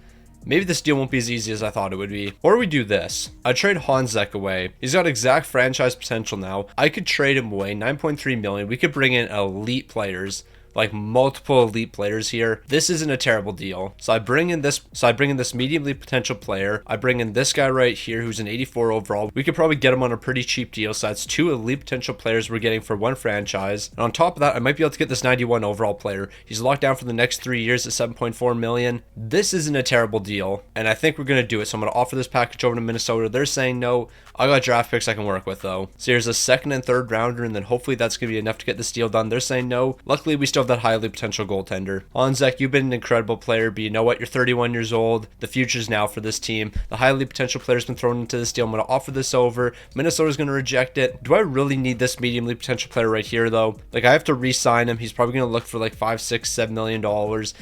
S1: Maybe this deal won't be as easy as I thought it would be. Or we do this. I trade Honzek away. He's got exact franchise potential now. I could trade him away, 9.3 million. We could bring in elite players. Like, multiple elite players here. This isn't a terrible deal. So I bring in this mediumly potential player. I bring in this guy right here who's an 84 overall. We could probably get him on a pretty cheap deal. So that's 2 elite potential players we're getting for 1 franchise. And on top of that, I might be able to get this 91 overall player. He's locked down for the next 3 years at 7.4 million. This isn't a terrible deal, and I think we're going to do it. So I'm going to offer this package over to Minnesota. They're saying no. I got draft picks I can work with though. So here's a 2nd and 3rd rounder, and then hopefully that's going to be enough to get this deal done. They're saying no. Luckily, we still have that highly potential goaltender. Honzek, you've been an incredible player, but you know what? You're 31 years old. The future's now for this team. The highly potential player's been thrown into this deal. I'm going to offer this over. Minnesota's going to reject it. Do I really need this mediumly potential player right here though? Like, I have to re-sign him. He's probably going to look for like $5, $6, $7 million.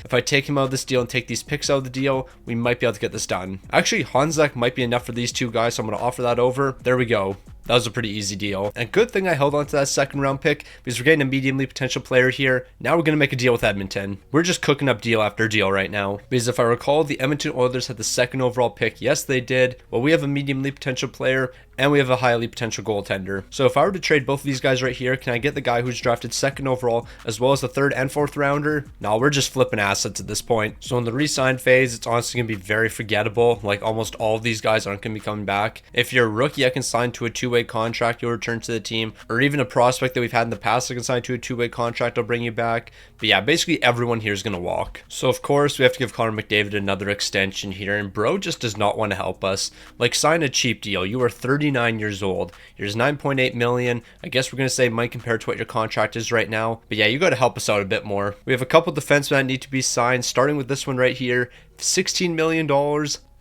S1: If I take him out of this deal and take these picks out of the deal, we might be able to get this done. Actually, Honzek might be enough for these 2 guys, so I'm going to offer that over. There we go. That was a pretty easy deal. And good thing I held on to that 2nd round pick, because we're getting a mediumly potential player here. Now we're going to make a deal with Edmonton. We're just cooking up deal after deal right now. Because if I recall, the Edmonton Oilers had the 2nd overall pick. Yes, they did. Well, we have a mediumly potential player. and we have a highly potential goaltender. So if I were to trade both of these guys right here, can I get the guy who's drafted 2nd overall as well as the 3rd and 4th rounder? No, we're just flipping assets at this point. So in the re-sign phase, it's honestly going to be very forgettable. Like almost all of these guys aren't going to be coming back. If you're a rookie, I can sign to a 2-way contract, you'll return to the team, or even a prospect that we've had in the past, I can sign to a 2-way contract, I'll bring you back. But yeah, basically everyone here is going to walk. So of course, we have to give Connor McDavid another extension here, and bro just does not want to help us. Like, sign a cheap deal. You are 39 years old. Here's 9.8 million. I guess we're going to say might compare to what your contract is right now. But yeah, you got to help us out a bit more. We have a couple defensemen that need to be signed, starting with this one right here. $16 million.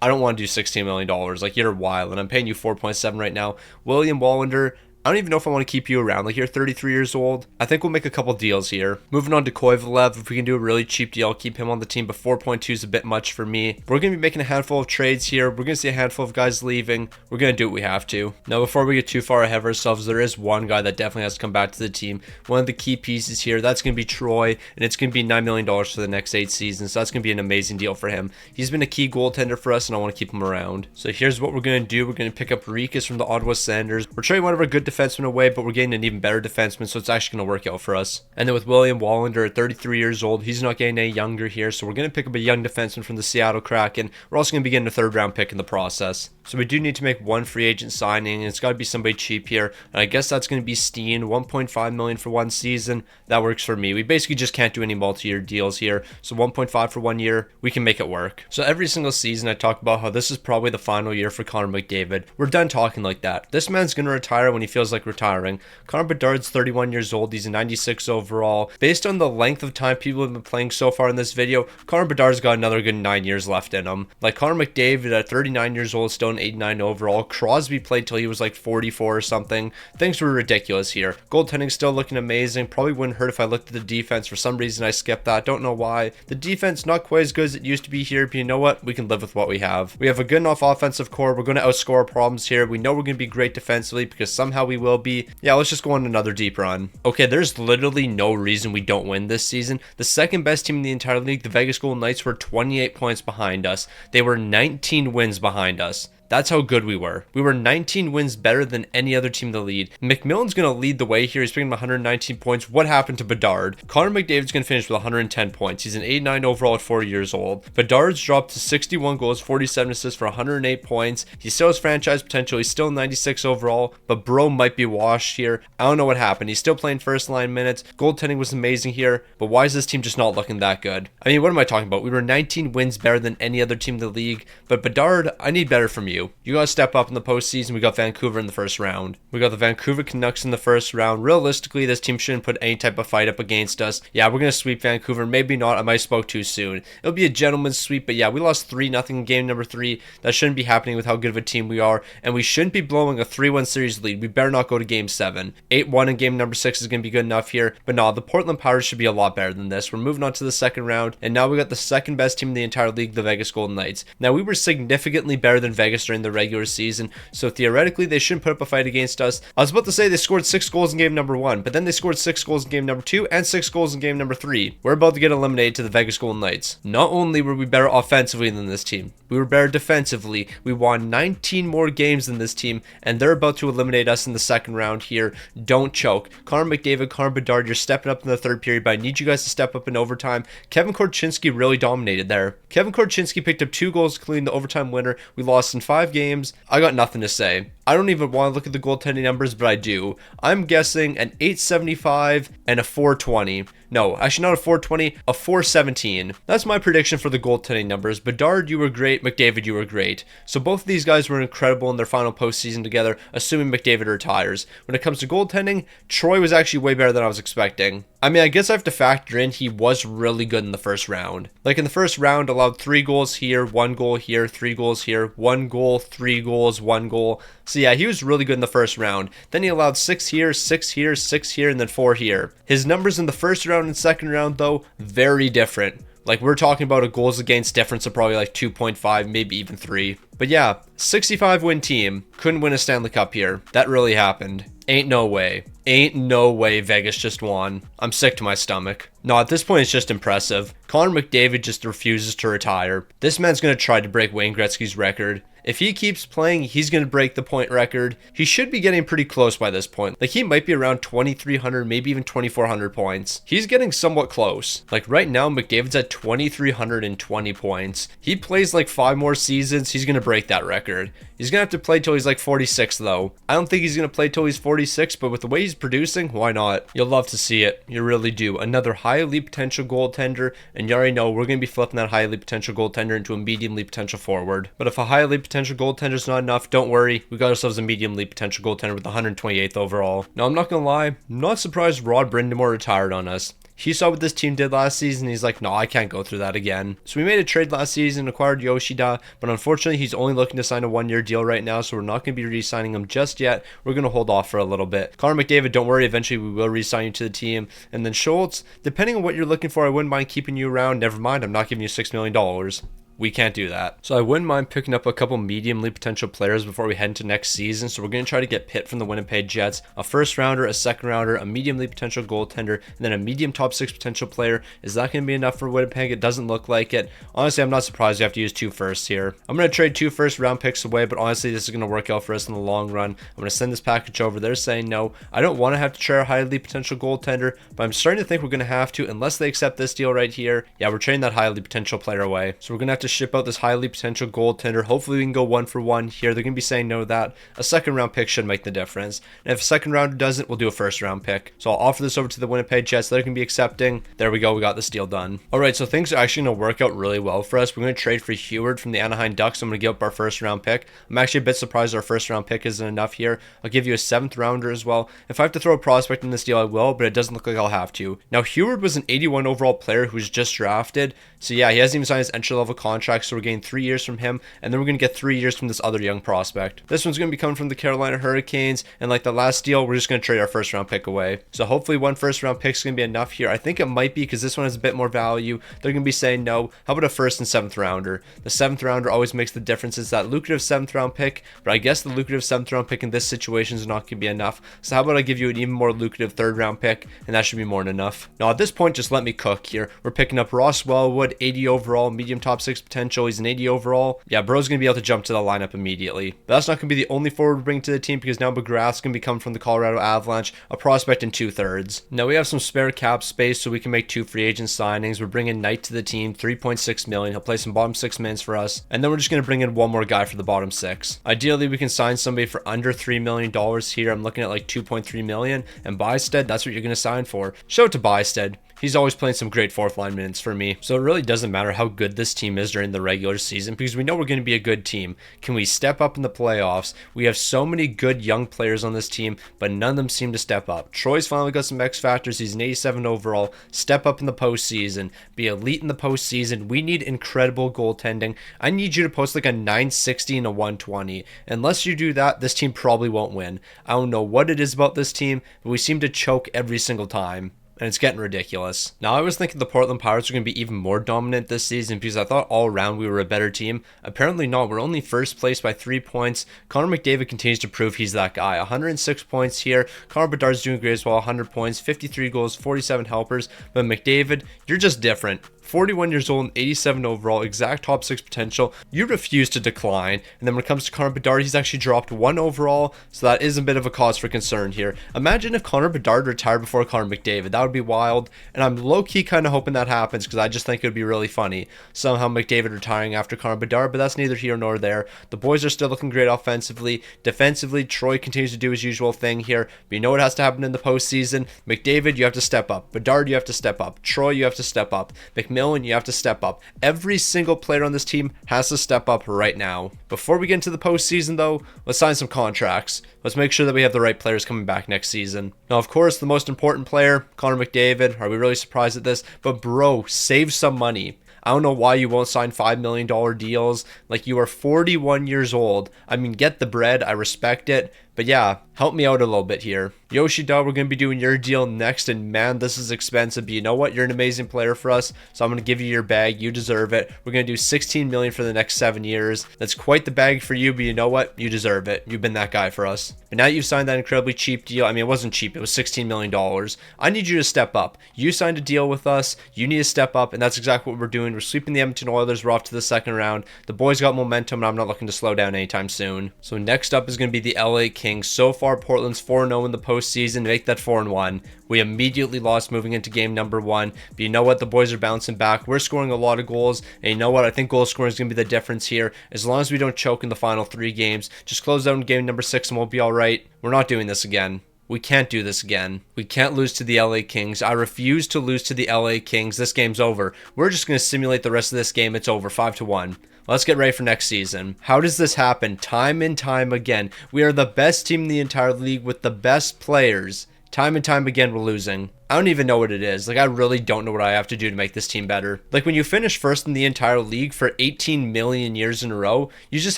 S1: I don't want to do $16 million. Like, you're wild, and I'm paying you 4.7 right now. William Wallander, I don't even know if I want to keep you around. Like, you're 33 years old. I think we'll make a couple deals here. Moving on to Koivulev, if we can do a really cheap deal, I'll keep him on the team, but 4.2 is a bit much for me. We're going to be making a handful of trades here. We're going to see a handful of guys leaving. We're going to do what we have to. Now, before we get too far ahead of ourselves, there is one guy that definitely has to come back to the team. One of the key pieces here, that's going to be Troy, and it's going to be $9 million for the next 8 seasons. So that's going to be an amazing deal for him. He's been a key goaltender for us, and I want to keep him around. So here's what we're going to do. We're going to pick up Rikas from the Ottawa Senators. We're trading one of our good defensemen away, but we're getting an even better defenseman, so it's actually going to work out for us. And then with William Wallander at 33 years old, he's not getting any younger here, so we're going to pick up a young defenseman from the Seattle Kraken. We're also going to be getting a 3rd round pick in the process. So we do need to make one free agent signing, and it's got to be somebody cheap here. And I guess that's going to be Steen, $1.5 million for 1 season. That works for me. We basically just can't do any multi-year deals here. So 1.5 for 1 year, we can make it work. So every single season I talk about how this is probably the final year for Connor McDavid. We're done talking like that. This man's going to retire when he feels like retiring. Connor Bedard's 31 years old. He's a 96 overall. Based on the length of time people have been playing so far in this video, Connor Bedard's got another good 9 years left in him. Like, Connor McDavid at 39 years old, still an 89 overall. Crosby played till he was like 44 or something. Things were ridiculous here. Goaltending still looking amazing. Probably wouldn't hurt if I looked at the defense. For some reason I skipped that. Don't know why. The defense not quite as good as it used to be here, but you know what? We can live with what we have. We have a good enough offensive core. We're going to outscore our problems here. We know we're going to be great defensively because somehow we will be. Yeah, let's just go on another deep run. Okay, there's literally no reason we don't win this season. The second best team in the entire league, the Vegas Golden Knights, were 28 points behind us. They were 19 wins behind us. That's how good we were. We were 19 wins better than any other team in the league. McMillan's going to lead the way here. He's picking up 119 points. What happened to Bedard? Connor McDavid's going to finish with 110 points. He's an 89 overall at 4 years old. Bedard's dropped to 61 goals, 47 assists for 108 points. He still has franchise potential. He's still 96 overall, but bro might be washed here. I don't know what happened. He's still playing first line minutes. Goaltending was amazing here, but why is this team just not looking that good? I mean, what am I talking about? We were 19 wins better than any other team in the league, but Bedard, I need better from you. You gotta step up in the postseason. We got Vancouver in the first round. We got the Vancouver Canucks in the first round. Realistically, this team shouldn't put any type of fight up against us. Yeah, we're gonna sweep Vancouver. Maybe not. I might have spoke too soon. It'll be a gentleman's sweep, but yeah, we lost 3-0 in game number 3. That shouldn't be happening with how good of a team we are, and we shouldn't be blowing a 3-1 series lead. We better not go to game 7. 8-1 in game number 6 is gonna be good enough here, but no, the Portland Powers should be a lot better than this. We're moving on to the second round, and now we got the second best team in the entire league, the Vegas Golden Knights. Now, we were significantly better than Vegas during the regular season, so theoretically they shouldn't put up a fight against us. I was about to say they scored 6 goals in game number 1, but then they scored 6 goals in game number 2 and 6 goals in game number 3. We're about to get eliminated to the Vegas Golden Knights. Not only were we better offensively than this team, we were better defensively. We won 19 more games than this team, and they're about to eliminate us in the second round here. Don't choke. Connor McDavid, Connor Bedard, you're stepping up in the third period, but I need you guys to step up in overtime. Kevin Korchinski really dominated there. Kevin Korchinski picked up 2 goals, including the overtime winner. We lost in 5 games. I got nothing to say. I don't even want to look at the goaltending numbers, but I do. I'm guessing an 875 and a 420. No, actually not a 420, a 417. That's my prediction for the goaltending numbers. Bedard, you were great. McDavid, you were great. So both of these guys were incredible in their final postseason together, assuming McDavid retires. When it comes to goaltending, Troy was actually way better than I was expecting. I mean, I guess I have to factor in he was really good in the first round. Like in the first round, allowed 3 goals here, 1 goal here, 3 goals here, 1 goal, 3 goals, 1 goal. So yeah, he was really good in the first round. Then he allowed 6 here, 6 here, 6 here, and then 4 here. His numbers in the first round and second round, though, very different. Like, we're talking about a goals against difference of probably like 2.5, maybe even 3. But yeah, 65 win team. Couldn't win a Stanley Cup here. That really happened. Ain't no way. Ain't no way Vegas just won. I'm sick to my stomach. No, at this point, it's just impressive. Connor McDavid just refuses to retire. This man's going to try to break Wayne Gretzky's record. If he keeps playing, he's going to break the point record. He should be getting pretty close by this point. Like, he might be around 2,300, maybe even 2,400 points. He's getting somewhat close. Like, right now, McDavid's at 2,320 points. He plays like 5 more seasons, he's going to break that record. He's going to have to play till he's like 46 though. I don't think he's going to play till he's 46, but with the way he's producing, why not? You'll love to see it. You really do. Another highly potential goaltender, and you already know we're going to be flipping that highly potential goaltender into a mediumly potential forward. But if a highly potential goaltender is not enough, don't worry. We got ourselves a mediumly potential goaltender with 128th overall. Now, I'm not going to lie. I'm not surprised Rod Brindamore retired on us. He saw what this team did last season. He's like, no, I can't go through that again. So we made a trade last season, acquired Yoshida, but unfortunately, he's only looking to sign a 1-year deal right now, so we're not going to be re-signing him just yet. We're going to hold off for a little bit. Connor McDavid, don't worry. Eventually, we will re-sign you to the team. And then Schultz, depending on what you're looking for, I wouldn't mind keeping you around. Never mind, I'm not giving you $6 million. We can't do that. So I wouldn't mind picking up a couple mediumly potential players before we head into next season. So we're going to try to get Pitt from the Winnipeg Jets, a first rounder, a second rounder, a mediumly potential goaltender, and then a medium top 6 potential player. Is that going to be enough for Winnipeg? It doesn't look like it. Honestly, I'm not surprised you have to use 2 firsts here. I'm going to trade 2 first round picks away, but honestly, this is going to work out for us in the long run. I'm going to send this package over. They're saying no. I don't want to have to trade a highly potential goaltender, but I'm starting to think we're going to have to, unless they accept this deal right here. Yeah, we're trading that highly potential player away. So we're going to have to ship out this highly potential goaltender. Hopefully we can go 1-for-1 here. They're going to be saying no to that. A second round pick should make the difference. And if a second rounder doesn't, we'll do a first round pick. So I'll offer this over to the Winnipeg Jets. They're going to be accepting. There we go. We got this deal done. All right, so things are actually going to work out really well for us. We're going to trade for Heward from the Anaheim Ducks. I'm going to give up our first round pick. I'm actually a bit surprised our first round pick isn't enough here. I'll give you a 7th rounder as well. If I have to throw a prospect in this deal, I will, but it doesn't look like I'll have to. Now, Heward was an 81 overall player who was just drafted. So yeah, he hasn't even signed his entry level contract, so we're getting 3 years from him, and then we're going to get 3 years from this other young prospect. This one's going to be coming from the Carolina Hurricanes, and like the last deal, we're just going to trade our first round pick away. So hopefully 1 first round pick is going to be enough here. I think it might be, because this one has a bit more value. They're going to be saying no. How about a 1st and 7th rounder? The 7th rounder always makes the difference. It's that lucrative 7th round pick, but I guess the lucrative 7th round pick in this situation is not going to be enough. So how about I give you an even more lucrative 3rd round pick, and that should be more than enough. Now at this point, just let me cook here. We're picking up Ross Wellwood, 80 overall, medium top 6 potential. He's an 80 overall. Yeah, bro's going to be able to jump to the lineup immediately. But that's not going to be the only forward we bring to the team, because now McGrath's going to be coming from the Colorado Avalanche, a prospect in 2/3. Now we have some spare cap space, so we can make 2 free agent signings. We're bringing Knight to the team, $3.6 million. He'll play some bottom 6 minutes for us, and then we're just going to bring in 1 more guy for the bottom 6. Ideally, we can sign somebody for under $3 million here. I'm looking at like $2.3 million, and Bysted, that's what you're going to sign for. Show it to Bysted. He's always playing some great 4th line minutes for me. So it really doesn't matter how good this team is during the regular season, because we know we're going to be a good team. Can we step up in the playoffs? We have so many good young players on this team, but none of them seem to step up. Troy's finally got some X factors. He's an 87 overall. Step up in the postseason. Be elite in the postseason. We need incredible goaltending. I need you to post like a 960 and a 120. Unless you do that, this team probably won't win. I don't know what it is about this team, but we seem to choke every single time. And it's getting ridiculous. Now, I was thinking the Portland Pirates are going to be even more dominant this season, because I thought all around we were a better team. Apparently not. We're only first place by 3 points. Connor McDavid continues to prove he's that guy. 106 points here. Connor Bedard's doing great as well. 100 points, 53 goals, 47 helpers. But McDavid, you're just different. 41 years old, 87 overall, exact top 6 potential. You refuse to decline. And then when it comes to Connor Bedard, he's actually dropped 1 overall, so that is a bit of a cause for concern here. Imagine if Connor Bedard retired before Connor McDavid. That would be wild, and I'm low-key kind of hoping that happens, because I just think it would be really funny. Somehow McDavid retiring after Connor Bedard, but that's neither here nor there. The boys are still looking great offensively. Defensively, Troy continues to do his usual thing here, but you know what has to happen in the postseason? McDavid, you have to step up. Bedard, you have to step up. Troy, you have to step up. McMillan, you have to step up. Every single player on this team has to step up right now. Before we get into the postseason, though, let's sign some contracts. Let's make sure that we have the right players coming back next season. Now, of course, the most important player, Connor McDavid. Are we really surprised at this? But bro, save some money. I don't know why you won't sign $5 million deals. Like, you are 41 years old. I mean, get the bread. I respect it. But yeah, help me out a little bit here. Yoshida, we're going to be doing your deal next, and man, this is expensive, but you know what? You're an amazing player for us, so I'm going to give you your bag. You deserve it. We're going to do $16 million for the next 7 years. That's quite the bag for you, but you know what? You deserve it. You've been that guy for us. But now you've signed that incredibly cheap deal. I mean, it wasn't cheap. It was $16 million. I need you to step up. You signed a deal with us. You need to step up, and that's exactly what we're doing. We're sweeping the Edmonton Oilers. We're off to the second round. The boys got momentum, and I'm not looking to slow down anytime soon. So next up is going to be the LA Kings. So far, Portland's 4-0 in the postseason. Make that 4-1. We immediately lost moving into game number 1. But you know what? The boys are bouncing back. We're scoring a lot of goals. And you know what? I think goal scoring is going to be the difference here. As long as we don't choke in the final 3 games, just close out in game number 6 and we'll be all right. We're not doing this again. We can't do this again. We can't lose to the LA Kings. I refuse to lose to the LA Kings. This game's over. We're just going to simulate the rest of this game. It's over. 5-1. Let's get ready for next season. How does this happen? Time and time again. We are the best team in the entire league with the best players. Time and time again, we're losing. I don't even know what it is. Like, I really don't know what I have to do to make this team better. Like, when you finish first in the entire league for 18 million years in a row, you just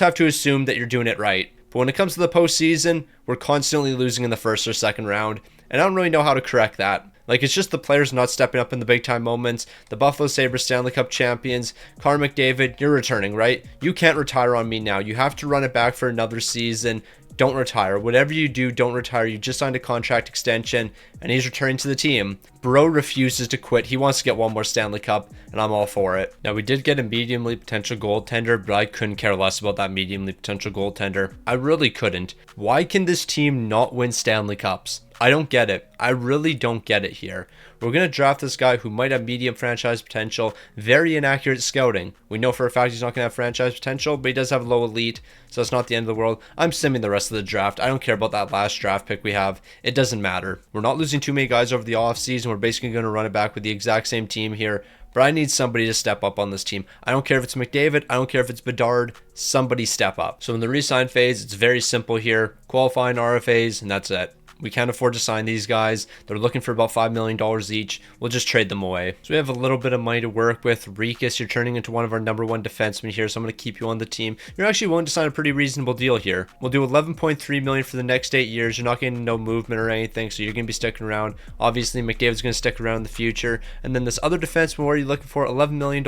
S1: have to assume that you're doing it right. But when it comes to the postseason, we're constantly losing in the first or second round. And I don't really know how to correct that. Like, it's just the players not stepping up in the big time moments. The Buffalo Sabres Stanley Cup champions. Connor McDavid, you're returning, right? You can't retire on me now. You have to run it back for another season. Don't retire. Whatever you do, don't retire. You just signed a contract extension, and he's returning to the team. Bro refuses to quit. He wants to get one more Stanley Cup, and I'm all for it. Now, we did get a medium league potential goaltender, but I couldn't care less about that medium league potential goaltender. I really couldn't. Why can this team not win Stanley Cups? I don't get it. I really don't get it here. We're going to draft this guy who might have medium franchise potential, very inaccurate scouting. We know for a fact he's not going to have franchise potential, but he does have low elite, so it's not the end of the world. I'm simming the rest of the draft. I don't care about that last draft pick we have. It doesn't matter. We're not losing too many guys over the offseason. We're basically going to run it back with the exact same team here. But I need somebody to step up on this team. I don't care if it's McDavid. I don't care if it's Bedard. Somebody step up. So in the re-sign phase, it's very simple here. Qualifying RFAs, and that's it. We can't afford to sign these guys. They're looking for about $5 million each. We'll just trade them away. So we have a little bit of money to work with. Rikus, you're turning into one of our #1 defensemen here, so I'm going to keep you on the team. You're actually willing to sign a pretty reasonable deal here. We'll do $11.3 million for the next 8 years. You're not getting no movement or anything, so you're going to be sticking around. Obviously, McDavid's going to stick around in the future. And then this other defenseman, what are you looking for? $11 million.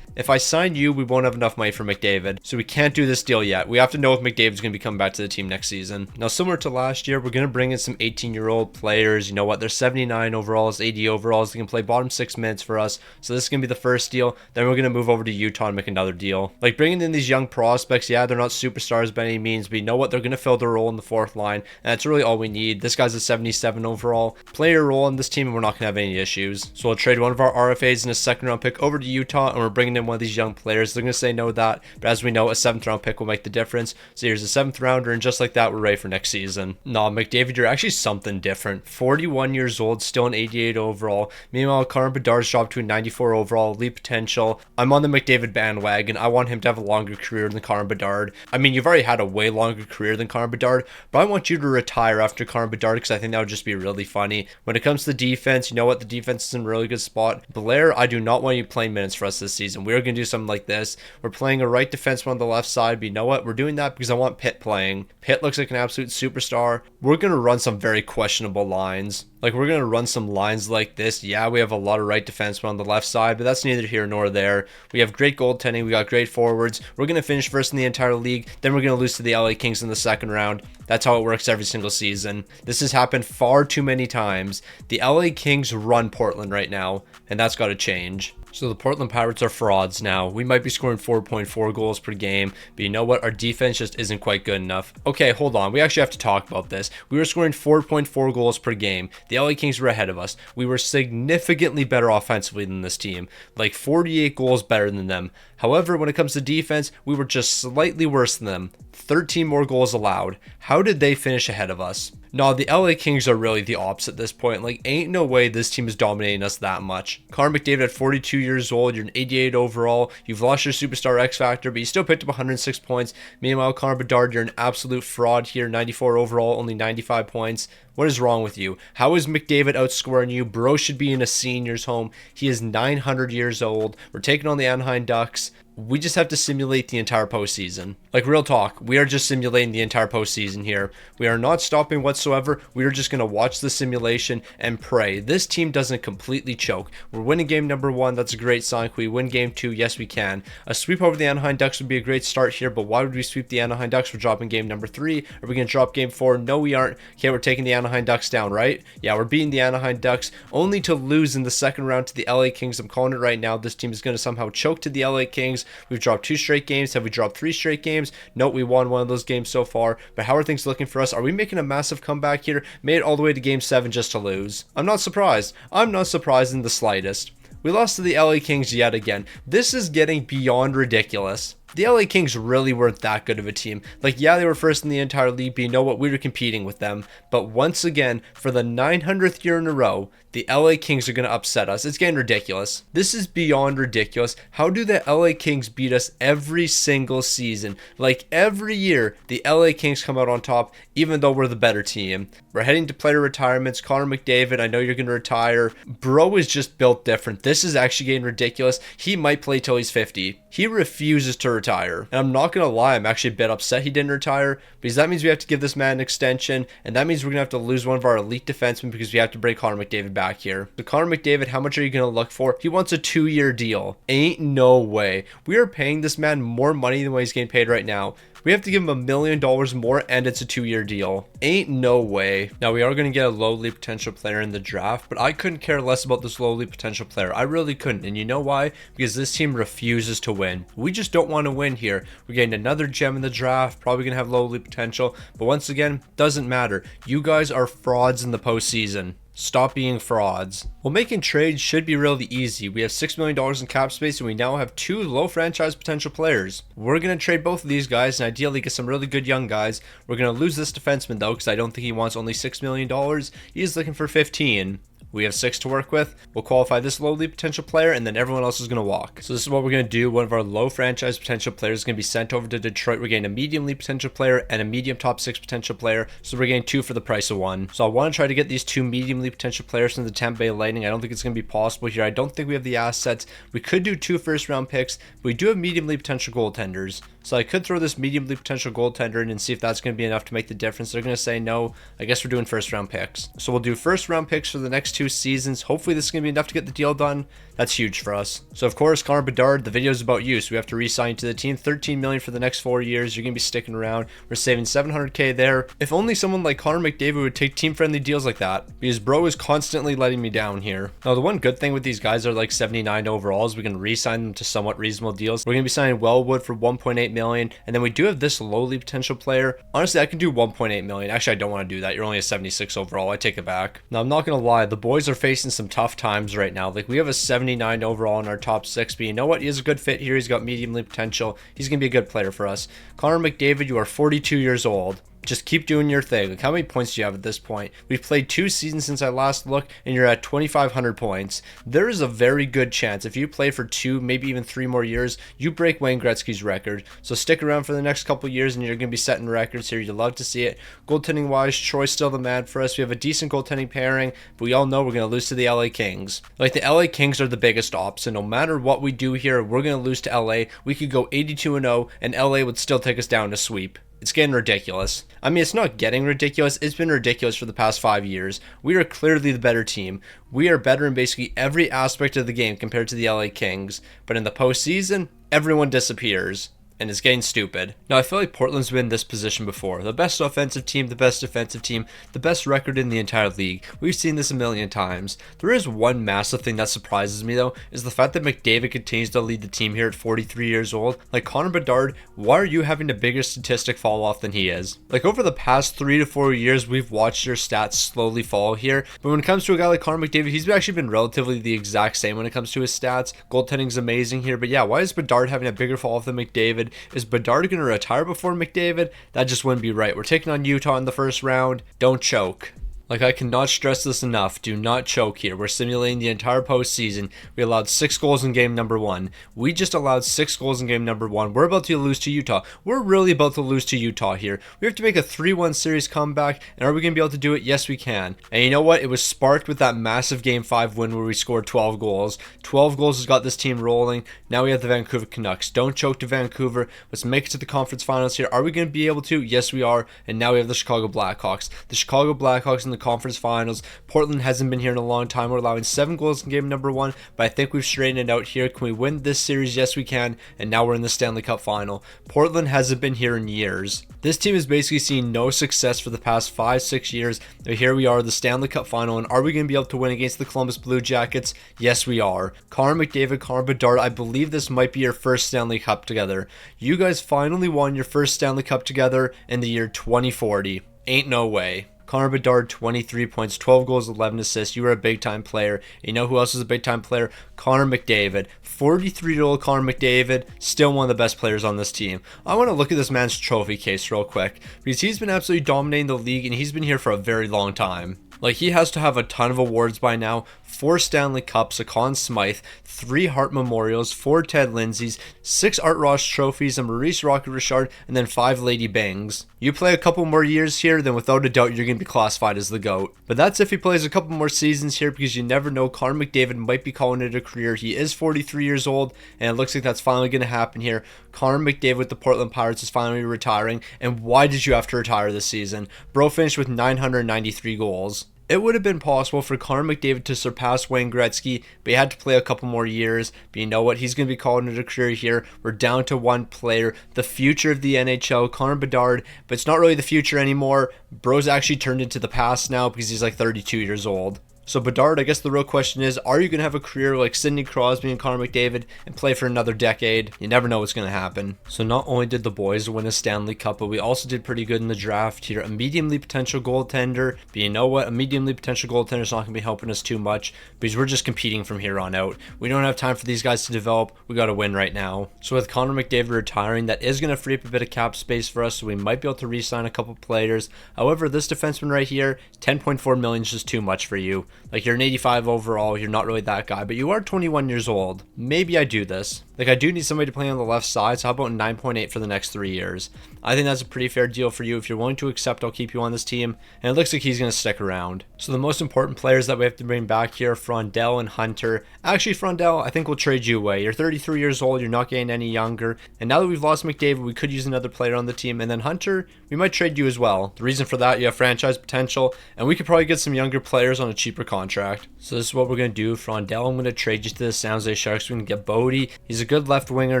S1: If I sign you, we won't have enough money for McDavid. So we can't do this deal yet. We have to know if McDavid's going to be coming back to the team next season. Now, similar to last year, we're going to bring in some 18-year-old players. You know what? They're 79 overalls, 80 overalls. They can play bottom 6 minutes for us. So this is going to be the first deal. Then we're going to move over to Utah and make another deal. Like, bringing in these young prospects, yeah, they're not superstars by any means, but you know what? They're going to fill their role in the 4th line, and that's really all we need. This guy's a 77 overall. Play a role in this team, and we're not going to have any issues. So we'll trade one of our RFAs and a 2nd round pick over to Utah, and we're bringing in one of these young players. They're going to say no to that, but as we know, a 7th round pick will make the difference. So here's a 7th rounder, and just like that, we're ready for next season. Nah, McDavid, you're actually something different. 41 years old, still an 88 overall. Meanwhile, Connor Bedard's dropped to a 94 overall, elite potential. I'm on the McDavid bandwagon. I want him to have a longer career than Connor Bedard. I mean, you've already had a way longer career than Connor Bedard, but I want you to retire after Connor Bedard because I think that would just be really funny. When it comes to defense, you know what? The defense is in a really good spot. Blair, I do not want you playing minutes for us this season. We're going to do something like this. We're playing a right defenseman on the left side, but you know what? We're doing that because I want Pitt playing. Pitt looks like an absolute superstar. We're going to run some very questionable lines. Like, we're going to run some lines like this. Yeah, we have a lot of right defensemen on the left side, but that's neither here nor there. We have great goaltending. We got great forwards. We're going to finish first in the entire league. Then we're going to lose to the LA Kings in the 2nd round. That's how it works every single season. This has happened far too many times. The LA Kings run Portland right now, and that's got to change. So the Portland Pirates are frauds now. We might be scoring 4.4 goals per game, but you know what? Our defense just isn't quite good enough. Okay, hold on. We actually have to talk about this. We were scoring 4.4 goals per game. The LA Kings were ahead of us. We were significantly better offensively than this team, like 48 goals better than them. However, when it comes to defense, we were just slightly worse than them. 13 more goals allowed. How did they finish ahead of us? No, the LA Kings are really the opposite at this point. Like, ain't no way this team is dominating us that much. Connor McDavid at 42 years old, you're an 88 overall. You've lost your superstar X factor, but you still picked up 106 points. Meanwhile, Connor Bedard, you're an absolute fraud here. 94 overall, only 95 points. What is wrong with you? How is McDavid outscoring you? Bro should be in a senior's home. He is 900 years old. We're taking on the Anaheim Ducks. we just have to simulate the entire postseason. Like, real talk, we are just simulating the entire postseason here. We are not stopping whatsoever. We are just going to watch the simulation and pray this team doesn't completely choke. We're winning game number 1. That's a great sign. Can we win game 2? Yes, we can. A sweep over the Anaheim Ducks would be a great start here, but why would we sweep the Anaheim Ducks? We're dropping game number 3. Are we going to drop game 4? No, we aren't. Okay, we're taking the Anaheim Ducks down, right? Yeah, we're beating the Anaheim Ducks only to lose in the second round to the LA Kings. I'm calling it right now. This team is going to somehow choke to the LA Kings. We've dropped 2 straight games. Have we dropped 3 straight games? No, we won one of those games so far. But how are things looking for us? Are we making a massive comeback here? Made it all the way to game 7 just to lose. I'm not surprised. I'm not surprised in the slightest. We lost to the LA Kings yet again. This is getting beyond ridiculous. The LA Kings really weren't that good of a team. Like, yeah, they were first in the entire league, but you know what? We were competing with them. But once again, for the 900th year in a row, the LA Kings are going to upset us. It's getting ridiculous. This is beyond ridiculous. How do the LA Kings beat us every single season? Like, every year, the LA Kings come out on top, even though we're the better team. We're heading to player retirements. Connor McDavid, I know you're going to retire. Bro is just built different. This is actually getting ridiculous. He might play till he's 50. He refuses to retire. And I'm not going to lie, I'm actually a bit upset he didn't retire, because that means we have to give this man an extension, and that means we're going to have to lose one of our elite defensemen because we have to bring Connor McDavid back here. So Connor McDavid, how much are you going to look for? He wants a 2-year deal. Ain't no way. We are paying this man more money than what he's getting paid right now. We have to give him $1 million more, and it's a 2-year deal. Ain't no way. Now, we are going to get a lowly potential player in the draft, but I couldn't care less about this lowly potential player. I really couldn't. And you know why? Because this team refuses to win. We just don't want to win here. We're getting another gem in the draft, probably going to have lowly potential. But once again, doesn't matter. You guys are frauds in the postseason. Stop being frauds. Well, making trades should be really easy. We have $6 million in cap space, and we now have 2 low franchise potential players. We're going to trade both of these guys and ideally get some really good young guys. We're going to lose this defenseman, though, because I don't think he wants only $6 million. He's looking for 15. We have 6 to work with. We'll qualify this lowly potential player, and then everyone else is going to walk. So this is what we're going to do. One of our low franchise potential players is going to be sent over to Detroit. We're getting a medium-league potential player and a medium top 6 potential player. So we're getting 2 for the price of 1. So I want to try to get these 2 medium-league potential players from the Tampa Bay Lightning. I don't think it's going to be possible here. I don't think we have the assets. We could do 2 first-round picks, but we do have medium-league potential goaltenders. So I could throw this medium-league potential goaltender in and see if that's going to be enough to make the difference. They're going to say no. I guess we're doing first-round picks. So we'll do first-round picks for the next 2 seasons. Hopefully this is going to be enough to get the deal done. That's huge for us. So of course, Connor Bedard, the video is about you, so we have to re-sign to the team. $13 million for the next 4 years. You're going to be sticking around. We're saving $700K there. If only someone like Connor McDavid would take team-friendly deals like that, because bro is constantly letting me down here. Now, the one good thing with these guys are like 79 overall is we can re-sign them to somewhat reasonable deals. We're going to be signing Wellwood for $1.8 million, and then we do have this lowly potential player. Honestly, I can do $1.8 million. Actually, I don't want to do that. You're only a 76 overall. I take it back. Now, I'm not going to lie. The boys are facing some tough times right now. Like, we have a 79 overall in our top 6, but you know what? He is a good fit here. He's got medium league potential. He's going to be a good player for us. Connor McDavid, you are 42 years old. Just keep doing your thing. Like, how many points do you have at this point? We've played 2 seasons since I last looked, and you're at 2,500 points. There is a very good chance if you play for 2, maybe even 3 more years, you break Wayne Gretzky's record. So stick around for the next couple years, and you're going to be setting records here. You'll love to see it. Goaltending wise, Troy's still the man for us. We have a decent goaltending pairing, but we all know we're going to lose to the LA Kings. Like, the LA Kings are the biggest ops, and no matter what we do here, we're going to lose to LA. We could go 82-0, and LA would still take us down to sweep. It's getting ridiculous. I mean, it's not getting ridiculous. It's been ridiculous for the past 5 years. We are clearly the better team. We are better in basically every aspect of the game compared to the LA Kings. But in the postseason, everyone disappears. And it's getting stupid. Now, I feel like Portland's been in this position before. The best offensive team, the best defensive team, the best record in the entire league. We've seen this a million times. There is one massive thing that surprises me, though, is the fact that McDavid continues to lead the team here at 43 years old. Like, Connor Bedard, why are you having a bigger statistic fall off than he is? Like, over the past 3 to 4 years, we've watched your stats slowly fall here. But when it comes to a guy like Connor McDavid, he's actually been relatively the exact same when it comes to his stats. Goaltending's amazing here. But yeah, why is Bedard having a bigger fall off than McDavid? Is Bedard going to retire before McDavid? That just wouldn't be right. We're taking on Utah in the first round. Don't choke. Like, I cannot stress this enough. Do not choke here. We're simulating the entire postseason. We allowed 6 goals in game number 1. We just allowed 6 goals in game number 1. We're about to lose to Utah. We're really about to lose to Utah here. We have to make a 3-1 series comeback. And are we going to be able to do it? Yes, we can. And you know what? It was sparked with that massive game 5 win where we scored 12 goals. 12 goals has got this team rolling. Now we have the Vancouver Canucks. Don't choke to Vancouver. Let's make it to the conference finals here. Are we going to be able to? Yes, we are. And now we have the Chicago Blackhawks. The Chicago Blackhawks in the conference finals. Portland hasn't been here in a long time. We're allowing 7 goals in game number 1, but I think we've straightened it out here. Can we win this series? Yes, we can. And now we're in the Stanley Cup final. Portland hasn't been here in years. This team has basically seen no success for the past 5-6 years. But here we are, the Stanley Cup final, and are we going to be able to win against the Columbus Blue Jackets? Yes, we are. Connor McDavid, Connor Bedard, I believe this might be your first Stanley Cup together. You guys finally won your first Stanley Cup together in the year 2040. Ain't no way. Connor Bedard, 23 points, 12 goals, 11 assists. You were a big-time player. You know who else is a big-time player? Connor McDavid. 43-year-old Connor McDavid, still one of the best players on this team. I want to look at this man's trophy case real quick, because he's been absolutely dominating the league, and he's been here for a very long time. Like, he has to have a ton of awards by now. 4 Stanley Cups, a Conn Smythe, 3 Hart Memorials, 4 Ted Lindsays, 6 Art Ross trophies, a Maurice Rocket Richard, and then 5 Lady Bangs. You play a couple more years here, then without a doubt you're going to be classified as the GOAT. But that's if he plays a couple more seasons here, because you never know. Connor McDavid might be calling it a career. He is 43 years old, and it looks like that's finally going to happen here. Connor McDavid with the Portland Pirates is finally retiring. And why did you have to retire this season? Bro finished with 993 goals. It would have been possible for Connor McDavid to surpass Wayne Gretzky, but he had to play a couple more years. But you know what? He's going to be calling it a career here. We're down to 1 player, the future of the NHL, Connor Bedard, but it's not really the future anymore. Bro's actually turned into the past now because he's like 32 years old. So Bedard, I guess the real question is, are you going to have a career like Sidney Crosby and Connor McDavid and play for another decade? You never know what's going to happen. So not only did the boys win a Stanley Cup, but we also did pretty good in the draft here. A medium-league potential goaltender. But you know what? A medium-league potential goaltender is not going to be helping us too much because we're just competing from here on out. We don't have time for these guys to develop. We got to win right now. So with Connor McDavid retiring, that is going to free up a bit of cap space for us, so we might be able to re-sign a couple players. However, this defenseman right here, 10.4 million is just too much for you. Like, you're an 85 overall, you're not really that guy, but you are 21 years old. Maybe I do this. Like, I do need somebody to play on the left side, so how about 9.8 for the next 3 years? I think that's a pretty fair deal for you. If you're willing to accept, I'll keep you on this team, and it looks like he's going to stick around. So the most important players that we have to bring back here, Frondell and Hunter. Actually, Frondell, I think we'll trade you away. You're 33 years old, you're not getting any younger, and now that we've lost McDavid, we could use another player on the team, and then Hunter, we might trade you as well. The reason for that, you have franchise potential, and we could probably get some younger players on a cheaper contract. So this is what we're going to do. Frondell, I'm going to trade you to the San Jose Sharks. We're going to get Bodie. He's a good left winger,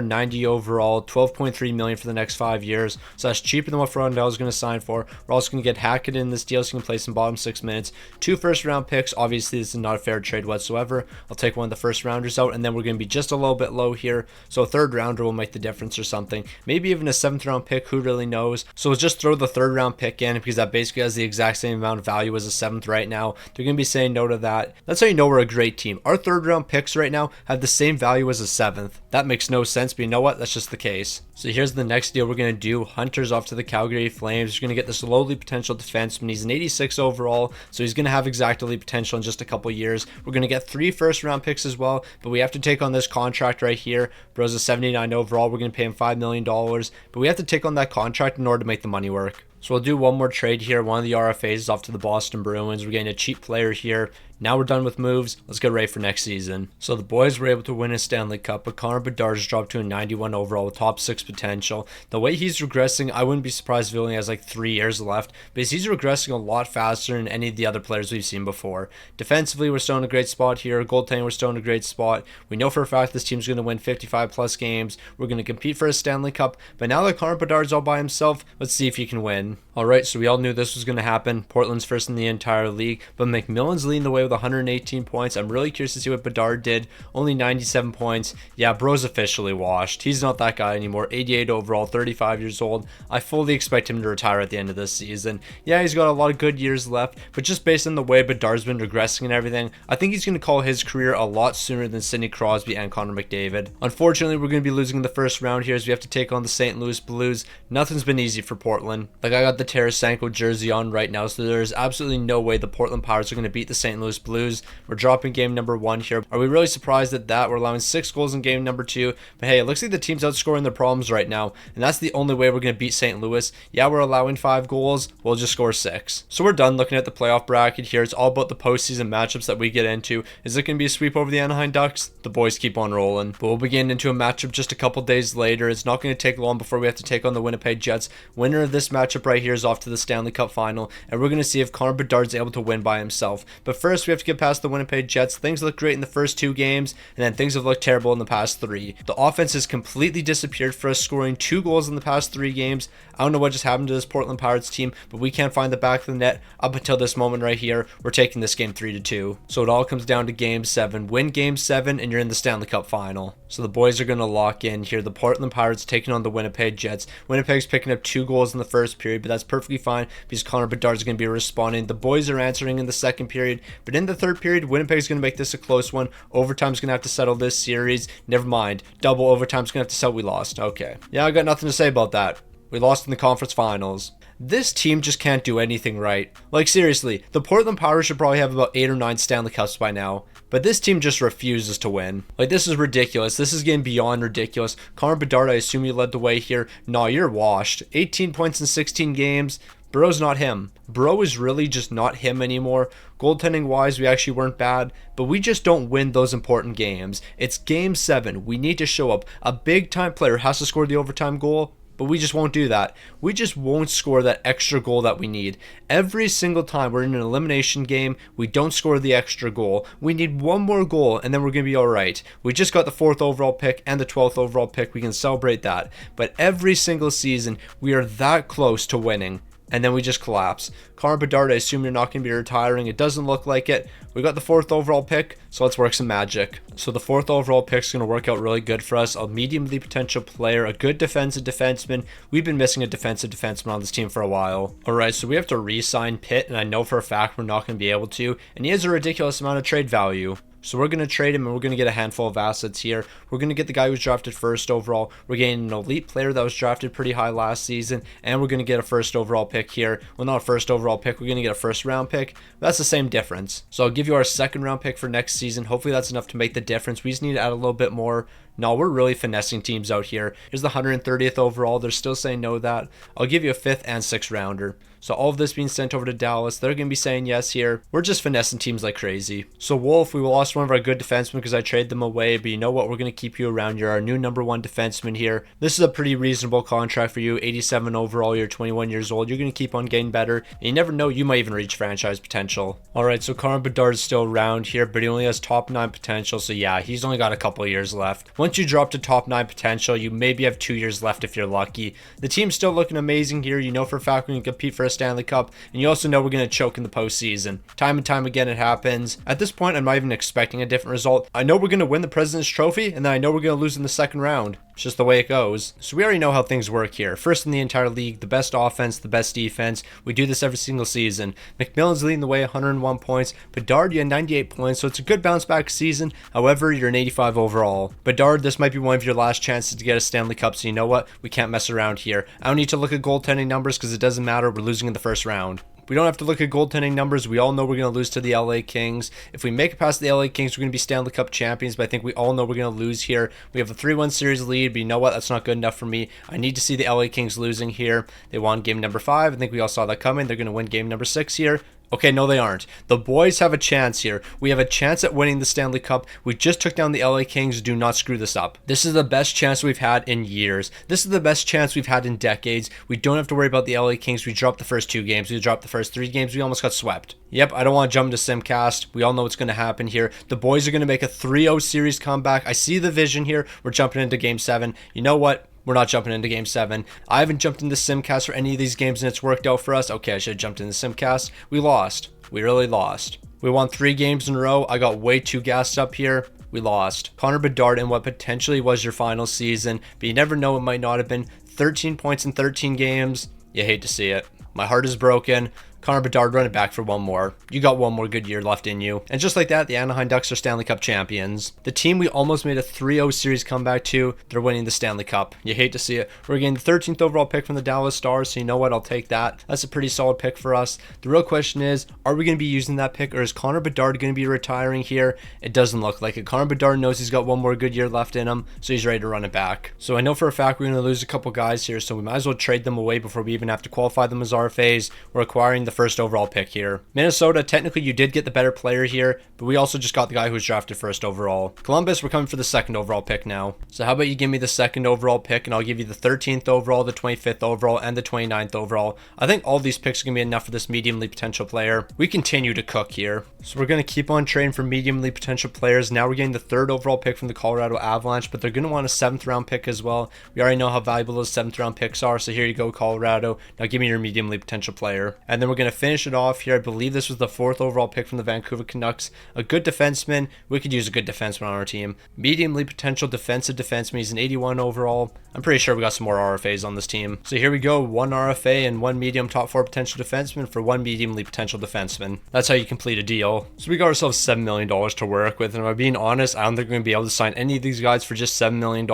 S1: 90 overall, 12.3 million for the next 5 years. So that's cheaper than what Frondell is going to sign for. We're also going to get Hackett in this deal so he can play some bottom 6 minutes. 2 first-round picks. Obviously, this is not a fair trade whatsoever. I'll take one of the first-rounders out, and then we're going to be just a little bit low here. So a third-rounder will make the difference or something. Maybe even a 7th-round pick. Who really knows? So we'll just throw the 3rd-round pick in because that basically has the exact same amount of value as a 7th right now. They're going to be saying no to that. That's how you know we're a great team. Our 3rd-round picks right now have the same value as a 7th. That makes no sense, but you know what? That's just the case. So here's the next deal we're going to do. Hunter's off to the Calgary Flames. You're going to get this lowly potential defenseman. He's an 86 overall, so he's going to have exact elite potential in just a couple years. We're going to get 3 first-round picks as well, but we have to take on this contract right here. Bro's a 79 overall. We're going to pay him $5 million, but we have to take on that contract in order to make the money work. So we'll do one more trade here. One of the RFAs is off to the Boston Bruins. We're getting a cheap player here. Now we're done with moves. Let's get ready for next season. So the boys were able to win a Stanley Cup, but Connor Bedard has dropped to a 91 overall with top 6 potential. The way he's regressing, I wouldn't be surprised if he only has like 3 years left, because he's regressing a lot faster than any of the other players we've seen before. Defensively, we're still in a great spot here. Goaltending, we're still in a great spot. We know for a fact this team's going to win 55 plus games. We're going to compete for a Stanley Cup, but now that Connor Bedard's all by himself, let's see if he can win. Alright, so we all knew this was going to happen. Portland's first in the entire league, but McMillan's leading the way with with 118 points. I'm really curious to see what Bedard did. Only 97 points. Yeah, bro's officially washed. He's not that guy anymore. 88 overall, 35 years old. I fully expect him to retire at the end of this season. Yeah, he's got a lot of good years left, but just based on the way Bedard's been regressing and everything, I think he's going to call his career a lot sooner than Sidney Crosby and Connor McDavid. Unfortunately, we're going to be losing in the first round here as we have to take on the St. Louis Blues. Nothing's been easy for Portland. Like, I got the Tarasenko jersey on right now, so there's absolutely no way the Portland Pirates are going to beat the St. Louis Blues. We're dropping game number 1 here. Are we really surprised at that? We're allowing 6 goals in game number 2, but hey, it looks like the team's outscoring their problems right now, and that's the only way we're going to beat St. Louis. Yeah, we're allowing 5 goals. We'll just score 6. So we're done looking at the playoff bracket here. It's all about the postseason matchups that we get into. Is it going to be a sweep over the Anaheim Ducks? The boys keep on rolling. But we'll begin into a matchup just a couple days later. It's not going to take long before we have to take on the Winnipeg Jets. Winner of this matchup right here is off to the Stanley Cup final, and we're going to see if Connor Bedard's able to win by himself. But first, we have to get past the Winnipeg Jets. Things look great in the first 2 games, and then things have looked terrible in the past 3. The offense has completely disappeared for us, scoring 2 goals in the past 3 games. I don't know what just happened to this Portland Pirates team, but we can't find the back of the net up until this moment right here. We're taking this game 3-2. So it all comes down to game 7. Win game 7 and you're in the Stanley Cup final. So the boys are going to lock in here. The Portland Pirates taking on the Winnipeg Jets. Winnipeg's picking up 2 goals in the first period, but that's perfectly fine because Connor Bedard's going to be responding. The boys are answering in the second period, but in the third period, Winnipeg's going to make this a close one. Overtime's going to have to settle this series. Never mind. Double overtime's going to have to settle. We lost. Okay. Yeah, I got nothing to say about that. We lost in the conference finals. This team just can't do anything right. Like, seriously, the Portland Pirates should probably have about 8 or 9 Stanley Cups by now. But this team just refuses to win. Like, this is ridiculous. This is getting beyond ridiculous. Connor Bedard, I assume you led the way here. Nah, you're washed. 18 points in 16 games. Bro's not him. Bro is really just not him anymore. Goaltending wise, we actually weren't bad, but we just don't win those important games. It's game 7. We need to show up. A big time player has to score the overtime goal, but we just won't do that. We just won't score that extra goal that we need. Every single time we're in an elimination game, we don't score the extra goal. We need one more goal and then we're going to be alright. We just got the 4th overall pick and the 12th overall pick. We can celebrate that. But every single season, we are that close to winning, and then we just collapse. Connor Bedard, I assume you're not going to be retiring. It doesn't look like it. We got the 4th overall pick, so let's work some magic. So the 4th overall pick is going to work out really good for us. A medium-league potential player, a good defensive defenseman. We've been missing a defensive defenseman on this team for a while. Alright, so we have to re-sign Pitt, and I know for a fact we're not going to be able to. And he has a ridiculous amount of trade value. So we're going to trade him and we're going to get a handful of assets here. We're going to get the guy who was drafted 1st overall. We're getting an elite player that was drafted pretty high last season. And we're going to get a 1st overall pick here. Well, not a 1st overall pick. We're going to get a 1st round pick. That's the same difference. So I'll give you our 2nd round pick for next season. Hopefully that's enough to make the difference. We just need to add a little bit more. No, we're really finessing teams out here. Here's the 130th overall. They're still saying no to that. I'll give you a 5th and 6th rounder. So all of this being sent over to Dallas. They're going to be saying yes here. We're just finessing teams like crazy. So Wolf, we lost one of our good defensemen because I traded them away. But you know what? We're going to keep you around. You're our new #1 defenseman here. This is a pretty reasonable contract for you. 87 overall. You're 21 years old. You're going to keep on getting better. And you never know. You might even reach franchise potential. Alright, so Connor Bedard is still around here, but he only has top 9 potential. So yeah, he's only got a couple of years left. Once you drop to top 9 potential, you maybe have 2 years left if you're lucky. The team's still looking amazing here. You know for a fact we're going to compete for a Stanley Cup. And you also know we're going to choke in the postseason. Time and time again it happens. At this point, I'm not even expecting a different result. I know we're going to win the President's Trophy, and then I know we're going to lose in the 2nd round. It's just the way it goes. So we already know how things work here. First in the entire league, the best offense, the best defense. We do this every single season. McMillan's leading the way, 101 points. Bedard, you had 98 points, so it's a good bounce back season. However, you're an 85 overall. Bedard, this might be one of your last chances to get a Stanley Cup, so you know what? We can't mess around here. I don't need to look at goaltending numbers because it doesn't matter. We're losing in the 1st round. We don't have to look at goaltending numbers. We all know we're going to lose to the LA Kings. If we make it past the LA Kings, we're going to be Stanley Cup champions, but I think we all know we're going to lose here. We have a 3-1 series lead, but you know what? That's not good enough for me. I need to see the LA Kings losing here. They won game number 5. I think we all saw that coming. They're going to win game number 6 here. Okay, no they aren't. The boys have a chance here. We have a chance at winning the Stanley Cup. We just took down the LA Kings. Do not screw this up. This is the best chance we've had in years. This is the best chance we've had in decades. We don't have to worry about the LA Kings. We dropped the first 2 games. We dropped the first 3 games. We almost got swept. Yep, I don't want to jump into Simcast. We all know what's going to happen here. The boys are going to make a 3-0 series comeback. I see the vision here. We're jumping into game 7. You know what? We're not jumping into game 7. I haven't jumped into Simcast for any of these games and it's worked out for us. Okay, I should have jumped into Simcast. We lost. We really lost. We won 3 games in a row. I got way too gassed up here. We lost. Connor Bedard in what potentially was your final season, but you never know, it might not have been. 13 points in 13 games. You hate to see it. My heart is broken. Connor Bedard, run it back for one more. You got one more good year left in you. And just like that, the Anaheim Ducks are Stanley Cup champions. The team we almost made a 3-0 series comeback to, they're winning the Stanley Cup. You hate to see it. We're getting the 13th overall pick from the Dallas Stars, so you know what? I'll take that. That's a pretty solid pick for us. The real question is, are we going to be using that pick, or is Connor Bedard going to be retiring here? It doesn't look like it. Connor Bedard knows he's got one more good year left in him, so he's ready to run it back. So I know for a fact we're going to lose a couple guys here, so we might as well trade them away before we even have to qualify them as RFAs. We're acquiring the first overall pick here. Minnesota, technically you did get the better player here, but we also just got the guy who was drafted first overall. Columbus, we're coming for the second overall pick now. So how about you give me the second overall pick, and I'll give you the 13th overall, the 25th overall, and the 29th overall. I think all these picks are going to be enough for this medium league potential player. We continue to cook here. So we're going to keep on trading for medium league potential players. Now we're getting the 3rd overall pick from the Colorado Avalanche, but they're going to want a 7th round pick as well. We already know how valuable those 7th round picks are, so here you go, Colorado. Now give me your medium league potential player. And then we're going to finish it off here. I believe this was the 4th overall pick from the Vancouver Canucks. A good defenseman. We could use a good defenseman on our team. Medium league potential defensive defenseman. He's an 81 overall. I'm pretty sure we got some more RFAs on this team. So here we go. 1 RFA and 1 medium top 4 potential defenseman for 1 medium league potential defenseman. That's how you complete a deal. So we got ourselves $7 million to work with. And if I'm being honest, I don't think we're going to be able to sign any of these guys for just $7 million.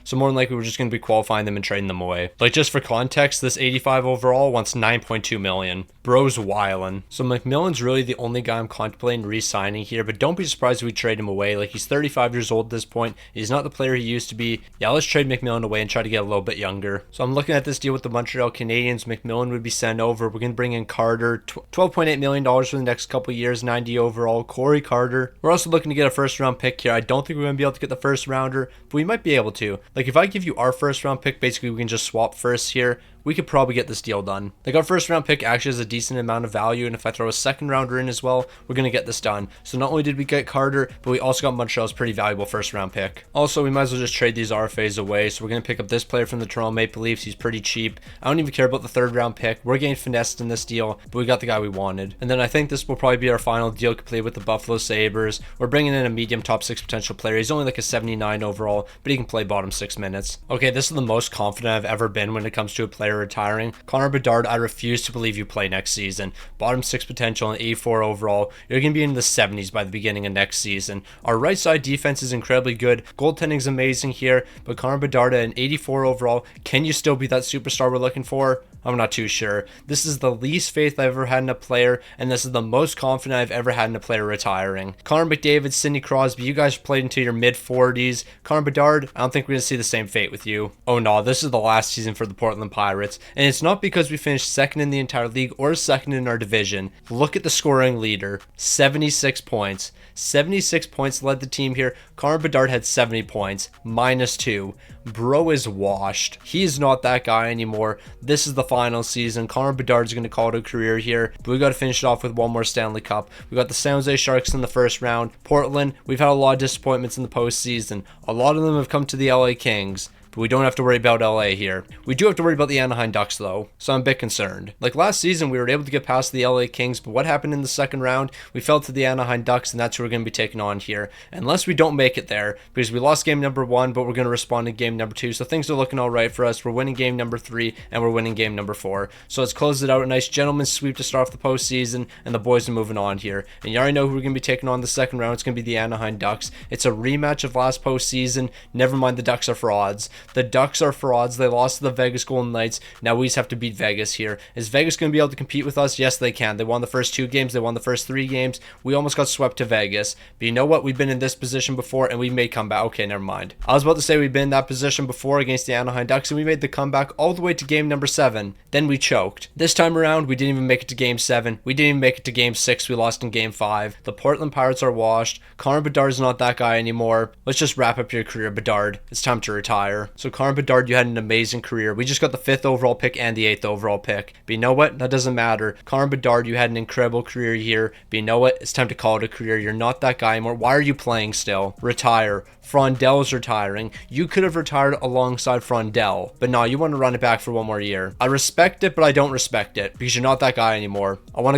S1: So more than likely, we're just going to be qualifying them and trading them away. Like, just for context, this 85 overall wants $9.2 million. Bro's wildin'. So McMillan's really the only guy I'm contemplating re-signing here, but don't be surprised if we trade him away. Like, he's 35 years old at this point. He's not the player he used to be. Yeah, let's trade McMillan away and try to get a little bit younger. So I'm looking at this deal with the Montreal Canadiens. McMillan would be sent over. We're going to bring in Carter, $12.8 million for the next couple years, 90 overall. Corey Carter. We're also looking to get a first round pick here. I don't think we're going to be able to get the first rounder, but we might be able to. Like, if I give you our first round pick, basically we can just swap firsts here. We could probably get this deal done. Like, our first round pick actually has a decent amount of value, and if I throw a second rounder in as well, we're going to get this done. So not only did we get Carter, but we also got Montreal's pretty valuable first round pick. Also, we might as well just trade these RFAs away. So we're going to pick up this player from the Toronto Maple Leafs. He's pretty cheap. I don't even care about the 3rd round pick. We're getting finessed in this deal, but we got the guy we wanted. And then I think this will probably be our final deal complete with the Buffalo Sabres. We're bringing in a medium top 6 potential player. He's only like a 79 overall, but he can play bottom 6 minutes. Okay, this is the most confident I've ever been when it comes to a player retiring. Connor Bedard, I refuse to believe you play next season. Bottom 6 potential and 84 overall. You're going to be in the 70s by the beginning of next season. Our right side defense is incredibly good. Goaltending's amazing here, but Connor Bedard at an 84 overall, can you still be that superstar we're looking for? I'm not too sure. This is the least faith I've ever had in a player, and this is the most confident I've ever had in a player retiring. Connor McDavid, Sidney Crosby, you guys played into your mid-40s. Connor Bedard, I don't think we're going to see the same fate with you. Oh no, this is the last season for the Portland Pirates, and it's not because we finished 2nd in the entire league or 2nd in our division. Look at the scoring leader, 76 points. 76 points led the team here. Connor Bedard had 70 points, -2. Bro is washed. He's not that guy anymore. This is the final season. Connor Bedard's going to call it a career here, but we got to finish it off with one more Stanley Cup. We got the San Jose Sharks in the 1st round. Portland, we've had a lot of disappointments in the postseason. A lot of them have come to the LA Kings. But we don't have to worry about LA here. We do have to worry about the Anaheim Ducks though, so I'm a bit concerned. Like last season, we were able to get past the LA Kings, but what happened in the 2nd round? We fell to the Anaheim Ducks, and that's who we're going to be taking on here. Unless we don't make it there, because we lost game number 1, but we're going to respond in game number 2, so things are looking all right for us. We're winning game number 3, and we're winning game number 4. So let's close it out. A nice gentleman's sweep to start off the postseason, and the boys are moving on here. And you already know who we're going to be taking on the 2nd round. It's going to be the Anaheim Ducks. It's a rematch of last postseason. Never mind, the Ducks are frauds. The Ducks are frauds. They lost to the Vegas Golden Knights. Now we just have to beat Vegas here. Is Vegas going to be able to compete with us? Yes, they can. They won the first 2 games. They won the first 3 games. We almost got swept to Vegas. But you know what? We've been in this position before, and we may come back. Okay, never mind. I was about to say we've been in that position before against the Anaheim Ducks, and we made the comeback all the way to game number 7. Then we choked. This time around, we didn't even make it to game 7. We didn't even make it to game 6. We lost in game 5. The Portland Pirates are washed. Connor Bedard's not that guy anymore. Let's just wrap up your career, Bedard. It's time to retire. So Connor Bedard, you had an amazing career. We just got the 5th overall pick and the 8th overall pick. But you know what? That doesn't matter. Connor Bedard, you had an incredible career here. But you know what? It's time to call it a career. You're not that guy anymore. Why are you playing still? Retire. Frondell's retiring. You could have retired alongside Frondell, but no, you want to run it back for one more year. I respect it, but I don't respect it because you're not that guy anymore. I want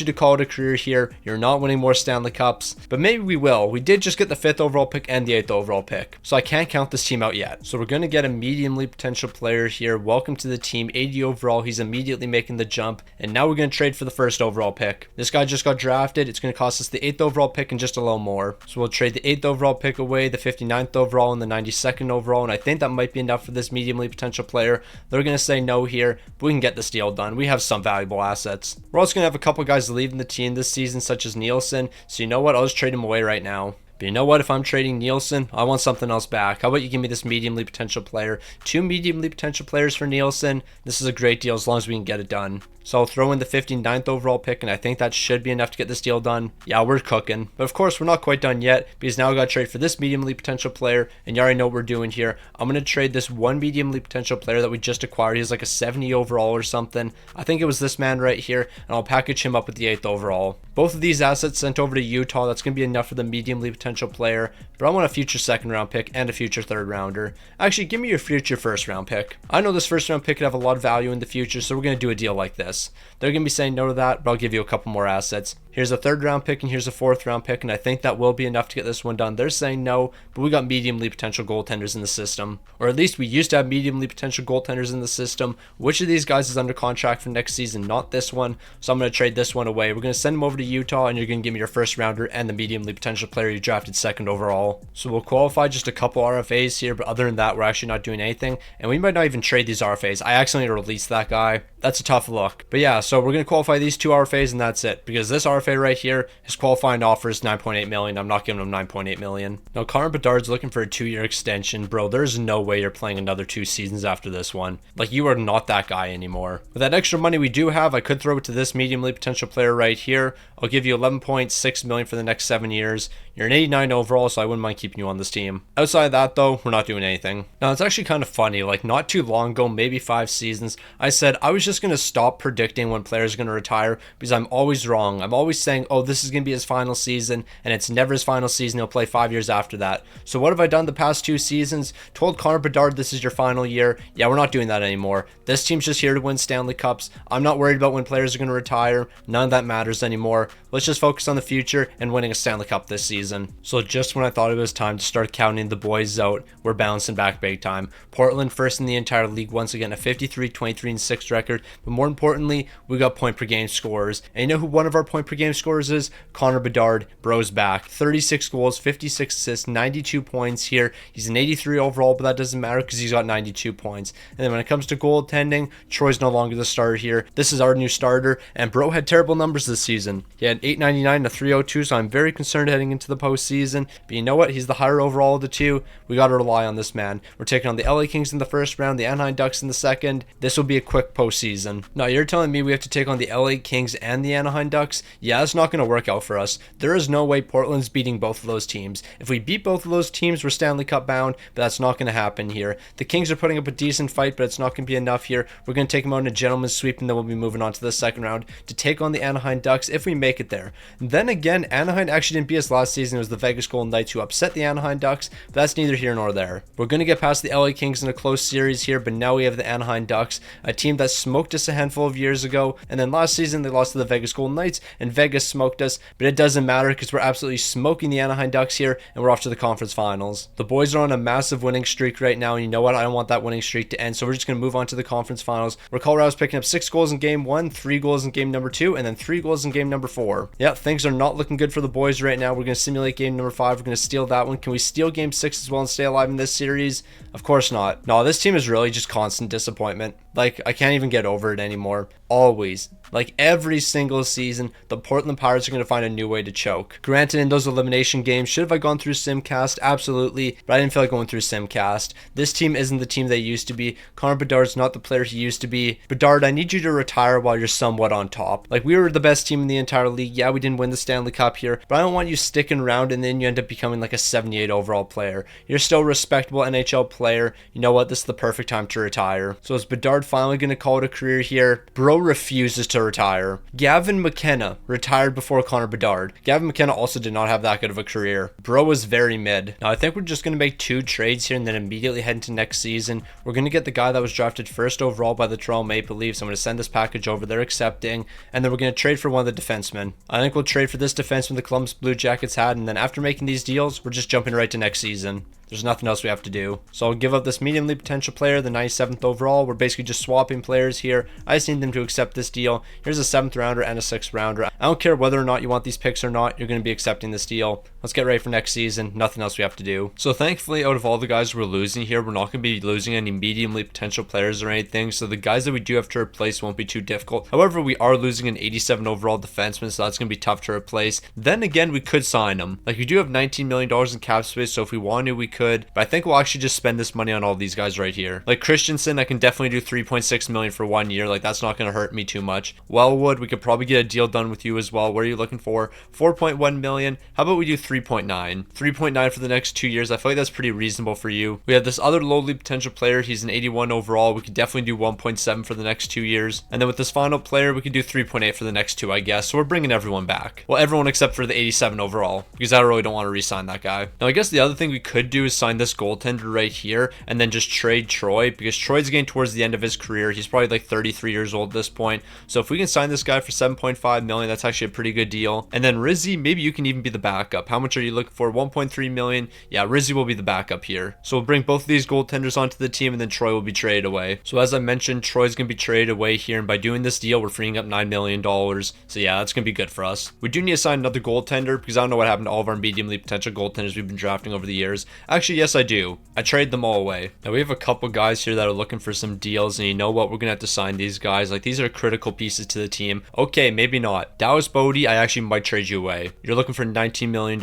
S1: you to call it a career here. You're not winning more Stanley Cups, but maybe we will. We did just get the 5th overall pick and the 8th overall pick, so I can't count this team out yet. So we're going to get a medium-league potential player here. Welcome to the team, 80 overall. He's immediately making the jump, and now we're going to trade for the 1st overall pick. This guy just got drafted. It's going to cost us the 8th overall pick and just a little more. So we'll trade the 8th overall pick away, the 59th overall and the 92nd overall, and I think that might be enough for this medium-league potential player. They're going to say no here, but we can get this deal done. We have some valuable assets. We're also going to have a couple guys leaving the team this season, such as Nielsen, so you know what? I'll just trade him away right now. But you know what? If I'm trading Nielsen, I want something else back. How about you give me this medium-league potential player? 2 medium-league potential players for Nielsen. This is a great deal as long as we can get it done. So I'll throw in the 59th overall pick, and I think that should be enough to get this deal done. Yeah, we're cooking. But of course, we're not quite done yet, because now I got to trade for this medium-league potential player, and you already know what we're doing here. I'm going to trade this one medium-league potential player that we just acquired. He's like a 70 overall or something. I think it was this man right here, and I'll package him up with the 8th overall. Both of these assets sent over to Utah. That's going to be enough for the medium-league potential player, but I want a future 2nd round pick and a future 3rd rounder. Actually, give me your future 1st round pick. I know this 1st round pick could have a lot of value in the future, so we're going to do a deal like this. They're going to be saying no to that, but I'll give you a couple more assets. Here's a 3rd round pick and here's a 4th round pick, and I think that will be enough to get this one done. They're saying no, but we got medium-league potential goaltenders in the system. Or at least we used to have medium-league potential goaltenders in the system. Which of these guys is under contract for next season? Not this one. So I'm going to trade this one away. We're going to send him over to Utah, and you're going to give me your 1st rounder and the medium-league potential player you drafted 2nd overall. So we'll qualify just a couple RFAs here, but other than that, we're actually not doing anything. And we might not even trade these RFAs. I accidentally released that guy. That's a tough look. But yeah, so we're going to qualify these 2 RFAs, and that's it. Because this RFA right here, his qualifying offer is $9.8 million. I'm not giving him $9.8 million. Now, Connor Bedard's looking for a 2-year extension. Bro, there's no way you're playing another 2 seasons after this one. Like, you are not that guy anymore. With that extra money we do have, I could throw it to this medium-league potential player right here. I'll give you $11.6 million for the next 7 years. You're an 89 overall, so I wouldn't mind keeping you on this team. Outside of that, though, we're not doing anything. Now, it's actually kind of funny. Like, not too long ago, maybe 5 seasons, I said I was just going to stop predicting when players are going to retire because I'm always wrong. I'm always saying, oh, this is going to be his final season, and it's never his final season. He'll play 5 years after that. So what have I done the past 2 seasons? Told Connor Bedard this is your final year. Yeah, we're not doing that anymore. This team's just here to win Stanley Cups. I'm not worried about when players are going to retire. None of that matters anymore. Let's just focus on the future and winning a Stanley Cup this season. So just when I thought it was time to start counting the boys out, we're bouncing back big time. Portland first in the entire league once again, a 53, 23, and 6 record. But more importantly, we got point per game scorers. And you know who one of our point per game scorers is? Connor Bedard. Bro's back. 36 goals, 56 assists, 92 points here. He's an 83 overall, but that doesn't matter because he's got 92 points. And then when it comes to goaltending, Troy's no longer the starter here. This is our new starter, and Bro had terrible numbers this season. He had 899 and a 302, so I'm very concerned heading into the postseason. But you know what? He's the higher overall of the two. We got to rely on this man. We're taking on the LA Kings in the first round, the Anaheim Ducks in the second. This will be a quick postseason. Now, you're telling me we have to take on the LA Kings and the Anaheim Ducks? Yeah, it's not going to work out for us. There is no way Portland's beating both of those teams. If we beat both of those teams, we're Stanley Cup bound, but that's not going to happen here. The Kings are putting up a decent fight, but it's not going to be enough here. We're going to take them out in a gentleman's sweep, and then we'll be moving on to the second round to take on the Anaheim Ducks if we make it there. Then again, Anaheim actually didn't beat us last season. It was the Vegas Golden Knights who upset the Anaheim Ducks, but that's neither here nor there. We're going to get past the LA Kings in a close series here, but now we have the Anaheim Ducks, a team that smoked us a handful of years ago, and then last season they lost to the Vegas Golden Knights, and Vegas smoked us, but it doesn't matter because we're absolutely smoking the Anaheim Ducks here, and we're off to the conference finals. The boys are on a massive winning streak right now, and you know what? I don't want that winning streak to end, so we're just going to move on to the conference finals, where Colorado's picking up 6 goals in game 1, 3 goals in game number 2, and then 3 goals in game number 4. Yeah, things are not looking good for the boys right now. We're going to simulate game number 5. We're going to steal that one. Can we steal game 6 as well and stay alive in this series? Of course not. No, this team is really just constant disappointment. Like, I can't even get get over it anymore. Always. Like every single season, the Portland Pirates are going to find a new way to choke. Granted, in those elimination games, should have I gone through Simcast? Absolutely, but I didn't feel like going through Simcast. This team isn't the team they used to be. Connor Bedard's not the player he used to be. Bedard, I need you to retire while you're somewhat on top. Like, we were the best team in the entire league. Yeah, we didn't win the Stanley Cup here, but I don't want you sticking around and then you end up becoming like a 78 overall player. You're still a respectable NHL player. You know what? This is the perfect time to retire. So is Bedard finally going to call it a career here? Bro refuses to retire. Gavin McKenna retired before Connor Bedard. Gavin McKenna also did not have that good of a career. Bro was very mid. Now I think we're just going to make 2 trades here and then immediately head into next season. We're going to get the guy that was drafted first overall by the Toronto Maple Leafs. I'm going to send this package over. They're accepting. And then we're going to trade for one of the defensemen. I think we'll trade for this defenseman the Columbus Blue Jackets had. And then after making these deals, we're just jumping right to next season. There's nothing else we have to do. So I'll give up this medium league potential player, the 97th overall. We're basically just swapping players here. I just need them to accept this deal. Here's a 7th rounder and a 6th rounder. I don't care whether or not you want these picks or not. You're going to be accepting this deal. Let's get ready for next season. Nothing else we have to do. So thankfully, out of all the guys we're losing here, we're not going to be losing any medium league potential players or anything. So the guys that we do have to replace won't be too difficult. However, we are losing an 87 overall defenseman, so that's going to be tough to replace. Then again, we could sign him. Like, we do have $19 million in cap space, so if we wanted, we could. But I think we'll actually just spend this money on all these guys right here. Like Christensen, I can definitely do $3.6 million for 1 year. Like, that's not going to hurt me too much. Wellwood, we could probably get a deal done with you as well. What are you looking for? $4.1 million. How about we do 3.9? 3.9 for the next 2 years. I feel like that's pretty reasonable for you. We have this other lowly potential player. He's an 81 overall. We could definitely do 1.7 for the next 2 years. And then with this final player, we could do 3.8 for the next 2, I guess. So we're bringing everyone back. Well, everyone except for the 87 overall, because I really don't want to re-sign that guy. Now, I guess the other thing we could do is sign this goaltender right here and then just trade Troy, because Troy's getting towards the end of his career. He's probably like 33 years old at this point. So if we can sign this guy for 7.5 million, that's actually a pretty good deal. And then Rizzy, maybe you can even be the backup. How much are you looking for? 1.3 million. Yeah, Rizzy will be the backup here. So we'll bring both of these goaltenders onto the team and then Troy will be traded away. So as I mentioned, Troy's going to be traded away here, and by doing this deal, we're freeing up $9 million. So yeah, that's going to be good for us. We do need to sign another goaltender, because I don't know what happened to all of our medium league potential goaltenders we've been drafting over the years. Actually, yes, I do. I trade them all away. Now we have a couple guys here that are looking for some deals, and you know what? We're gonna have to sign these guys. Like, these are critical pieces to the team. Okay, maybe not. Dallas Bodie, I actually might trade you away. You're looking for $19 million,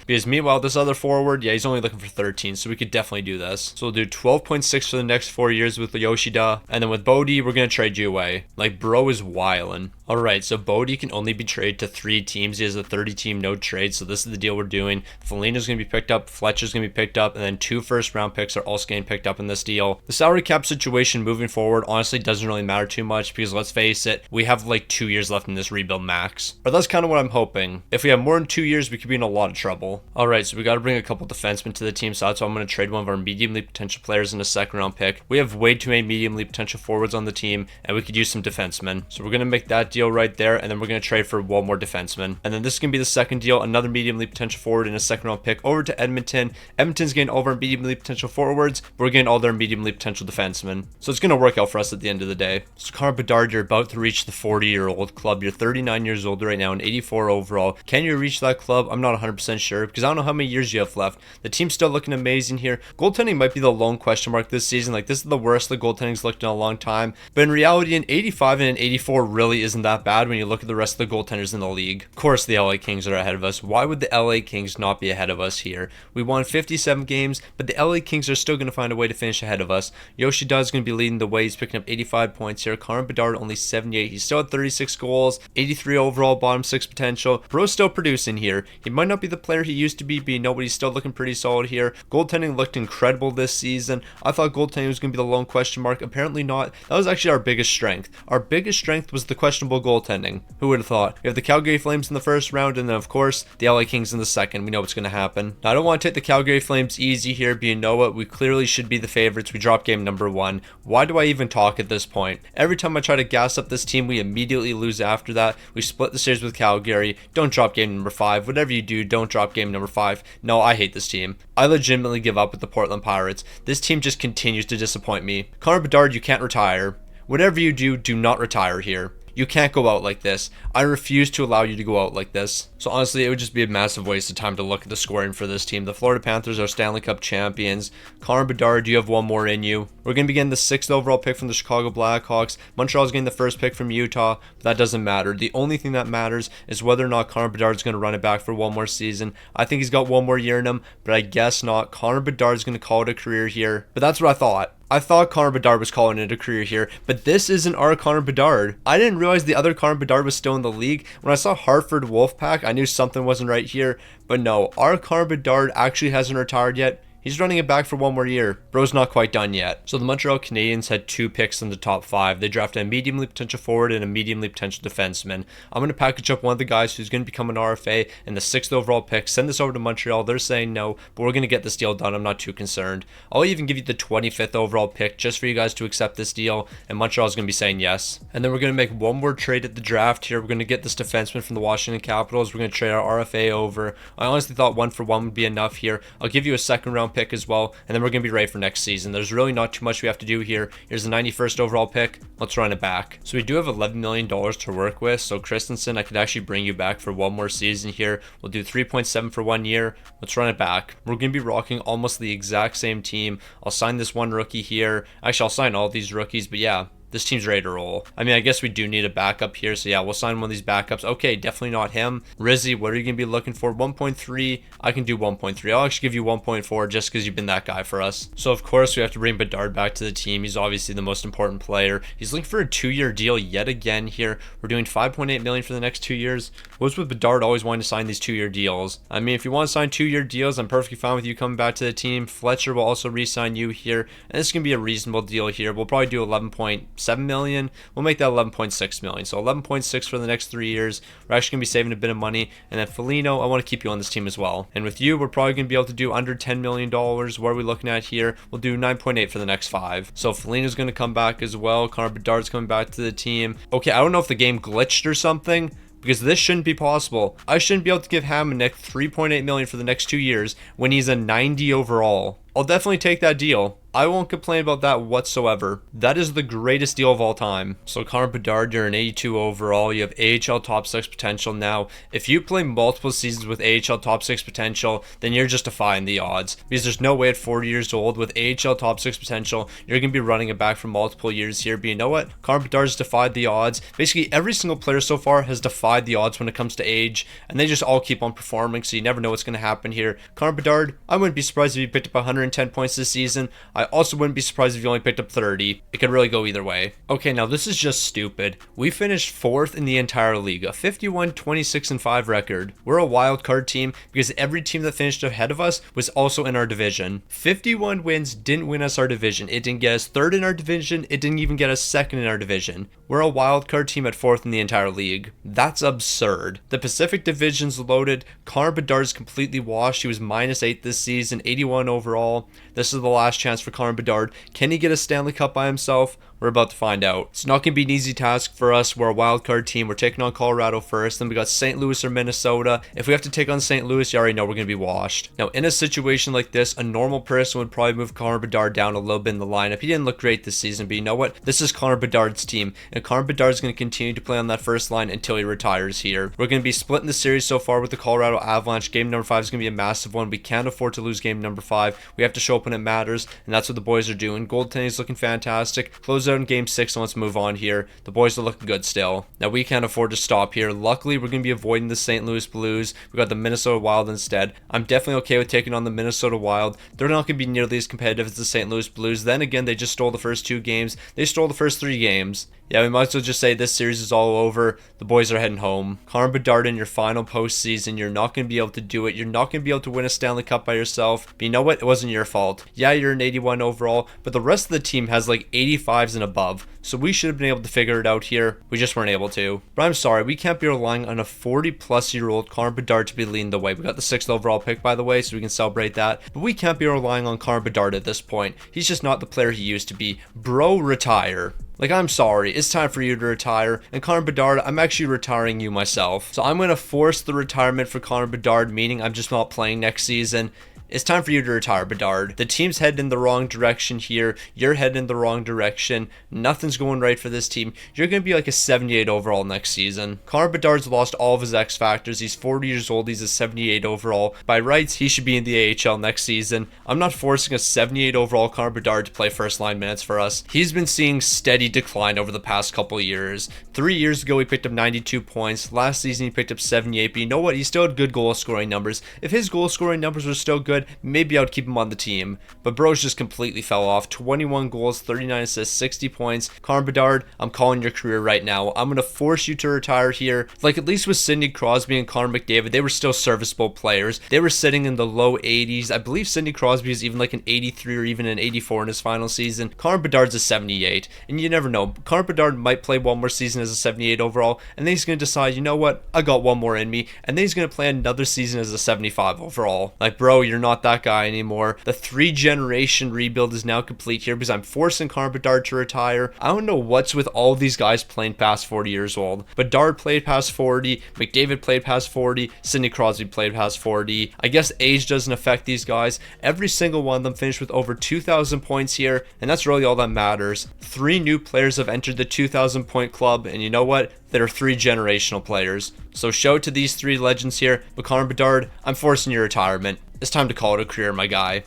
S1: because meanwhile, this other forward, yeah, he's only looking for 13, so we could definitely do this. So we'll do 12.6 for the next 4 years with Yoshida, and then with Bodie, we're gonna trade you away. Like, bro is wildin'. Alright, so Bodie can only be traded to 3 teams. He has a 30-team no trade, so this is the deal we're doing. Foligno's going to be picked up, Fletcher's going to be picked up, and then 2 first-round picks are also getting picked up in this deal. The salary cap situation moving forward honestly doesn't really matter too much, because let's face it, we have like 2 years left in this rebuild max. Or that's kind of what I'm hoping. If we have more than 2 years, we could be in a lot of trouble. Alright, so we got to bring a couple defensemen to the team, so that's why I'm going to trade one of our medium league potential players in a 2nd-round pick. We have way too many medium league potential forwards on the team, and we could use some defensemen. So we're going to make that deal right there, and then we're going to trade for one more defenseman. And then this is going to be the second deal, another medium league potential forward in a 2nd-round pick over to Edmonton. Edmonton's getting all of our medium league potential forwards. We're getting all their medium league potential defensemen. So it's going to work out for us at the end of the day. So Connor Bedard, you're about to reach the 40-year-old club. You're 39 years old right now and 84 overall. Can you reach that club? I'm not 100% sure, because I don't know how many years you have left. The team's still looking amazing here. Goaltending might be the lone question mark this season. Like, this is the worst the goaltending's looked in a long time. But in reality, an 85 and an 84 really isn't that bad when you look at the rest of the goaltenders in the league. Of course, the LA Kings are ahead of us. Why would the LA Kings not be ahead of us here? We won 57 games, but the LA Kings are still going to find a way to finish ahead of us. Yoshida is going to be leading the way. He's picking up 85 points here. Connor Bedard only 78. He's still at 36 goals, 83 overall, bottom 6 potential. Bro's still producing here. He might not be the player he used to be, but you know what? He's still looking pretty solid here. Goaltending looked incredible this season. I thought goaltending was going to be the lone question mark. Apparently not. That was actually our biggest strength. Our biggest strength was the questionable goaltending. Who would have thought? We have the Calgary Flames in the first round, and then of course the LA Kings in the second. We know what's going to happen. Now, I don't want to take the Calgary Flames easy here, but you know what? We clearly should be the favorites. We dropped game number 1. Why do I even talk at this point? Every time I try to gas up this team, we immediately lose after that. We split the series with Calgary. Don't drop game number 5. Whatever you do, don't drop game number 5. No, I hate this team. I legitimately give up with the Portland Pirates. This team just continues to disappoint me. Connor Bedard, you can't retire. Whatever you do, do not retire here. You can't go out like this. I refuse to allow you to go out like this. So honestly, it would just be a massive waste of time to look at the scoring for this team. The Florida Panthers are Stanley Cup champions. Connor Bedard, you have one more in you. We're going to be getting the 6th overall pick from the Chicago Blackhawks. Montreal's getting the 1st pick from Utah, but that doesn't matter. The only thing that matters is whether or not Connor Bedard's going to run it back for one more season. I think he's got one more year in him, but I guess not. Connor Bedard's going to call it a career here. But that's what I thought. I thought Connor Bedard was calling it a career here, but this isn't our Connor Bedard. I didn't realize the other Connor Bedard was still in the league. When I saw Hartford Wolfpack, I knew something wasn't right here, but no, our Connor Bedard actually hasn't retired yet. He's running it back for one more year. Bro's not quite done yet. So the Montreal Canadiens had 2 picks in the top 5. They drafted a medium-league potential forward and a medium-league potential defenseman. I'm going to package up one of the guys who's going to become an RFA in the 6th overall pick. Send this over to Montreal. They're saying no, but we're going to get this deal done. I'm not too concerned. I'll even give you the 25th overall pick just for you guys to accept this deal, and Montreal's going to be saying yes. And then we're going to make one more trade at the draft here. We're going to get this defenseman from the Washington Capitals. We're going to trade our RFA over. I honestly thought 1 for 1 would be enough here. I'll give you a 2nd round pick as well, and then we're going to be ready for next season. There's really not too much we have to do here. Here's the 91st overall pick. Let's run it back. So we do have $11 million to work with. So Christensen, I could actually bring you back for one more season here. We'll do 3.7 for 1 year. Let's run it back. We're going to be rocking almost the exact same team. I'll sign this one rookie here. Actually, I'll sign all these rookies, but yeah. This team's ready to roll. I mean, I guess we do need a backup here. So yeah, we'll sign one of these backups. Okay, definitely not him. Rizzy, what are you going to be looking for? 1.3. I can do 1.3. I'll actually give you 1.4 just because you've been that guy for us. So of course, we have to bring Bedard back to the team. He's obviously the most important player. He's looking for a 2-year deal yet again here. We're doing $5.8 million for the next 2 years. What's with Bedard always wanting to sign these 2-year deals? I mean, if you want to sign 2-year deals, I'm perfectly fine with you coming back to the team. Fletcher will also re-sign you here. And this is going to be a reasonable deal here. We'll probably do 11.7 million. We'll make that 11.6 million. So 11.6 for the next 3 years. We're actually going to be saving a bit of money. And then Foligno, I want to keep you on this team as well. And with you, we're probably going to be able to do under $10 million. What are we looking at here? We'll do 9.8 for the next 5. So Foligno's going to come back as well. Connor Bedard's coming back to the team. Okay, I don't know if the game glitched or something, because this shouldn't be possible. I shouldn't be able to give Hamonic $3.8 million for the next 2 years when he's a 90 overall. I'll definitely take that deal. I won't complain about that whatsoever. That is the greatest deal of all time. So Connor Bedard, you're an 82 overall. You have AHL top 6 potential now. If you play multiple seasons with AHL top 6 potential, then you're just defying the odds. Because there's no way at 40 years old with AHL top 6 potential, you're going to be running it back for multiple years here. But you know what? Connor Bedard's defied the odds. Basically, every single player so far has defied the odds when it comes to age. And they just all keep on performing, so you never know what's going to happen here. Connor Bedard, I wouldn't be surprised if he picked up 110 points this season. I also wouldn't be surprised if you only picked up 30. It could really go either way. Okay, now this is just stupid. We finished 4th in the entire league, a 51-26-5 record. We're a wild card team because every team that finished ahead of us was also in our division. 51 wins didn't win us our division. It didn't get us 3rd in our division. It didn't even get us 2nd in our division. We're a wild card team at 4th in the entire league. That's absurd. The Pacific Division's loaded. Connor Bedard's completely washed. He was -8 this season, 81 overall. This is the last chance for Connor Bedard. Can he get a Stanley Cup by himself? We're about to find out. It's not going to be an easy task for us. We're a wild card team. We're taking on Colorado first. Then we got St. Louis or Minnesota. If we have to take on St. Louis, you already know we're going to be washed. Now, in a situation like this, a normal person would probably move Connor Bedard down a little bit in the lineup. He didn't look great this season, but you know what? This is Connor Bedard's team, and Connor Bedard's going to continue to play on that first line until he retires here. We're going to be splitting the series so far with the Colorado Avalanche. Game number 5 is going to be a massive one. We can't afford to lose game number 5. We have to show up when it matters, and that's what the boys are doing. Goaltending is looking fantastic. Close out in game 6, and let's move on here. The boys are looking good still. Now, we can't afford to stop here. Luckily, we're going to be avoiding the St. Louis Blues. We got the Minnesota Wild instead. I'm definitely okay with taking on the Minnesota Wild. They're not going to be nearly as competitive as the St. Louis Blues. Then again, they just stole the first 2 games. They stole the first 3 games. Yeah, we might as well just say this series is all over. The boys are heading home. Connor Bedard in your final postseason. You're not going to be able to do it. You're not going to be able to win a Stanley Cup by yourself. But you know what? It wasn't your fault. Yeah, you're an 81 overall, but the rest of the team has like 85s and above. So we should have been able to figure it out here. We just weren't able to. But I'm sorry, we can't be relying on a 40-plus-year-old Connor Bedard to be leading the way. We got the 6th overall pick, by the way, so we can celebrate that. But we can't be relying on Connor Bedard at this point. He's just not the player he used to be. Bro, retire. Like, I'm sorry, it's time for you to retire. And Connor Bedard, I'm actually retiring you myself. So I'm going to force the retirement for Connor Bedard, meaning I'm just not playing next season. It's time for you to retire, Bedard. The team's heading in the wrong direction here. You're heading in the wrong direction. Nothing's going right for this team. You're going to be like a 78 overall next season. Connor Bedard's lost all of his X factors. He's 40 years old. He's a 78 overall. By rights, he should be in the AHL next season. I'm not forcing a 78 overall Connor Bedard to play first line minutes for us. He's been seeing steady decline over the past couple years. 3 years ago, he picked up 92 points. Last season, he picked up 78. But you know what? He still had good goal scoring numbers. If his goal scoring numbers were still good, maybe I would keep him on the team. But bro's just completely fell off. 21 goals, 39 assists, 60 points. Connor Bedard, I'm calling your career right now. I'm going to force you to retire here. Like, at least with Sidney Crosby and Connor McDavid, they were still serviceable players. They were sitting in the low 80s. I believe Sidney Crosby is even like an 83 or even an 84 in his final season. Connor Bedard's a 78. And you never know. Connor Bedard might play one more season as a 78 overall. And then he's going to decide, you know what? I got one more in me. And then he's going to play another season as a 75 overall. Like, bro, you're not that guy anymore. The 3-generation rebuild is now complete here because I'm forcing Connor Bedard to retire. I don't know what's with all these guys playing past 40 years old. Bedard played past 40. McDavid played past 40. Sidney Crosby played past 40. I guess age doesn't affect these guys. Every single one of them finished with over 2,000 points here, and that's really all that matters. 3 new players have entered the 2,000 point club, and you know what? They're 3 generational players. So show to these 3 legends here, but Connor Bedard, I'm forcing your retirement. It's time to call it a career, my guy.